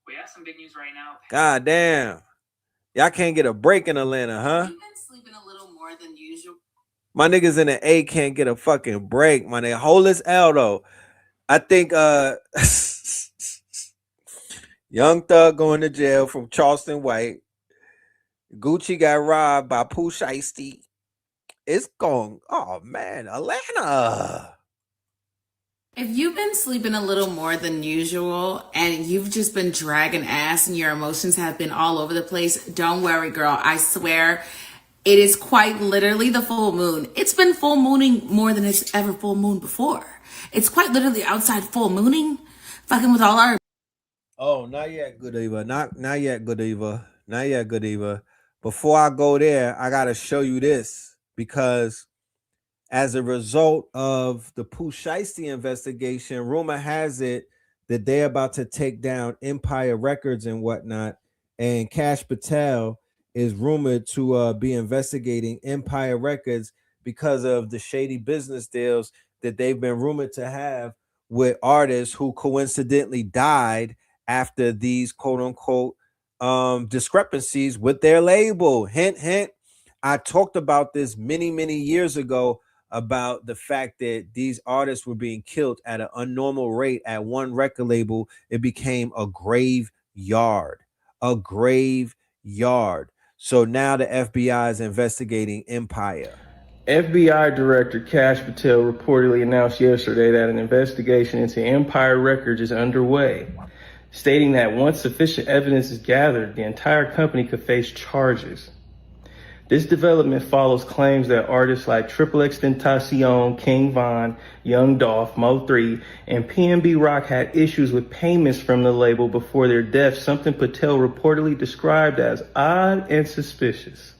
We have some big news right now. God damn. Y'all can't get a break in Atlanta, huh? You've been sleeping a little more than usual. My niggas in the A can't get a fucking break, my nigga. Hold this L though. I think Young Thug going to jail from Charleston White. Gucci got robbed by Pooh Shiesty. It's going, oh man, Atlanta. If you've been sleeping a little more than usual and you've just been dragging ass and your emotions have been all over the place, don't worry, girl. I swear it is quite literally the full moon. It's been full mooning more than it's ever full moon before. It's quite literally outside full mooning, fucking with all our... Oh, not yet, good Eva. Not yet, good Eva. Not yet, good Eva. Before I go there, I got to show you this because as a result of the Pooh Shiesty investigation, rumor has it that they're about to take down Empire Records and whatnot. And Cash Patel is rumored to be investigating Empire Records because of the shady business deals that they've been rumored to have with artists who coincidentally died after these quote unquote discrepancies with their label. Hint, hint. I talked about this many, many years ago about the fact that these artists were being killed at an unnormal rate at one record label. It became a graveyard. So now the FBI is investigating Empire. FBI Director Cash Patel reportedly announced yesterday that an investigation into Empire Records is underway, stating that once sufficient evidence is gathered, the entire company could face charges. This development follows claims that artists like XXXTentacion, King Von, Young Dolph, Mo3, and PNB Rock had issues with payments from the label before their deaths, something Patel reportedly described as odd and suspicious.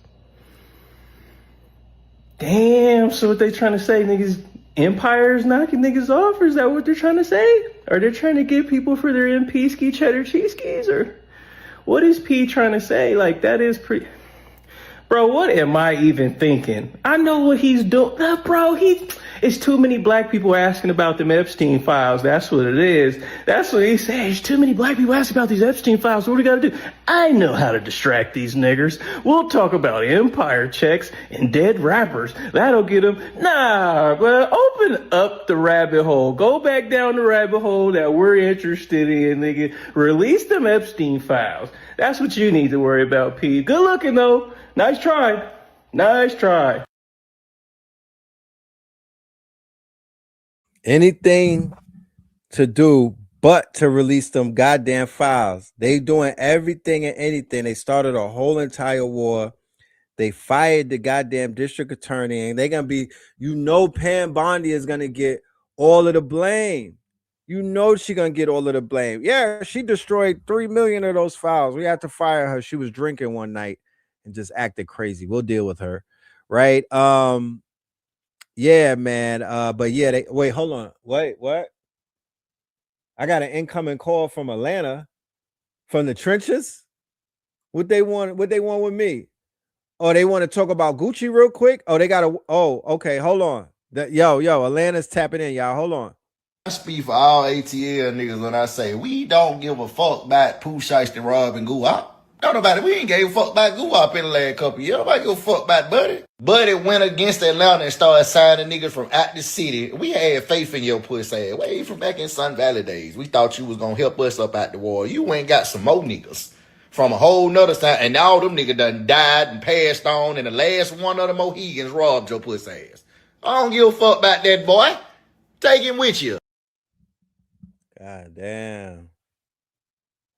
Damn, so what they trying to say, niggas, Empire's knocking niggas off, or is that what they're trying to say? Are they trying to get people for their MP ski cheddar cheese skis, or what is P trying to say? Like, that is pretty... Bro, what am I even thinking? I know what he's doing. Bro, it's too many black people asking about them Epstein files. That's what it is. That's what he said. There's too many black people asking about these Epstein files. What do we got to do? I know how to distract these niggers. We'll talk about Empire checks and dead rappers. That'll get them. Nah, well, open up the rabbit hole. Go back down the rabbit hole that we're interested in, nigga. Release them Epstein files. That's what you need to worry about, P. Good looking, though. Nice try. Nice try. Anything to do but to release them goddamn files. They doing everything and anything. They started a whole entire war. They fired the goddamn district attorney, and they're gonna be, Pam Bondi is gonna get all of the blame. She's gonna get all of the blame. Yeah, she destroyed 3 million of those files. We had to fire her. She was drinking one night and just acted crazy. We'll deal with her, right? Yeah, man. But yeah, wait, hold on. Wait, what? I got an incoming call from Atlanta, from the trenches. What they want with me? Oh, they want to talk about Gucci real quick. Oh, they got to. Oh, okay. Hold on. Yo, Atlanta's tapping in, y'all. Hold on. I speak for all ATL niggas when I say we don't give a fuck about Pooh Shiesty, Rob, and Guwop. Don't nobody. We ain't gave a fuck about Guwop in the last couple years. Nobody give a fuck about Buddy. Buddy went against Atlanta and started signing niggas from out the city. We had faith in your pussy ass. Way from back in Sun Valley days. We thought you was gonna help us up out the war. You ain't got some more niggas from a whole nother side, and all them niggas done died and passed on, and the last one of the Mohegans robbed your pussy ass. I don't give a fuck about that, boy. Take him with you. God damn.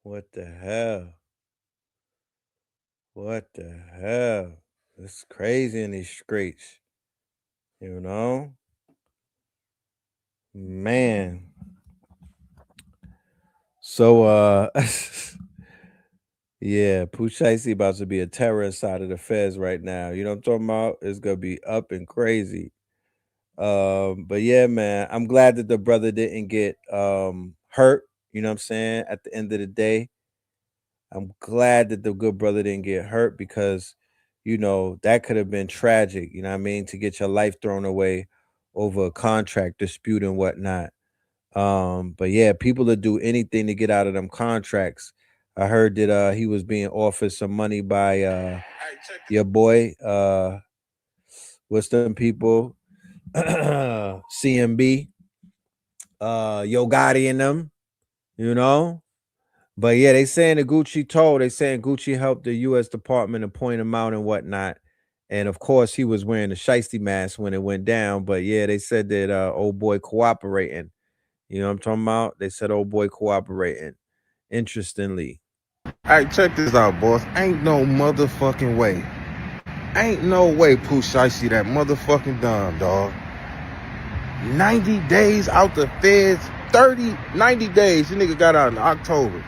What the hell? What the hell? It's crazy in these streets. Man. So yeah, Pooh Shiesty about to be a terror inside of the feds right now. You know what I'm talking about? It's gonna be up and crazy. But yeah, man, I'm glad that the brother didn't get hurt. You know what I'm saying? At the end of the day, I'm glad that the good brother didn't get hurt, because that could have been tragic. You know what I mean? To get your life thrown away over a contract dispute and whatnot. But yeah, people that do anything to get out of them contracts. I heard that he was being offered some money by your boy. What's them people? CMB, Yo Gotti and them, But yeah, they saying Gucci helped the U.S. Department appoint him out and whatnot. And of course, he was wearing the shiesty mask when it went down. But yeah, they said that old boy cooperating. You know what I'm talking about? They said old boy cooperating. Interestingly. All right, check this out, boss. Ain't no motherfucking way. Ain't no way Pooh Shiesty that motherfucking dumb, dog. 90 days out the feds, 90 days. The nigga got out in October.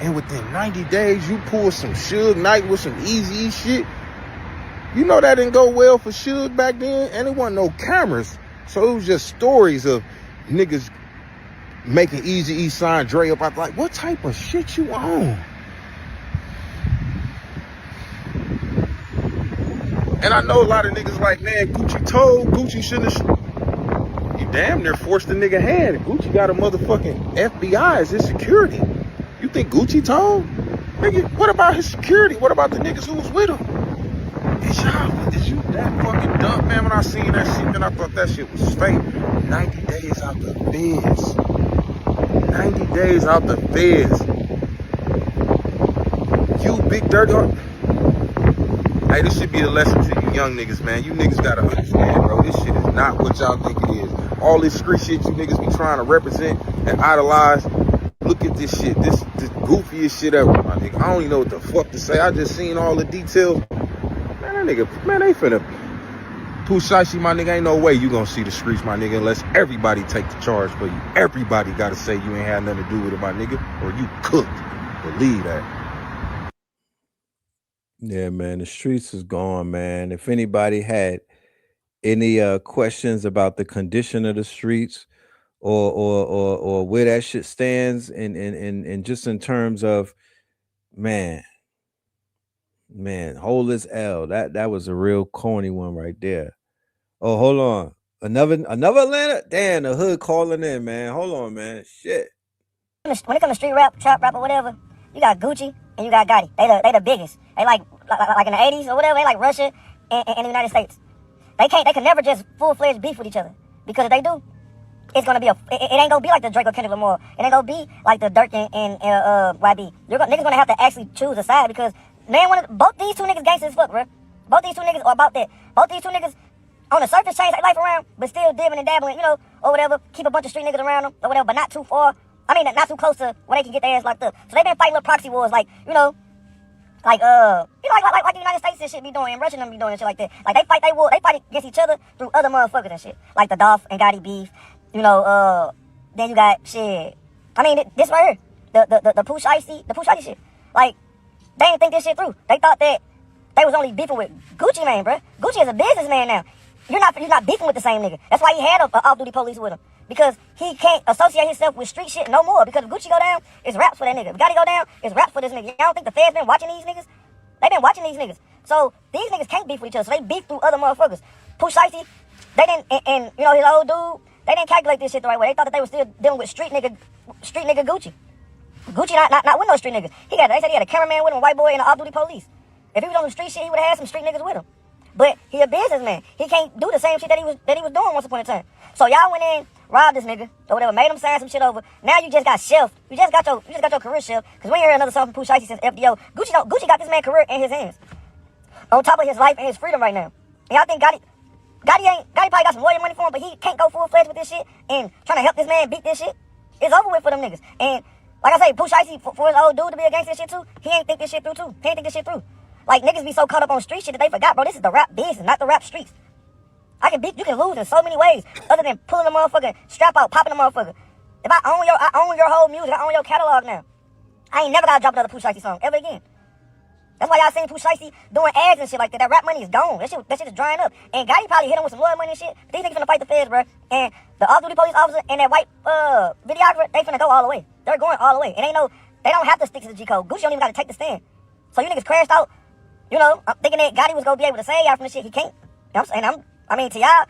And within 90 days, you pull some Suge Knight with some Eazy shit. You know that didn't go well for Suge back then, and there wasn't no cameras. So it was just stories of niggas making Eazy sign Dre up. I was like, what type of shit you on? And I know a lot of niggas like, man, Gucci told, Gucci shouldn't have. You damn near forced the nigga hand. Gucci got a motherfucking FBI as his security. You think Gucci told? Nigga, what about his security? What about the niggas who was with him? Is you that fucking dumb, man? When I seen that shit, man, I thought that shit was fake. 90 days out the feds. 90 days out the feds. You big dirty heart. Hey, this should be a lesson to you young niggas, man. You niggas gotta understand, bro. This shit is not what y'all think it is. All this street shit you niggas be trying to represent and idolize. Look at this shit. This goofiest shit ever, my nigga. I don't even know what the fuck to say. I just seen all the details. Man, that nigga, man, they finna. Pooh Shiesty, my nigga, ain't no way you gonna see the streets, my nigga, unless everybody take the charge for you. Everybody gotta say you ain't had nothing to do with it, my nigga, or you cooked. Believe that. Yeah, man, the streets is gone, man. If anybody had any questions about the condition of the streets, or where that shit stands, and just in terms of, man, whole as L, that was a real corny one right there. Oh, hold on, another Atlanta. Damn, the hood calling in, man. Hold on, man. Shit. When it comes to street rap, trap rap, or whatever, you got Gucci and you got Gotti. They the biggest. They like in the 80s or whatever. They like Russia and the United States. They can never just full-fledged beef with each other, because if they do, it's gonna be it ain't gonna be like the Drake or Kendrick Lamar. It ain't gonna be like the Dirk and YB. Niggas gonna have to actually choose a side, because both these two niggas gangsters as fuck, bro. Both these two niggas are about that. Both these two niggas on the surface change their life around, but still dibbing and dabbling, or whatever. Keep a bunch of street niggas around them or whatever, but not too far. I mean, not too close to where they can get their ass locked up. So they been fighting little proxy wars, like, Like like the United States and shit be doing, and Russia and them be doing and shit like that. Like they fight against each other through other motherfuckers and shit. Like the Dolph and Gotti beef, you know. Then you got shit. I mean, this right here, the Pooh Shiesty shit. Like they didn't think this shit through. They thought that they was only beefing with Gucci Mane, bro. Gucci is a businessman now. You're not beefing with the same nigga. That's why he had a off-duty police with him. Because he can't associate himself with street shit no more. Because if Gucci go down, it's raps for that nigga. If Gotti go down, it's raps for this nigga. Y'all don't think the feds been watching these niggas? They been watching these niggas. So these niggas can't beef with each other. So they beef through other motherfuckers. Pooh Shiesty, they didn't, and you know his old dude, they didn't calculate this shit the right way. They thought that they were still dealing with street nigga Gucci. Gucci not with no street niggas. They said he had a cameraman with him, a white boy, and an off-duty police. If he was on the street shit, he would have had some street niggas with him. But he a businessman. He can't do the same shit that he was doing once upon a time. So y'all went in, robbed this nigga, or whatever, made him sign some shit over. Now you just got shelved. You just got your career shelved. Cause we ain't heard another song from Pooh Shiesty since FDO. Gucci got this man's career in his hands. On top of his life and his freedom right now. And y'all think Gotti probably got some lawyer money for him, but he can't go full-fledged with this shit and trying to help this man beat this shit. It's over with for them niggas. And like I say, Pooh Shiesty, for his old dude to be against this shit too, he ain't think this shit through too. He ain't think this shit through. Like, niggas be so caught up on street shit that they forgot, bro, this is the rap business, not the rap streets. You can lose in so many ways, other than pulling a motherfucker, strap out, popping a motherfucker. If I own your whole music, I own your catalog now. I ain't never gotta drop another Pooh Shiesty song, ever again. That's why y'all seen Pooh Shiesty doing ads and shit like that. That rap money is gone. That shit is drying up. And Gotti probably hit him with some lawyer money and shit. But these niggas finna fight the feds, bro. And the off-duty police officer and that white videographer, they finna go all the way. They're going all the way. And they don't have to stick to the G code. Gucci don't even gotta take the stand. So you niggas crashed out. You know, I'm thinking that Gotti was gonna be able to save y'all from this shit. He can't. You know what I'm saying? I mean, to y'all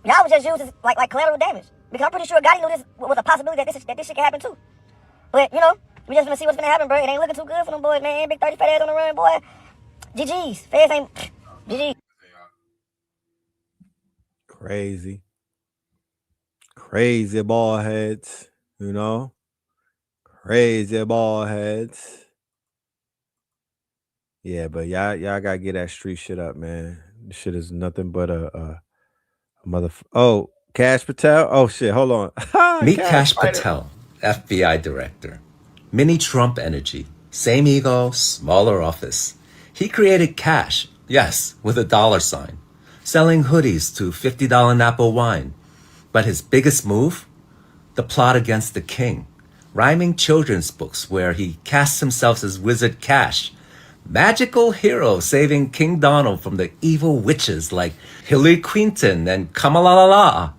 was just used as like collateral damage. Because I'm pretty sure Gotti knew this was a possibility that this shit can happen too. But, you know, we just gonna see what's gonna happen, bro. It ain't looking too good for them boys, man. Big 30 fat ass on the run, boy. GG's. Feds ain't. GG. Crazy ball heads, you know? Crazy ball heads. Yeah, but y'all gotta get that street shit up, man. This shit is nothing but a motherfucker. Oh, Cash Patel? Oh shit, hold on. Meet Cash Patel, FBI director. Mini Trump energy. Same ego, smaller office. He created Cash, yes, with a $, selling hoodies to $50 Napa wine. But his biggest move? The plot against the king. Rhyming children's books where he casts himself as Wizard Cash, magical hero saving King Donald from the evil witches like Hillary Clinton and Kamala.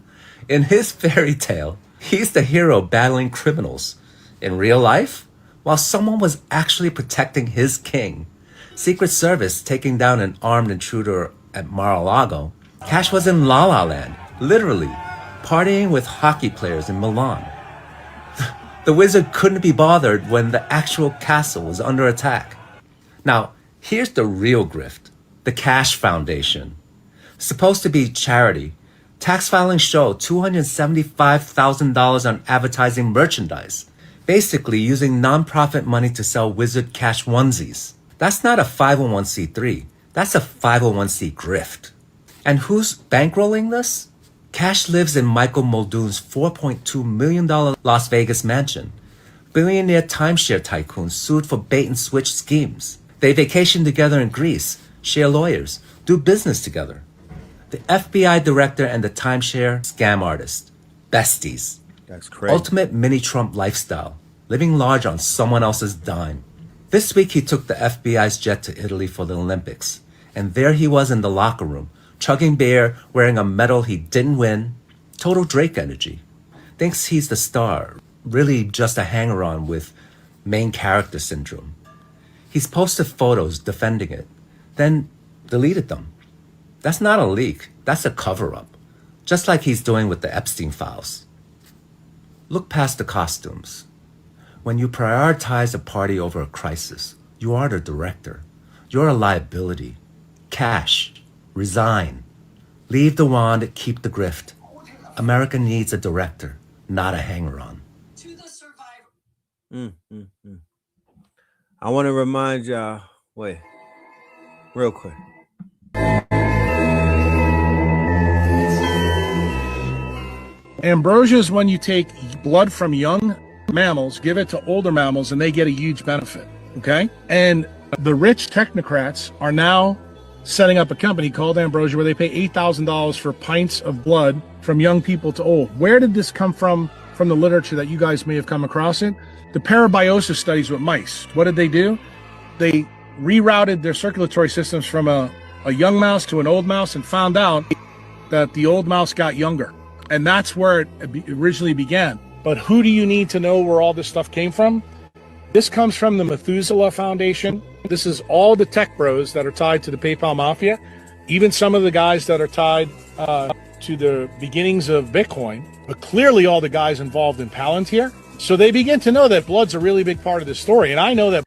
In his fairy tale, he's the hero battling criminals. In real life, while someone was actually protecting his king, Secret Service taking down an armed intruder at Mar-a-Lago, Cash was in La La Land, literally, partying with hockey players in Milan. The wizard couldn't be bothered when the actual castle was under attack. Now, here's the real grift. The Cash Foundation. Supposed to be charity. Tax filings show $275,000 on advertising merchandise. Basically using nonprofit money to sell Wizard Cash onesies. That's not a 501c3. That's a 501c grift. And who's bankrolling this? Cash lives in Michael Muldoon's $4.2 million Las Vegas mansion. Billionaire timeshare tycoons sued for bait-and-switch schemes. They vacation together in Greece, share lawyers, do business together. The FBI director and the timeshare scam artist. Besties. That's crazy. Ultimate mini-Trump lifestyle. Living large on someone else's dime. This week he took the FBI's jet to Italy for the Olympics. And there he was in the locker room, chugging beer, wearing a medal he didn't win. Total Drake energy. Thinks he's the star. Really just a hanger-on with main character syndrome. He's posted photos defending it, then deleted them. That's not a leak. That's a cover-up. Just like he's doing with the Epstein files. Look past the costumes. When you prioritize a party over a crisis, you are the director. You're a liability. Cash. Resign. Leave the wand, keep the grift. America needs a director, not a hanger-on. I want to remind y'all, wait, real quick. Ambrosia is when you take blood from young mammals, give it to older mammals, and they get a huge benefit, okay? And The rich technocrats are now setting up a company called Ambrosia where they pay $8,000 for pints of blood from young people to old. Where did this come from the literature that you guys may have come across it? The parabiosis studies with mice. What did they do? They rerouted their circulatory systems from a young mouse to an old mouse and found out that the old mouse got younger. And that's where it originally began. But who do you need to know where all this stuff came from? This comes from the Methuselah Foundation. This is all the tech bros that are tied to the PayPal mafia, even some of the guys that are tied to the beginnings of Bitcoin, but clearly all the guys involved in Palantir. So they begin to know that blood's a really big part of the story. And I know that.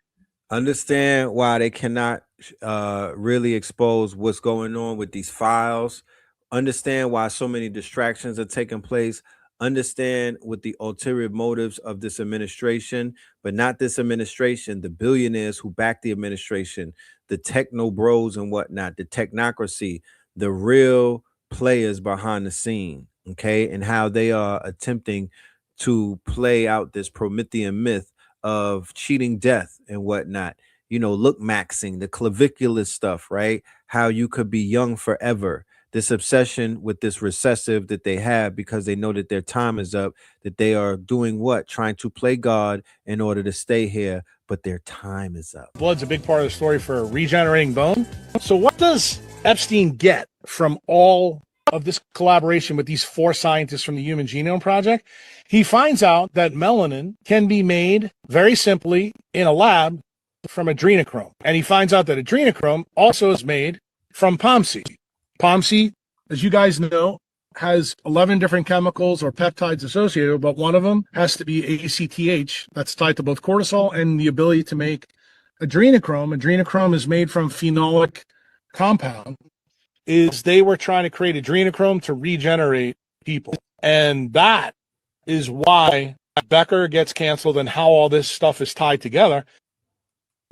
Understand why they cannot really expose what's going on with these files. Understand why so many distractions are taking place. Understand what the ulterior motives of this administration, but not this administration, the billionaires who back the administration, the techno bros and whatnot, the technocracy, the real players behind the scene, okay, and how they are attempting to play out this Promethean myth of cheating death and whatnot. You know, look maxing, the clavicular stuff, right? How you could be young forever. This obsession with this recessive that they have because they know that their time is up, that they are doing what? Trying to play God in order to stay here, but their time is up. Blood's a big part of the story for regenerating bone. So what does Epstein get from all of this collaboration with these 4 scientists from the Human Genome Project? He finds out that melanin can be made very simply in a lab from adrenochrome. And he finds out that adrenochrome also is made from palm seed. Palm seed, as you guys know, has 11 different chemicals or peptides associated, but one of them has to be ACTH. That's tied to both cortisol and the ability to make adrenochrome. Adrenochrome is made from phenolic compound. They were trying to create adrenochrome to regenerate people. And that is why Becker gets canceled and how all this stuff is tied together.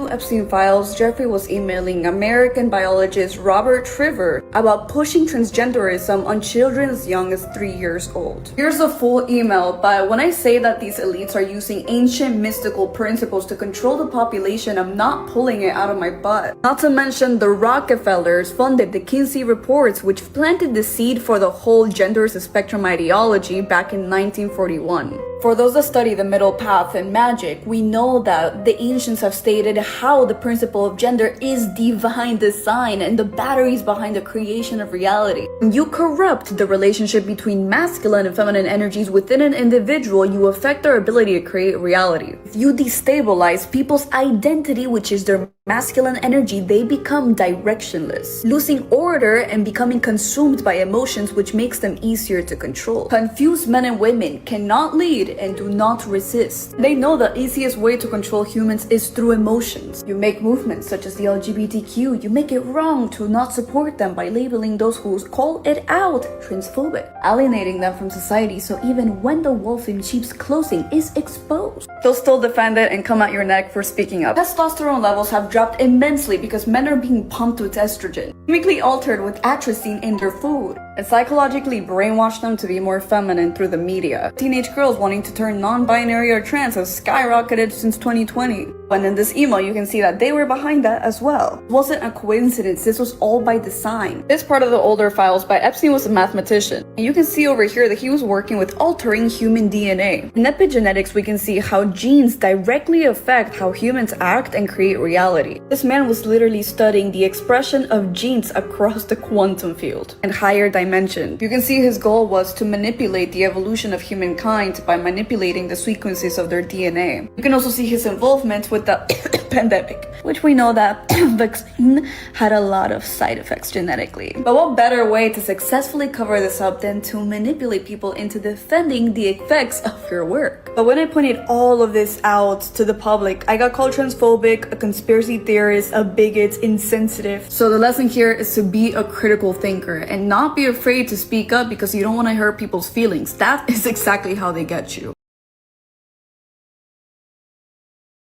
Epstein files, Jeffrey was emailing American biologist Robert Trivers about pushing transgenderism on children as young as 3 years old. Here's a full email, but when I say that these elites are using ancient mystical principles to control the population, I'm not pulling it out of my butt. Not to mention the Rockefellers funded the Kinsey reports, which planted the seed for the whole gender spectrum ideology back in 1941. For those that study the middle path and magic, we know that the ancients have stated how the principle of gender is divine design and the batteries behind the creation of reality. When you corrupt the relationship between masculine and feminine energies within an individual, you affect their ability to create reality. If you destabilize people's identity, which is their masculine energy, they become directionless, losing order and becoming consumed by emotions, which makes them easier to control. Confused men and women cannot lead and do not resist. They know the easiest way to control humans is through emotions. You make movements such as the LGBTQ, you make it wrong to not support them by labeling those who call it out transphobic, alienating them from society, so even when the wolf in sheep's clothing is exposed, they'll still defend it and come at your neck for speaking up. Testosterone levels have dropped immensely because men are being pumped with estrogen, chemically altered with atrazine in their food, and psychologically brainwashed them to be more feminine through the media. Teenage girls wanting to turn non-binary or trans has skyrocketed since 2020. And in this email, you can see that they were behind that as well. It wasn't a coincidence, this was all by design. This part of the older files by Epstein was a mathematician. And you can see over here that he was working with altering human DNA. In epigenetics, we can see how genes directly affect how humans act and create reality. This man was literally studying the expression of genes across the quantum field and higher dimensions. You can see his goal was to manipulate the evolution of humankind by manipulating the sequences of their DNA. You can also see his involvement with the pandemic, which we know that vaccine had a lot of side effects genetically. But what better way to successfully cover this up than to manipulate people into defending the effects of your work? But when I pointed all of this out to the public, I got called transphobic, a conspiracy theorist, a bigot, insensitive. So the lesson here is to be a critical thinker and not be afraid to speak up because you don't want to hurt people's feelings. That is exactly how they get you.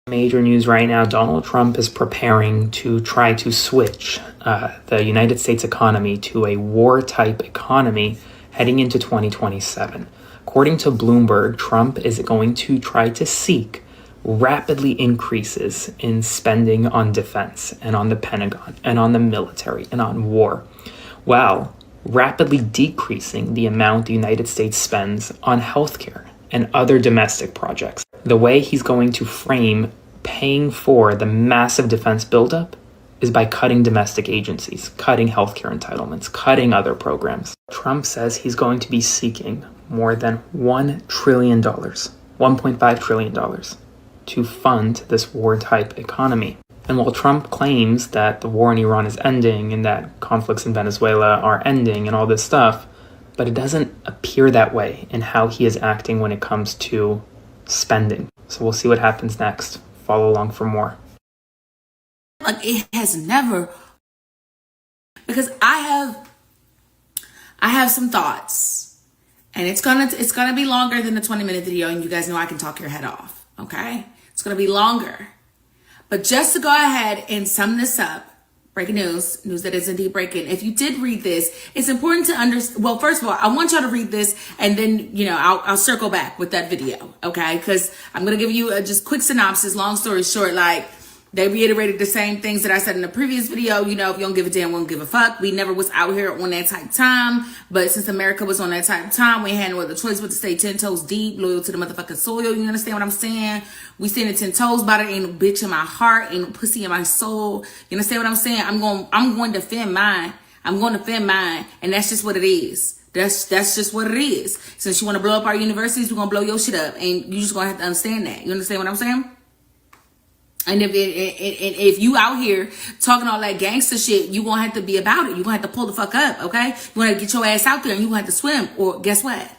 Major news right now, Donald Trump is preparing to try to switch the United States economy to a war-type economy heading into 2027. According to Bloomberg, Trump is going to try to seek rapidly increases in spending on defense and on the Pentagon and on the military and on war, while rapidly decreasing the amount the United States spends on healthcare and other domestic projects. The way he's going to frame paying for the massive defense buildup is by cutting domestic agencies, cutting healthcare entitlements, cutting other programs. Trump says he's going to be seeking more than $1 trillion, $1.5 trillion to fund this war-type economy. And while Trump claims that the war in Iran is ending and that conflicts in Venezuela are ending and all this stuff, but it doesn't appear that way in how he is acting when it comes to spending. So we'll see what happens next. Follow along for more. Like, it has never, because I have some thoughts, and it's gonna be longer than the 20-minute video, and you guys know I can talk your head off, okay? It's gonna be longer. But just to go ahead and sum this up, breaking news that is indeed breaking. If you did read this, it's important to understand. Well, first of all, I want y'all to read this, and then, I'll circle back with that video, okay? Because I'm going to give you a just quick synopsis. Long story short, like, they reiterated the same things that I said in the previous video. If you don't give a damn, we don't give a fuck. We never was out here on that type of time. But since America was on that type of time, we had no other choice but to stay 10 toes deep, loyal to the motherfucking soil. You understand what I'm saying? We standing 10 toes about it. Ain't no bitch in my heart. Ain't no pussy in my soul. You understand what I'm saying? I'm going to defend mine. I'm going to defend mine. And that's just what it is. That's just what it is. Since you want to blow up our universities, we're going to blow your shit up. And you just going to have to understand that. You understand what I'm saying? And if you out here talking all that gangster shit, you gonna have to be about it. You gonna have to pull the fuck up, okay? You gonna have to get your ass out there, and you gonna have to swim. Or guess what?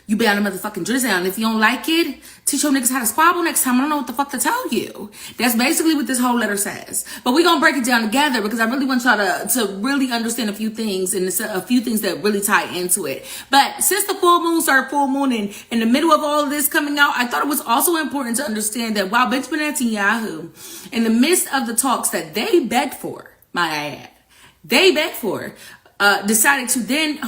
You be on the motherfucking drizzle. And if you don't like it, teach your niggas how to squabble next time. I don't know what the fuck to tell you. That's basically what this whole letter says. But we're gonna break it down together because I really want y'all to really understand a few things, and a few things that really tie into it. But since the full moon started full mooning in the middle of all of this coming out, I thought it was also important to understand that while Benjamin Netanyahu, in the midst of the talks that they begged for, might I add, decided to then,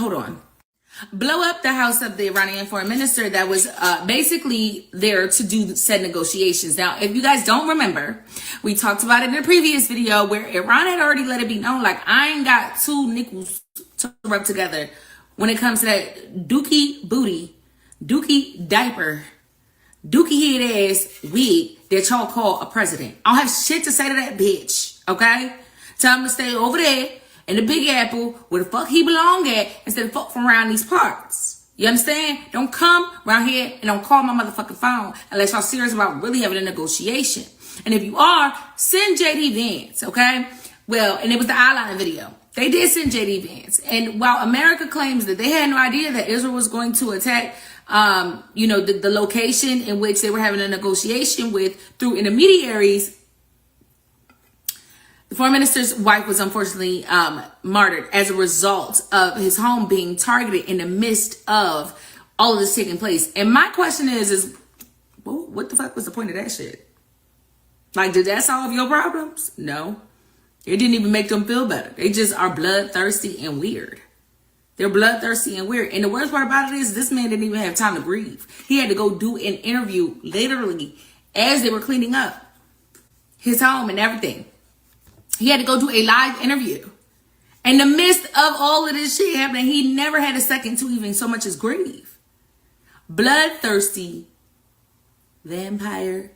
blow up the house of the Iranian foreign minister that was basically there to do said negotiations. Now, if you guys don't remember, we talked about it in a previous video where Iran had already let it be known, like, I ain't got two nickels to rub together when it comes to that dookie booty, dookie diaper, dookie head ass wig that y'all call a president. I don't have shit to say to that bitch, okay? Tell him to stay over there in the Big Apple where the fuck he belong at instead of fuck from around these parts. You understand? Don't come around here and don't call my motherfucking phone unless y'all serious about really having a negotiation. And if you are, send JD Vance, okay? Well, and it was the eyeline video. They did send JD Vance. And while America claims that they had no idea that Israel was going to attack the location in which they were having a negotiation with through intermediaries, the foreign minister's wife was unfortunately martyred as a result of his home being targeted in the midst of all of this taking place. And my question is what the fuck was the point of that shit? Like, did that solve your problems? No. It didn't even make them feel better. They just are bloodthirsty and weird. They're bloodthirsty and weird. And the worst part about it is this man didn't even have time to breathe. He had to go do an interview literally as they were cleaning up his home and everything. He had to go do a live interview. In the midst of all of this shit happening, he never had a second to even so much as grieve. Bloodthirsty, vampire,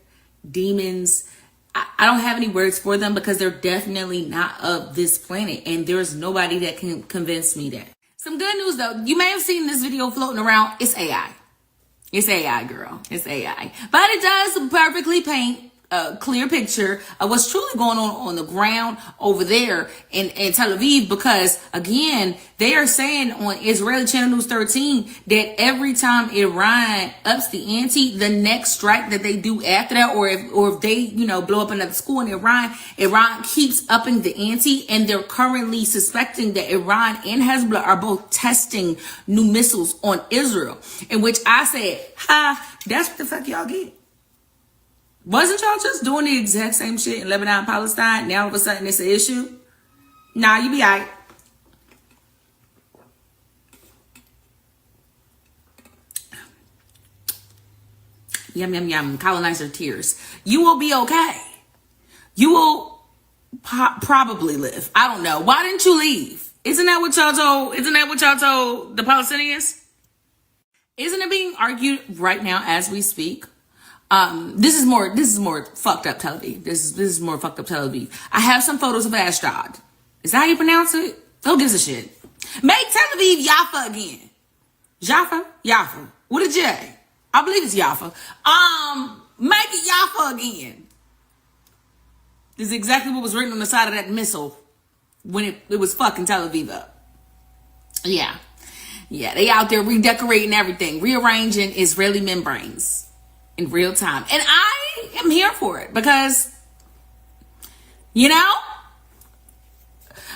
demons. I don't have any words for them because they're definitely not of this planet. And there's nobody that can convince me that. Some good news though. You may have seen this video floating around. It's AI. It's AI, girl. It's AI. But it does perfectly paint a clear picture of what's truly going on the ground over there in Tel Aviv, because again, they are saying on Israeli Channel News 13 that every time Iran ups the ante, the next strike that they do after that, or if they, blow up another school in Iran keeps upping the ante, and they're currently suspecting that Iran and Hezbollah are both testing new missiles on Israel, in which I said, that's what the fuck y'all get. Wasn't y'all just doing the exact same shit in Lebanon and Palestine? Now all of a sudden it's an issue? Nah, you be all right. Yum, yum, yum. Colonizer tears. You will be okay. You will probably live. I don't know. Why didn't you leave? Isn't that what y'all told the Palestinians? Isn't it being argued right now as we speak? This is more fucked up Tel Aviv. This is more fucked up Tel Aviv. I have some photos of Ashdod. Is that how you pronounce it? Who gives a shit? Make Tel Aviv Jaffa again. Jaffa. With a J. I believe it's Jaffa. Make it Jaffa again. This is exactly what was written on the side of that missile when it was fucking Tel Aviv up. Yeah, they out there redecorating everything, rearranging Israeli membranes in real time. And I am here for it because, isn't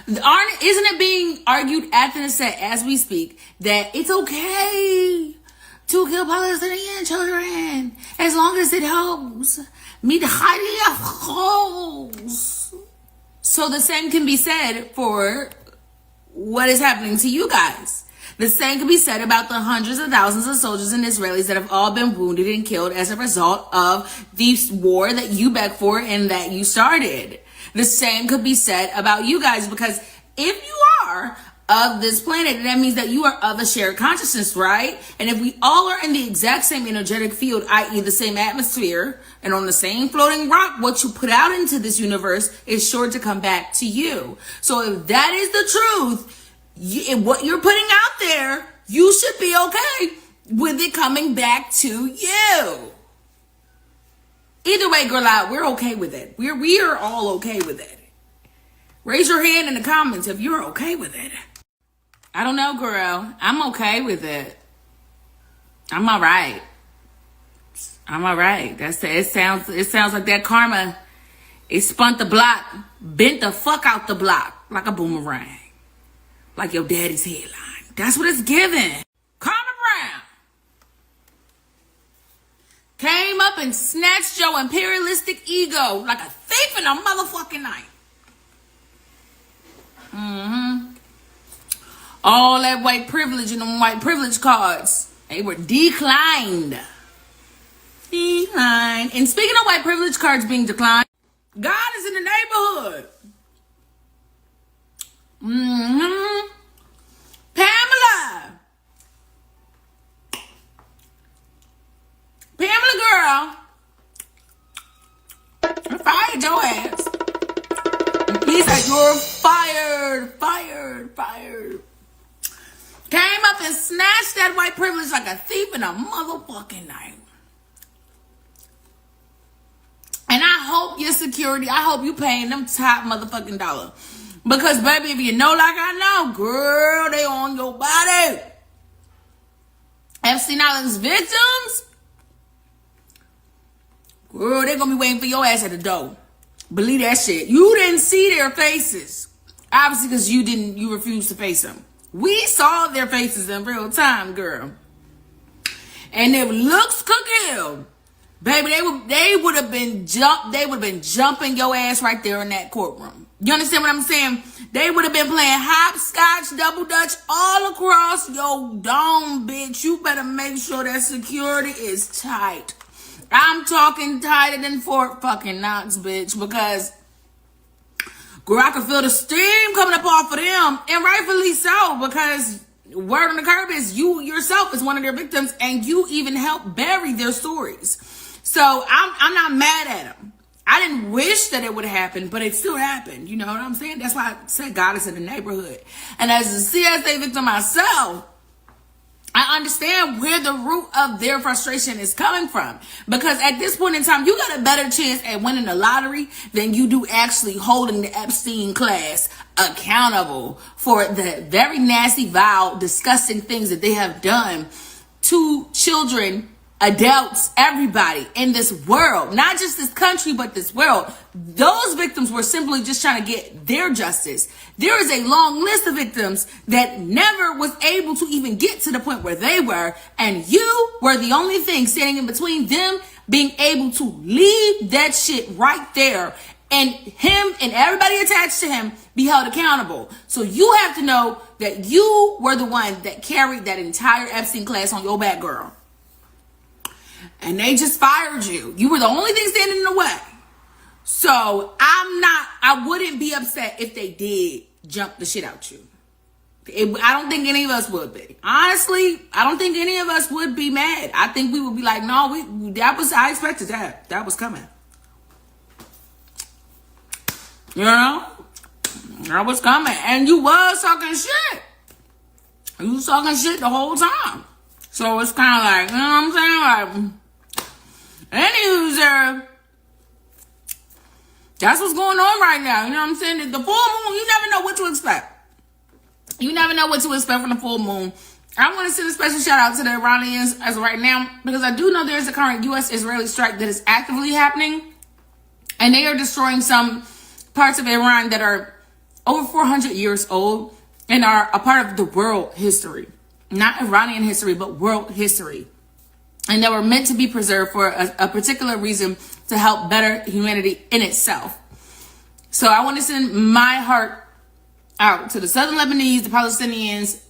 it being argued at the set as we speak that it's okay to kill Palestinian children as long as it helps meet the goals? So the same can be said for what is happening to you guys. The same can be said about the hundreds of thousands of soldiers and Israelis that have all been wounded and killed as a result of the war that you begged for and that you started. The same could be said about you guys, because if you are of this planet, that means that you are of a shared consciousness, right? And if we all are in the exact same energetic field, i.e. the same atmosphere and on the same floating rock, what you put out into this universe is sure to come back to you. So if that is the truth, what you're putting out there, you should be okay with it coming back to you. Either way, girl out, we're okay with it. We are all okay with it. Raise your hand in the comments if you're okay with it. I don't know, girl. I'm okay with it. I'm all right. It sounds like that karma. It spun the block, bent the fuck out the block like a boomerang. Like your daddy's headline. That's what it's giving. Karma Brown came up and snatched your imperialistic ego like a thief in a motherfucking night. All that white privilege and them white privilege cards, they were declined. And speaking of white privilege cards being declined, God is in the neighborhood. Pamela girl, I fired your ass. He said you're fired. Came up and snatched that white privilege like a thief in a motherfucking night. And I hope your security, I hope you paying them top motherfucking dollar. Because, baby, if you know like I know, girl, they on your body. Epstein Island's victims, girl, they're going to be waiting for your ass at the door. Believe that shit. You didn't see their faces. Obviously, because you refused to face them. We saw their faces in real time, girl. And if looks could kill, baby, they would have been jumping your ass right there in that courtroom. You understand what I'm saying? They would have been playing hopscotch, double dutch all across your dome, bitch. You better make sure that security is tight. I'm talking tighter than Fort fucking Knox, bitch, because girl, I can feel the steam coming up off of them, and rightfully so, because word on the curb is you yourself is one of their victims, and you even helped bury their stories. So I'm not mad at them. I didn't wish that it would happen, but it still happened. You know what I'm saying? That's why I said God is in the neighborhood. And as a CSA victim myself, I understand where the root of their frustration is coming from. Because at this point in time, you got a better chance at winning the lottery than you do actually holding the Epstein class accountable for the very nasty, vile, disgusting things that they have done to children, adults, everybody in this world. Not just this country, but this world. Those victims were simply just trying to get their justice. There is a long list of victims that never was able to even get to the point where they were, and you were the only thing standing in between them being able to leave that shit right there, and him and everybody attached to him be held accountable. So you have to know that you were the one that carried that entire Epstein class on your back, girl. and they just fired you. You were the only thing standing in the way. So I wouldn't be upset if they did jump the shit out you. I don't think any of us would be. Honestly, I don't think any of us would be mad. I think we would be like, no, I expected that. That was coming. You know? That was coming. And you was talking shit. You was talking shit the whole time. So it's kind of like, you know what I'm saying? Like, anywho, that's what's going on right now. You know what I'm saying? The full moon, you never know what to expect. You never know what to expect from the full moon. I want to send a special shout out to the Iranians as of right now, because I do know there's a current U.S.-Israeli strike that is actively happening, and they are destroying some parts of Iran that are over 400 years old and are a part of the world history. Not Iranian history, but world history. And they were meant to be preserved for a particular reason, to help better humanity in itself. So I want to send my heart out to the Southern Lebanese, the Palestinians,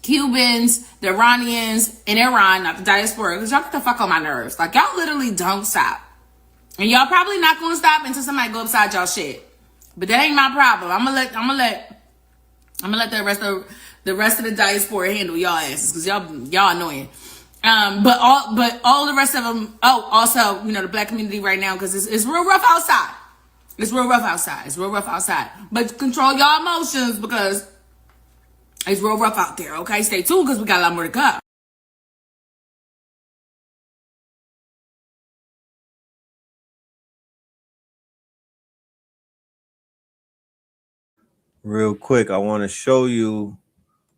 Cubans, the Iranians, in Iran, not the diaspora, because y'all get the fuck on my nerves. Like, y'all literally don't stop. And y'all probably not going to stop until somebody go upside y'all shit. But that ain't my problem. I'm gonna let the rest of the diaspora handle y'all asses, because y'all annoying. But all the rest of them. Oh, also, you know, the black community right now, because it's real rough outside. It's real rough outside. But control y'all emotions, because it's real rough out there. Okay, stay tuned, because we got a lot more to go. Real quick, I want to show you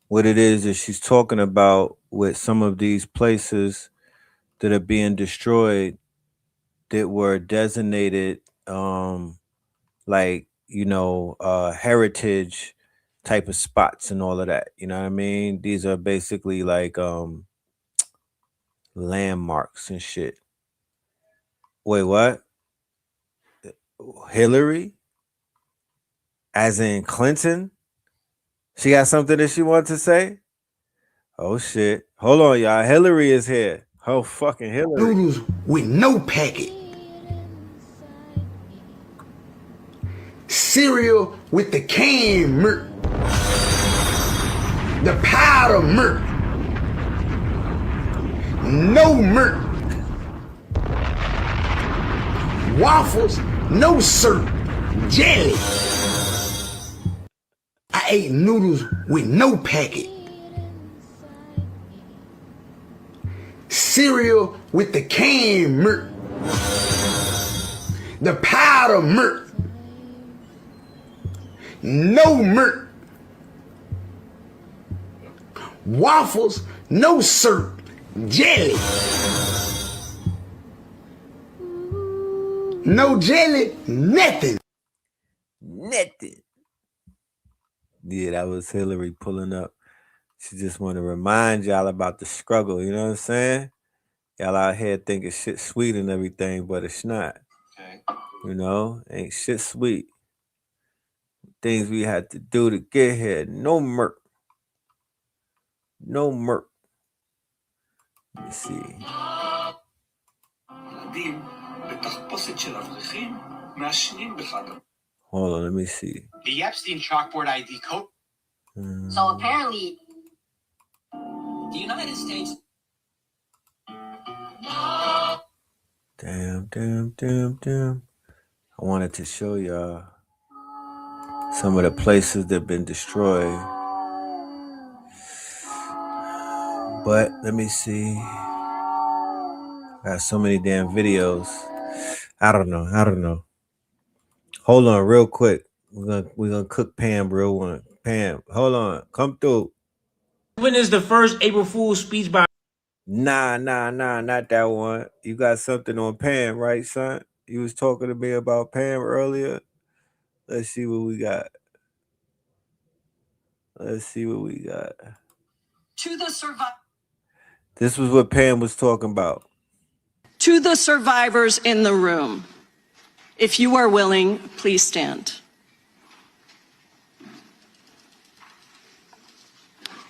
what it is that she's talking about with some of these places that are being destroyed that were designated like, you know, heritage type of spots and all of that. You know what I mean? These are basically like landmarks and shit. Wait, what? Hillary? As in Clinton? She got something that she wants to say? Oh shit. Hold on, y'all. Hillary is here. Oh, fucking Hillary. Noodles with no packet. Cereal with the canned milk. The powder milk. No milk. Waffles, no syrup. Jelly. I ate noodles with no packet. Cereal with the canned milk. The powder milk. No milk. Waffles, no syrup. Jelly. No jelly, nothing. Nothing. Yeah, that was Hillary pulling up. She just want to remind y'all about the struggle. You know what I'm saying? Y'all out here thinking shit sweet and everything, but it's not. Okay. You know, ain't shit sweet. Things we had to do to get here. No merc. No merc. Let me see. Hold on, let me see. The Epstein chalkboard ID code. So apparently, the United States. Damn. I wanted to show y'all some of the places that have been destroyed. But let me see. Got so many damn videos. I don't know. Hold on real quick. We're gonna cook Pam real one. Pam, hold on. Come through. When is the first April Fool's speech by? Nah, not that one. You got something on Pam, right, son? You was talking to me about Pam earlier. Let's see what we got. To the survivors. This was what Pam was talking about. To the survivors in the room, if you are willing, please stand.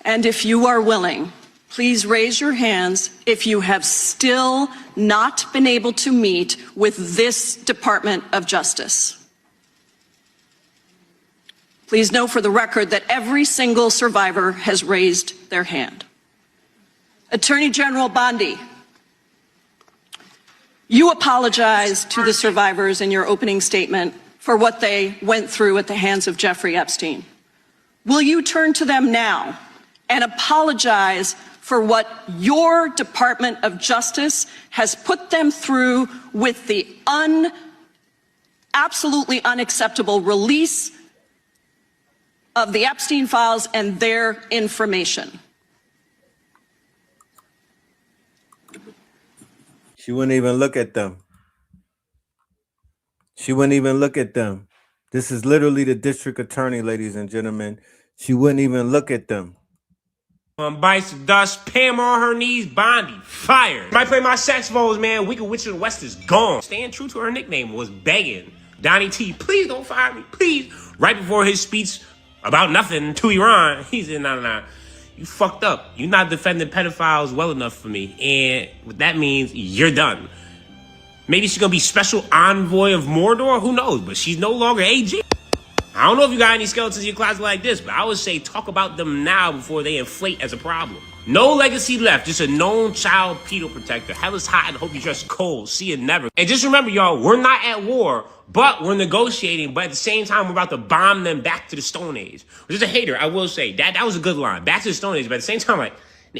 And if you are willing, please raise your hands if you have still not been able to meet with this Department of Justice. Please know for the record that every single survivor has raised their hand. Attorney General Bondi, you apologized to the survivors in your opening statement for what they went through at the hands of Jeffrey Epstein. Will you turn to them now and apologize for what your Department of Justice has put them through with the absolutely unacceptable release of the Epstein files and their information? She wouldn't even look at them. She wouldn't even look at them. This is literally the district attorney, ladies and gentlemen. She wouldn't even look at them. Bites the dust, Pam on her knees, Bondi, fired. Might play my saxophones, man. Wicked Witch of the West is gone. Staying true to her nickname, was begging Donnie T, please don't fire me, please. Right before his speech about nothing to Iran, he said, nah, you fucked up. You're not defending pedophiles well enough for me. And what that means, you're done. Maybe she's gonna be special envoy of Mordor, who knows? But she's no longer AG. I don't know if you got any skeletons in your closet like this, but I would say talk about them now before they inflate as a problem. No legacy left, just a known child pedo protector. Hell is hot and hope you dress cold. See you never. And just remember, y'all, we're not at war, but we're negotiating. But at the same time, we're about to bomb them back to the Stone Age. Which is a hater, I will say. That was a good line. Back to the Stone Age. But at the same time, like,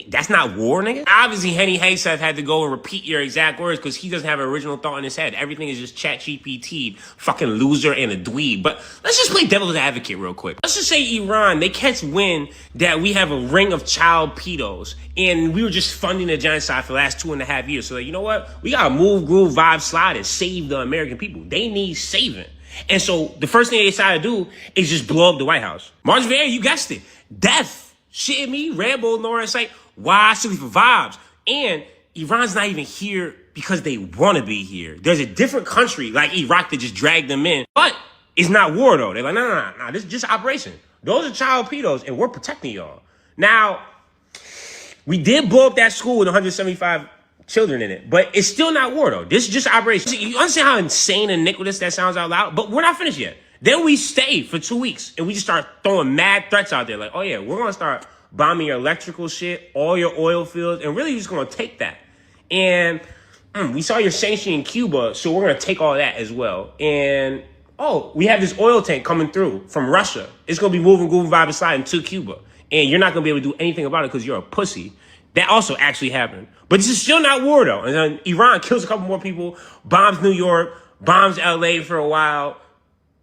that's not war, nigga. Obviously, Henny Hayseth had to go and repeat your exact words because he doesn't have an original thought in his head. Everything is just chat GPT, fucking loser and a dweeb. But let's just play devil's advocate real quick. Let's just say Iran, they catch wind that we have a ring of child pedos and we were just funding the genocide for the last 2.5 years. So, like, you know what? We gotta move, groove, vibe, slide and save the American people. They need saving. And so the first thing they decided to do is just blow up the White House. March Vare, you guessed it. Death. Shit me, Rambo, Lawrence, like, why silly for vibes? And Iran's not even here because they want to be here. There's a different country like Iraq that just dragged them in. But it's not war, though. They're like, no, this is just operation. Those are child pedos, and we're protecting y'all. Now, we did blow up that school with 175 children in it, but it's still not war, though. This is just operation. You understand how insane and iniquitous that sounds out loud? But we're not finished yet. Then we stayed for 2 weeks, and we just start throwing mad threats out there. Like, oh, yeah, we're going to start bombing your electrical shit, all your oil fields, and really just going to take that. And we saw your sanctioning Cuba, so we're going to take all that as well. And, oh, we have this oil tank coming through from Russia. It's going to be moving, grooving, vibing, sliding to Cuba. And you're not going to be able to do anything about it because you're a pussy. That also actually happened. But this is still not war, though. And then Iran kills a couple more people, bombs New York, bombs LA for a while,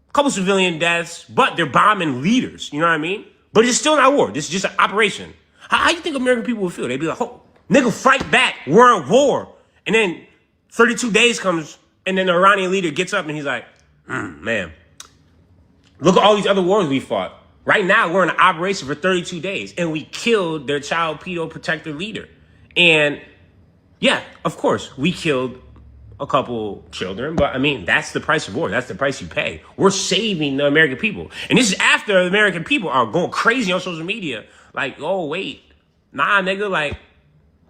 a couple civilian deaths, but they're bombing leaders. You know what I mean? But it's still not war. This is just an operation. How you think American people would feel? They'd be like, oh, nigga, fight back. We're in war. And then 32 days comes, and then the Iranian leader gets up and he's like, man, look at all these other wars we fought. Right now, we're in an operation for 32 days, and we killed their child pedo protector leader. And yeah, of course, we killed a couple children, but I mean, that's the price of war. That's the price you pay. We're saving the American people. And this is after the American people are going crazy on social media. Like, oh, wait, nah, nigga, like,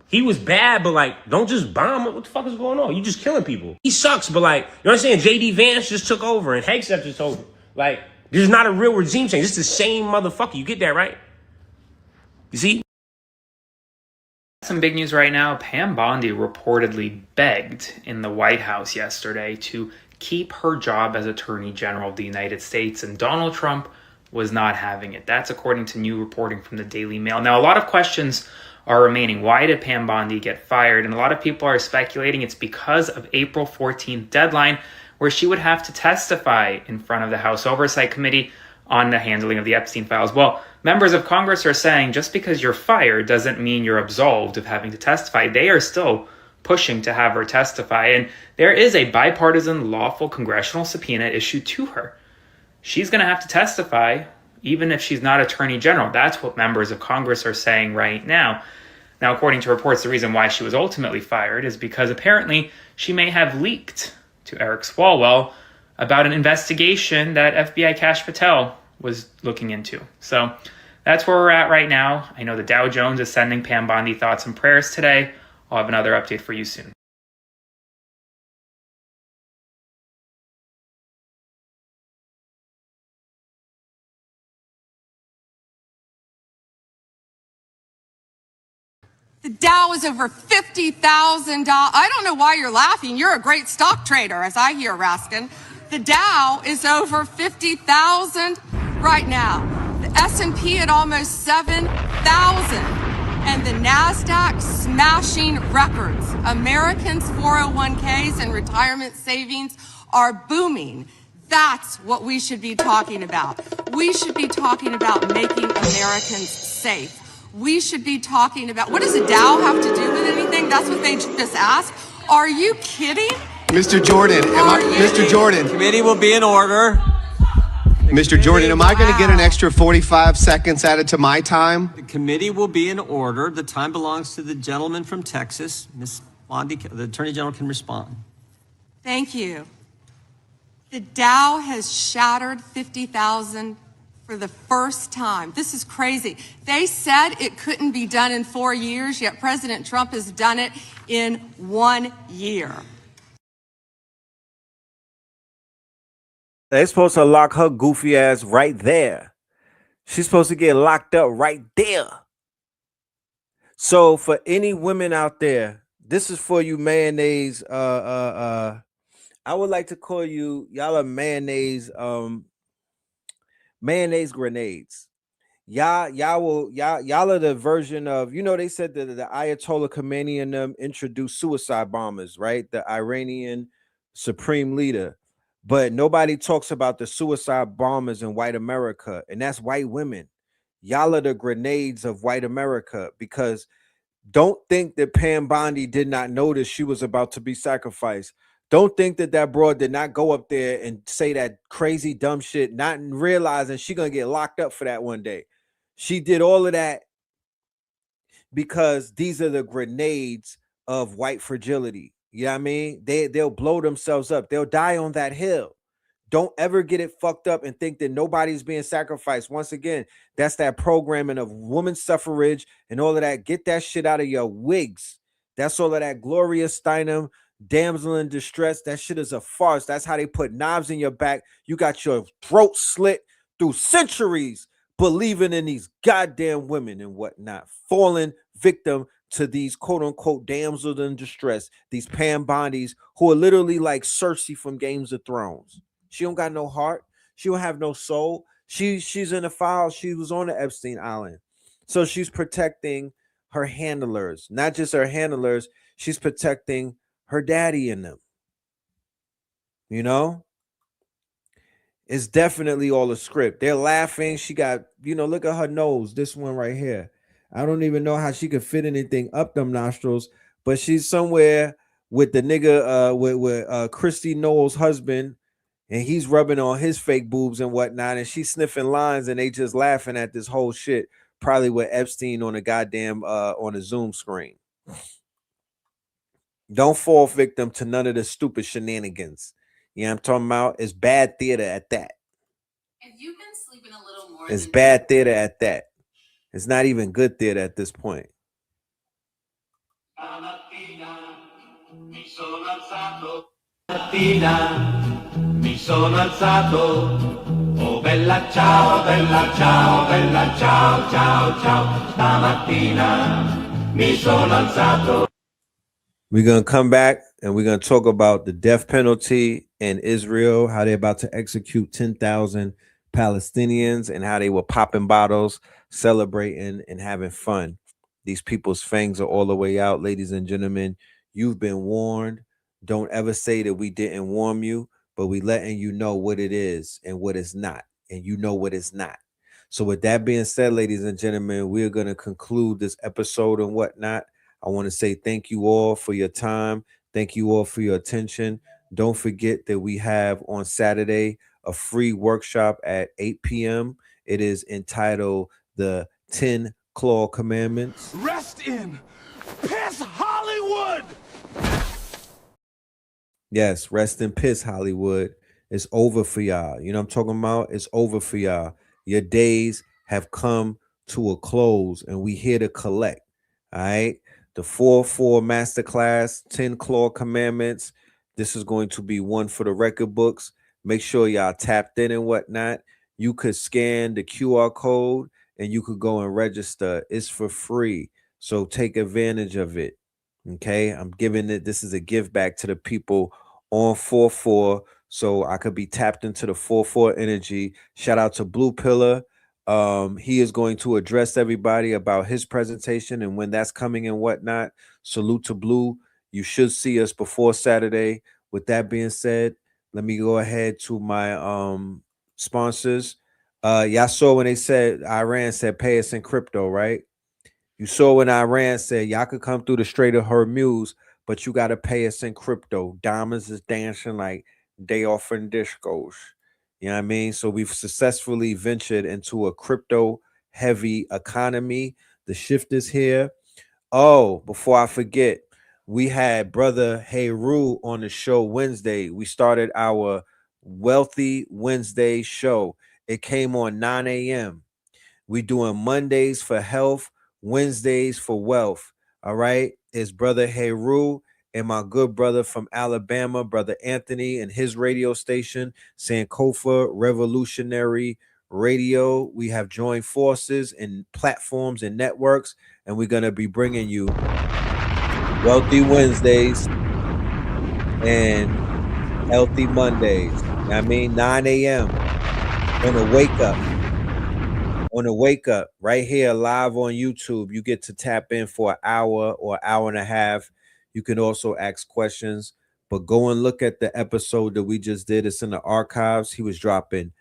he was bad, but like, don't just bomb him. What the fuck is going on? You just killing people. He sucks, but like, you know what I'm saying? JD Vance just took over and Hegseth just took over. Like, this is not a real regime change. This is the same motherfucker. You get that, right? You see? Some big news right now. Pam Bondi reportedly begged in the White House yesterday to keep her job as Attorney General of the United States, and Donald Trump was not having it. That's according to new reporting from the Daily Mail. Now, a lot of questions are remaining. Why did Pam Bondi get fired? And a lot of people are speculating it's because of April 14th deadline, where she would have to testify in front of the House Oversight Committee on the handling of the Epstein files. Well, members of Congress are saying just because you're fired doesn't mean you're absolved of having to testify. They are still pushing to have her testify, and there is a bipartisan lawful congressional subpoena issued to her. She's going to have to testify even if she's not Attorney General. That's what members of Congress are saying right now. Now, according to reports, the reason why she was ultimately fired is because apparently she may have leaked to Eric Swalwell about an investigation that FBI Cash Patel was looking into. So That's where we're at right now. I know the Dow Jones is sending Pam Bondi thoughts and prayers today. I'll have another update for you soon. The Dow is over $50,000. I don't know why you're laughing. You're a great stock trader, as I hear, Raskin. The Dow is over 50,000 right now. The S&P at almost 7,000. And the NASDAQ smashing records. Americans' 401ks and retirement savings are booming. That's what we should be talking about. We should be talking about making Americans safe. We should be talking about, what does the Dow have to do with anything? That's what they just asked. Are you kidding? Mr. Jordan, Mr. Jordan. Committee will be in order. Mr. Jordan, am I going to get an extra 45 seconds added to my time? The committee will be in order. The time belongs to the gentleman from Texas. Ms. Bondi, the Attorney General can respond. Thank you. The Dow has shattered 50,000 for the first time. This is crazy. They said it couldn't be done in 4 years, yet President Trump has done it in 1 year. They're supposed to lock her goofy ass right there. She's supposed to get locked up right there. So for any women out there, this is for you mayonnaise. I would like to call y'all are mayonnaise grenades. Y'all are the version of, they said that the Ayatollah Khomeini and them introduced suicide bombers, right? The Iranian supreme leader. But nobody talks about the suicide bombers in white America, and that's white women. Y'all are the grenades of white America, because don't think that Pam Bondi did not notice she was about to be sacrificed. Don't think that broad did not go up there and say that crazy dumb shit, not realizing she gonna get locked up for that one day. She did all of that because these are the grenades of white fragility. You know what I mean? They'll blow themselves up. They'll die on that hill. Don't ever get it fucked up and think that nobody's being sacrificed. Once again, that's that programming of women's suffrage and all of that. Get that shit out of your wigs. That's all of that Gloria Steinem, damsel in distress. That shit is a farce. That's how they put knives in your back. You got your throat slit through centuries believing in these goddamn women and whatnot, falling victim to these quote-unquote damsels in distress, these Pam Bondis who are literally like Cersei from Games of Thrones. She don't got no heart. She don't have no soul. She's in a file. She was on the Epstein Island. So she's protecting her handlers, not just her handlers. She's protecting her daddy in them. It's definitely all a script. They're laughing. She got, look at her nose. This one right here. I don't even know how she could fit anything up them nostrils, but she's somewhere with the nigga, with Christy Knowles' husband, and he's rubbing on his fake boobs and whatnot, and she's sniffing lines, and they just laughing at this whole shit, probably with Epstein on a goddamn, on a Zoom screen. Don't fall victim to none of the stupid shenanigans. You know what I'm talking about? It's bad theater at that. If you've been sleeping a little more, It's bad theater at that. It's not even good theater at this point. Mi sono alzato, oh bella ciao, bella ciao, bella ciao, ciao, ciao. Stamattina mi sono alzato. We're going to come back and we're going to talk about the death penalty in Israel, how they're about to execute 10,000 Palestinians and how they were popping bottles, celebrating and having fun. These people's fangs are all the way out, ladies and gentlemen. You've been warned. Don't ever say that we didn't warn you, but we letting you know what it is and what it's not, and you know what it's not. So with that being said, ladies and gentlemen, we're going to conclude this episode and whatnot. I want to say thank you all for your time. Thank you all for your attention. Don't forget that we have on Saturday a free workshop at 8 p.m. It is entitled The 10 Claw Commandments. Rest in piss Hollywood. Yes, rest in piss, Hollywood. It's over for y'all. You know what I'm talking about? It's over for y'all. Your days have come to a close, and we here to collect. All right. The 4-4 masterclass, 10 claw commandments. This is going to be one for the record books. Make sure y'all tapped in and whatnot. You could scan the QR code and you could go and register. It's for free. So take advantage of it. Okay. I'm giving it. This is a give back to the people on 4-4. So I could be tapped into the 4-4 energy. Shout out to Blue Pillar. He is going to address everybody about his presentation and when that's coming and whatnot. Salute to Blue. You should see us before Saturday. With that being said, let me go ahead to my sponsors. Y'all saw when they said Iran said pay us in crypto, right? You saw when Iran said y'all could come through the Strait of Hormuz, but you got to pay us in crypto. Diamonds is dancing like they offering discos. You know what I mean? So we've successfully ventured into a crypto heavy economy. The shift is here. Oh, before I forget, we had brother Heyru on the show Wednesday. We started our Wealthy Wednesday show. It came on 9 a.m. We doing Mondays for health, Wednesdays for wealth. All right. It's brother Heyru and my good brother from Alabama, brother Anthony, and his radio station, Sankofa Revolutionary Radio. We have joined forces and platforms and networks, and we're going to be bringing you Wealthy Wednesdays and Healthy Mondays. I mean, 9 a.m. on the wake up. On the wake up, right here live on YouTube. You get to tap in for an hour or hour and a half. You can also ask questions, but go and look at the episode that we just did. It's in the archives. He was dropping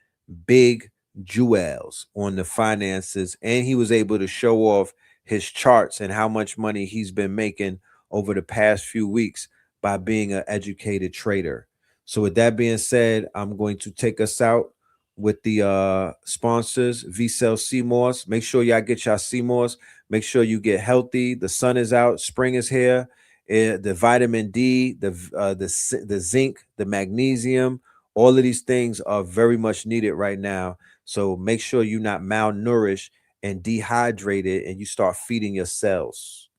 big jewels on the finances, and he was able to show off his charts and how much money he's been making over the past few weeks by being an educated trader. So with that being said, I'm going to take us out with the sponsors, V-Cell CMOS. Make sure y'all get y'all CMOS. Make sure you get healthy. The sun is out. Spring is here. The vitamin D, the zinc, the magnesium, all of these things are very much needed right now. So make sure you're not malnourished and dehydrated and you start feeding your cells.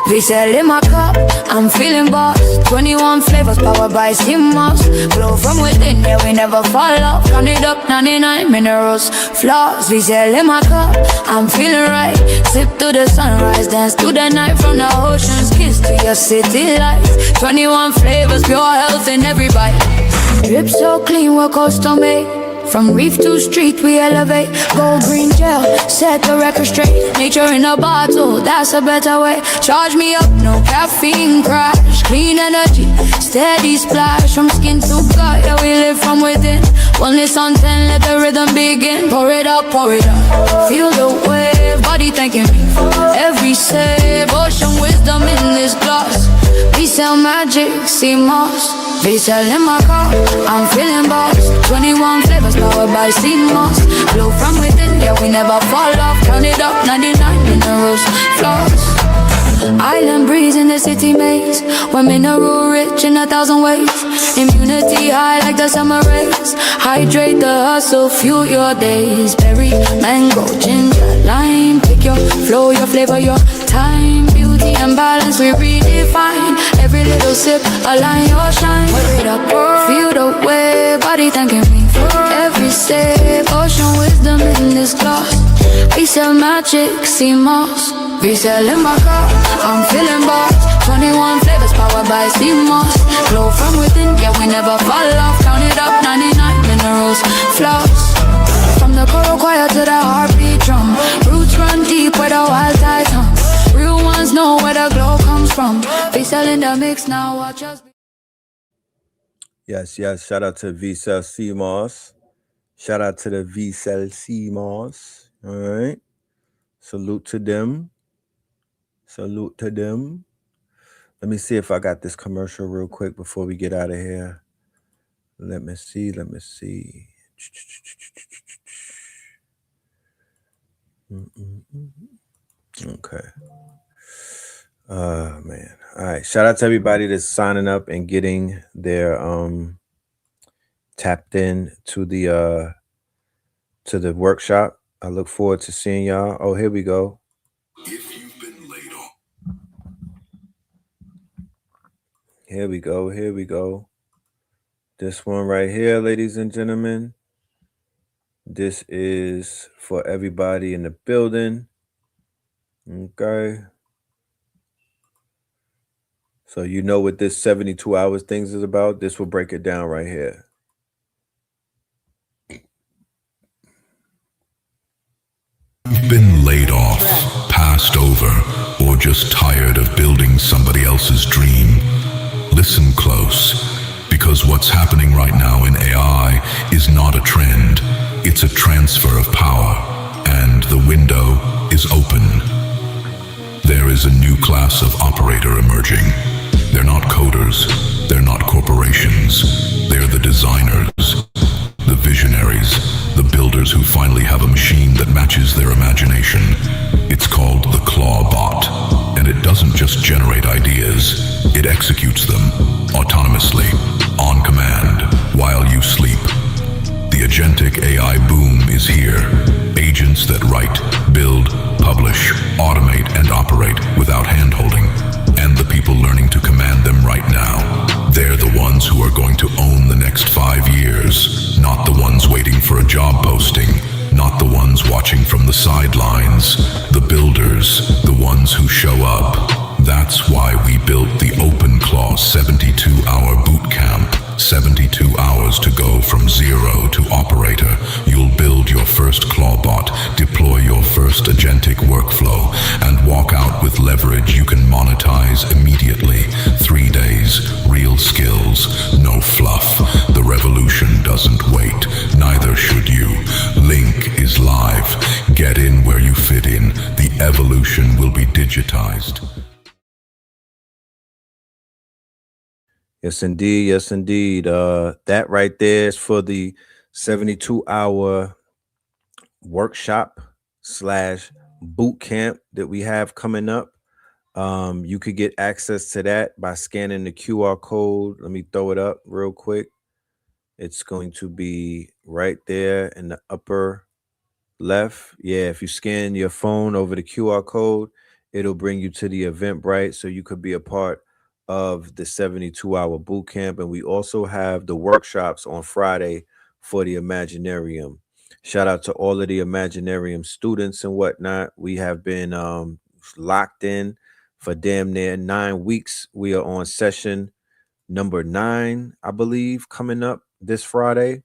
V-Cell in my cup, I'm feeling boss. 21 flavors powered by CMOS. Glow from within, yeah, we never fall off. Count it up, 99 minerals, flaws. V-Cell in my cup, I'm feeling right. Sip to the sunrise, dance to the night. From the ocean's kiss to your city lights. 21 flavors, pure health in every bite. Drip so clean, we're custom made. From reef to street, we elevate. Gold green gel, set the record straight. Nature in a bottle, that's a better way. Charge me up, no caffeine crash. Clean energy, steady splash. From skin to gut, yeah, we live from within. Wellness on 10, let the rhythm begin. Pour it up, pour it up. Feel the wave, body thanking me for every save. Ocean wisdom in this glass. V-Cell magic, CMOS. V-Cell in my car, I'm feeling boss. 21 flavors powered by CMOS. Glow from within, yeah, we never fall off. Count it up, 99 minerals, flaws. Island breeze in the city maze. We're mineral rich in 1,000 ways. Immunity high like the summer rays. Hydrate the hustle, fuel your days. Berry, mango, ginger, lime. Pick your flow, your flavor, your time. Beauty and balance, we redefine. Every little sip, align your shine. Wear it up, feel the way. Body thanking me for every sip. Ocean wisdom in this glass. V-Cell magic, CMOS. V-Cell in my car, I'm feeling boss. 21 flavors powered by CMOS. Glow from within, yeah, we never fall off. Count it up, 99 minerals, flaws. From the coral choir to the heartbeat drum. Roots run deep where the wild tides hum. Real ones know where the glow comes from. V-Cell in the mix now, watch us. Yes, yes. Shout out to V-Cell CMOS. Shout out to the V-Cell CMOS. All right. Salute to them. Salute to them. Let me see if I got this commercial real quick before we get out of here. Let me see. Okay. Man. All right. Shout out to everybody that's signing up and getting their tapped in to the workshop. I look forward to seeing y'all. Oh, here we go. Here we go. Here we go. This one right here, ladies and gentlemen. This is for everybody in the building. Okay. So you know what this 72 hours things is about? This will break it down right here. You've been laid off, passed over, or just tired of building somebody else's dream. Listen close, because what's happening right now in AI is not a trend. It's a transfer of power, and the window is open. There is a new class of operator emerging. They're not coders, they're not corporations, they're the designers, the visionaries, the builders who finally have a machine that matches their imagination. It's called the Claw Bot, and it doesn't just generate ideas, it executes them autonomously, on command, while you sleep. The agentic AI boom is here. Agents that write, build, publish, automate, and operate without hand-holding. And the people learning to command them right now. They're the ones who are going to own the next 5 years, not the ones waiting for a job posting, not the ones watching from the sidelines, the builders, the ones who show up. That's why we built the OpenClaw 72-hour boot camp. 72 hours to go from zero to operator. You'll build your first clawbot, deploy your first agentic workflow, and walk out with leverage you can monetize immediately. 3 days, real skills, no fluff. The revolution doesn't wait, neither should you. Link is live. Get in where you fit in. The evolution will be digitized. Yes, indeed. Yes, indeed. That right there is for the 72-hour workshop / boot camp that we have coming up. You could get access to that by scanning the QR code. Let me throw it up real quick. It's going to be right there in the upper left. Yeah, if you scan your phone over the QR code, it'll bring you to the Eventbrite, so you could be a part of the 72-hour boot camp. And we also have the workshops on Friday for the Imaginarium. Shout out to all of the Imaginarium students and whatnot. We have been locked in for damn near 9 weeks. We are on session number 9, I believe, coming up this Friday.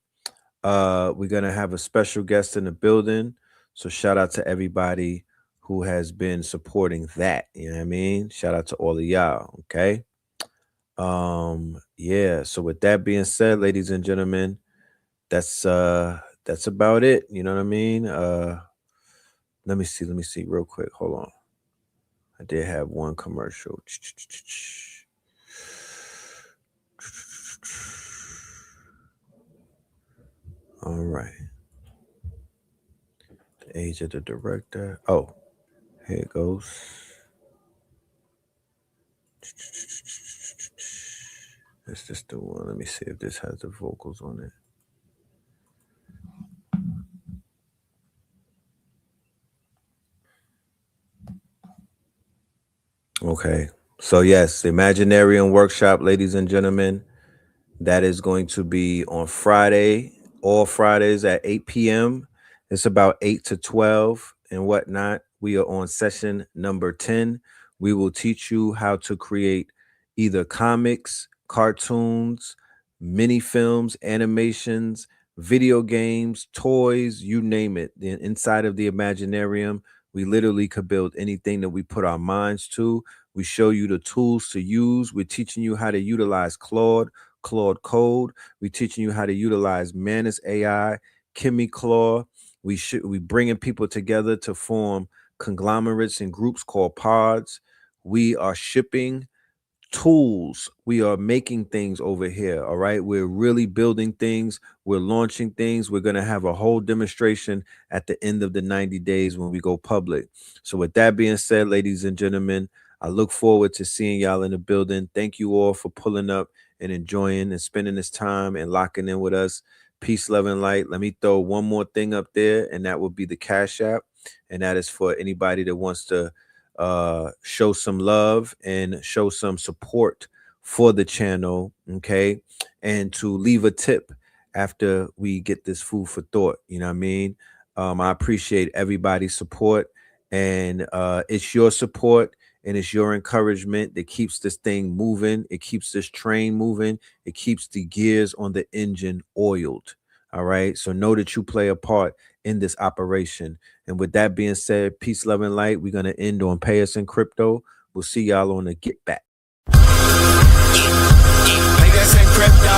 We're gonna have a special guest in the building, so shout out to everybody who has been supporting that. You know what I mean? Shout out to all of y'all. Okay. Yeah, so with that being said, ladies and gentlemen, that's about it. You know what I mean? Let me see real quick. Hold on. I did have one commercial. All right. The age of the director. Oh, here it goes. It's just the one. Let me see if this has the vocals on it. Okay. So yes, the Imaginarium workshop, ladies and gentlemen, that is going to be on Friday, all Fridays at 8 p.m. It's about 8 to 12 and whatnot. We are on session number 10. We will teach you how to create either comics, cartoons, mini films, animations, video games, toys, you name it. Inside of the Imaginarium, we literally could build anything that we put our minds to. We show you the tools to use. We're teaching you how to utilize Claude Code. We're teaching you how to utilize Manus AI, Kimmy Claw. We bringing people together to form conglomerates and groups called pods. We are shipping tools. We are making things over here. All right. We're really building things. We're launching things. We're going to have a whole demonstration at the end of the 90 days when we go public. So with that being said, ladies and gentlemen, I look forward to seeing y'all in the building. Thank you all for pulling up and enjoying and spending this time and locking in with us. Peace, love, and light. Let me throw one more thing up there, and that would be the Cash App. And that is for anybody that wants to show some love and show some support for the channel, okay? And to leave a tip after we get this food for thought, you know what I mean? I appreciate everybody's support, and it's your support and it's your encouragement that keeps this thing moving. It keeps this train moving. It keeps the gears on the engine oiled. All right. So know that you play a part in this operation. And with that being said, peace, love, and light. We're going to end on Pay Us in Crypto. We'll see y'all on the Get Back. Pay us in crypto.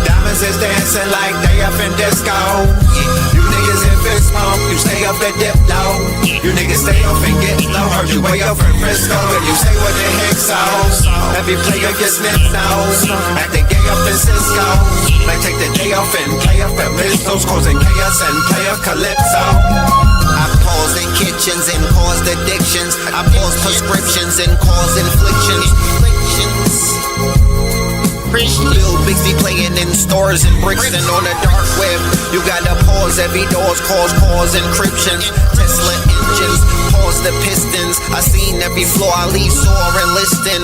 Diamonds is dancing like they up in disco. You niggas in fist pump, you stay up and dip low. You niggas stay up and get low. Heard you way up in Frisco, and you say what the heck so. Every player gets snipped nose. Acting gay up in Cisco. Might take the day off and play up at Mistos, causing chaos and play up Calypso. I pause in kitchens and caused addictions. I pause prescriptions and cause inflictions. Lil Bixby playing in stores and bricks and on the dark web. You gotta pause every doors, cause encryptions. Tesla engines, pause the pistons. I seen every floor I leave sore and listing.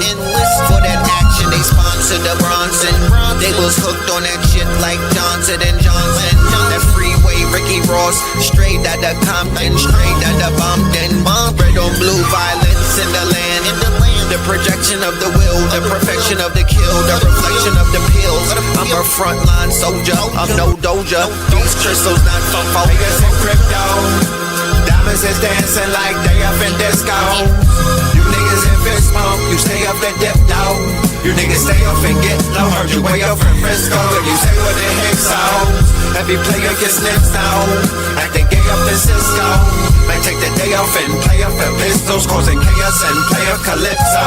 For that action, they sponsored the Bronson. They was hooked on that shit like Johnson and Johnson. That freeway, Ricky Ross, straight out of Compton, straight out of Bumpton. Red on blue, violence in the land. The projection of the will, the perfection of the kill, the reflection of the pills. I'm a frontline soldier, I'm no doja. These crystals not from focus in crypto. Diamonds is dancing like they up in disco. You niggas in fist pump, you stay up and dip low. You niggas stay up and get low. Heard you way up in Frisco, and you say what the heck so. Every player gets snipped now. Acting gay up in Cisco. Might take the day off and play up at Pistols, causing chaos and play up Calypso.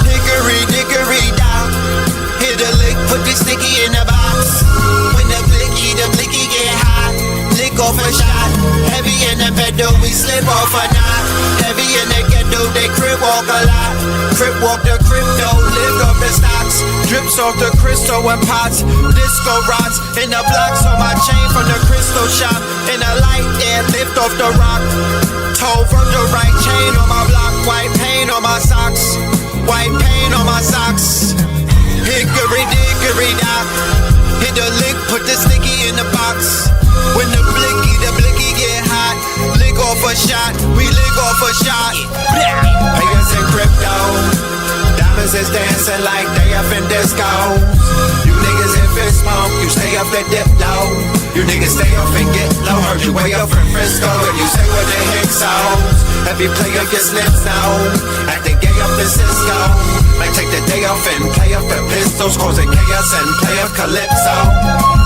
Hickory dickory down. Hit a lick, put the sticky in the box. When the blicky get hot. Lick off a shot. Heavy in the pedal, we slip off a knot. Heavy in the ghetto, they crib walk a lot. Crib walk the crypto, lift off the stocks. Drips off the crystal and pots. Disco rods in the blocks on my chain from the crystal shop. In the light air, lift off the rock. Toe from the right chain on my block. White paint on my socks. White paint on my socks. Hickory dickory dock. Hit the lick, put the sticky in the box. When the blicky get hot. Lick off a shot, we lick off a shot. Pay us in crypto. Diamonds is dancing like they up in disco. You niggas in fist pump, you stay up and dip low. You niggas stay up and get low. Heard you way up in Frisco, and you say what the heck so. Every player gets snipped now. Acting gay up in Cisco. Might take the day off and play up at Pistols, causing chaos and play up Calypso.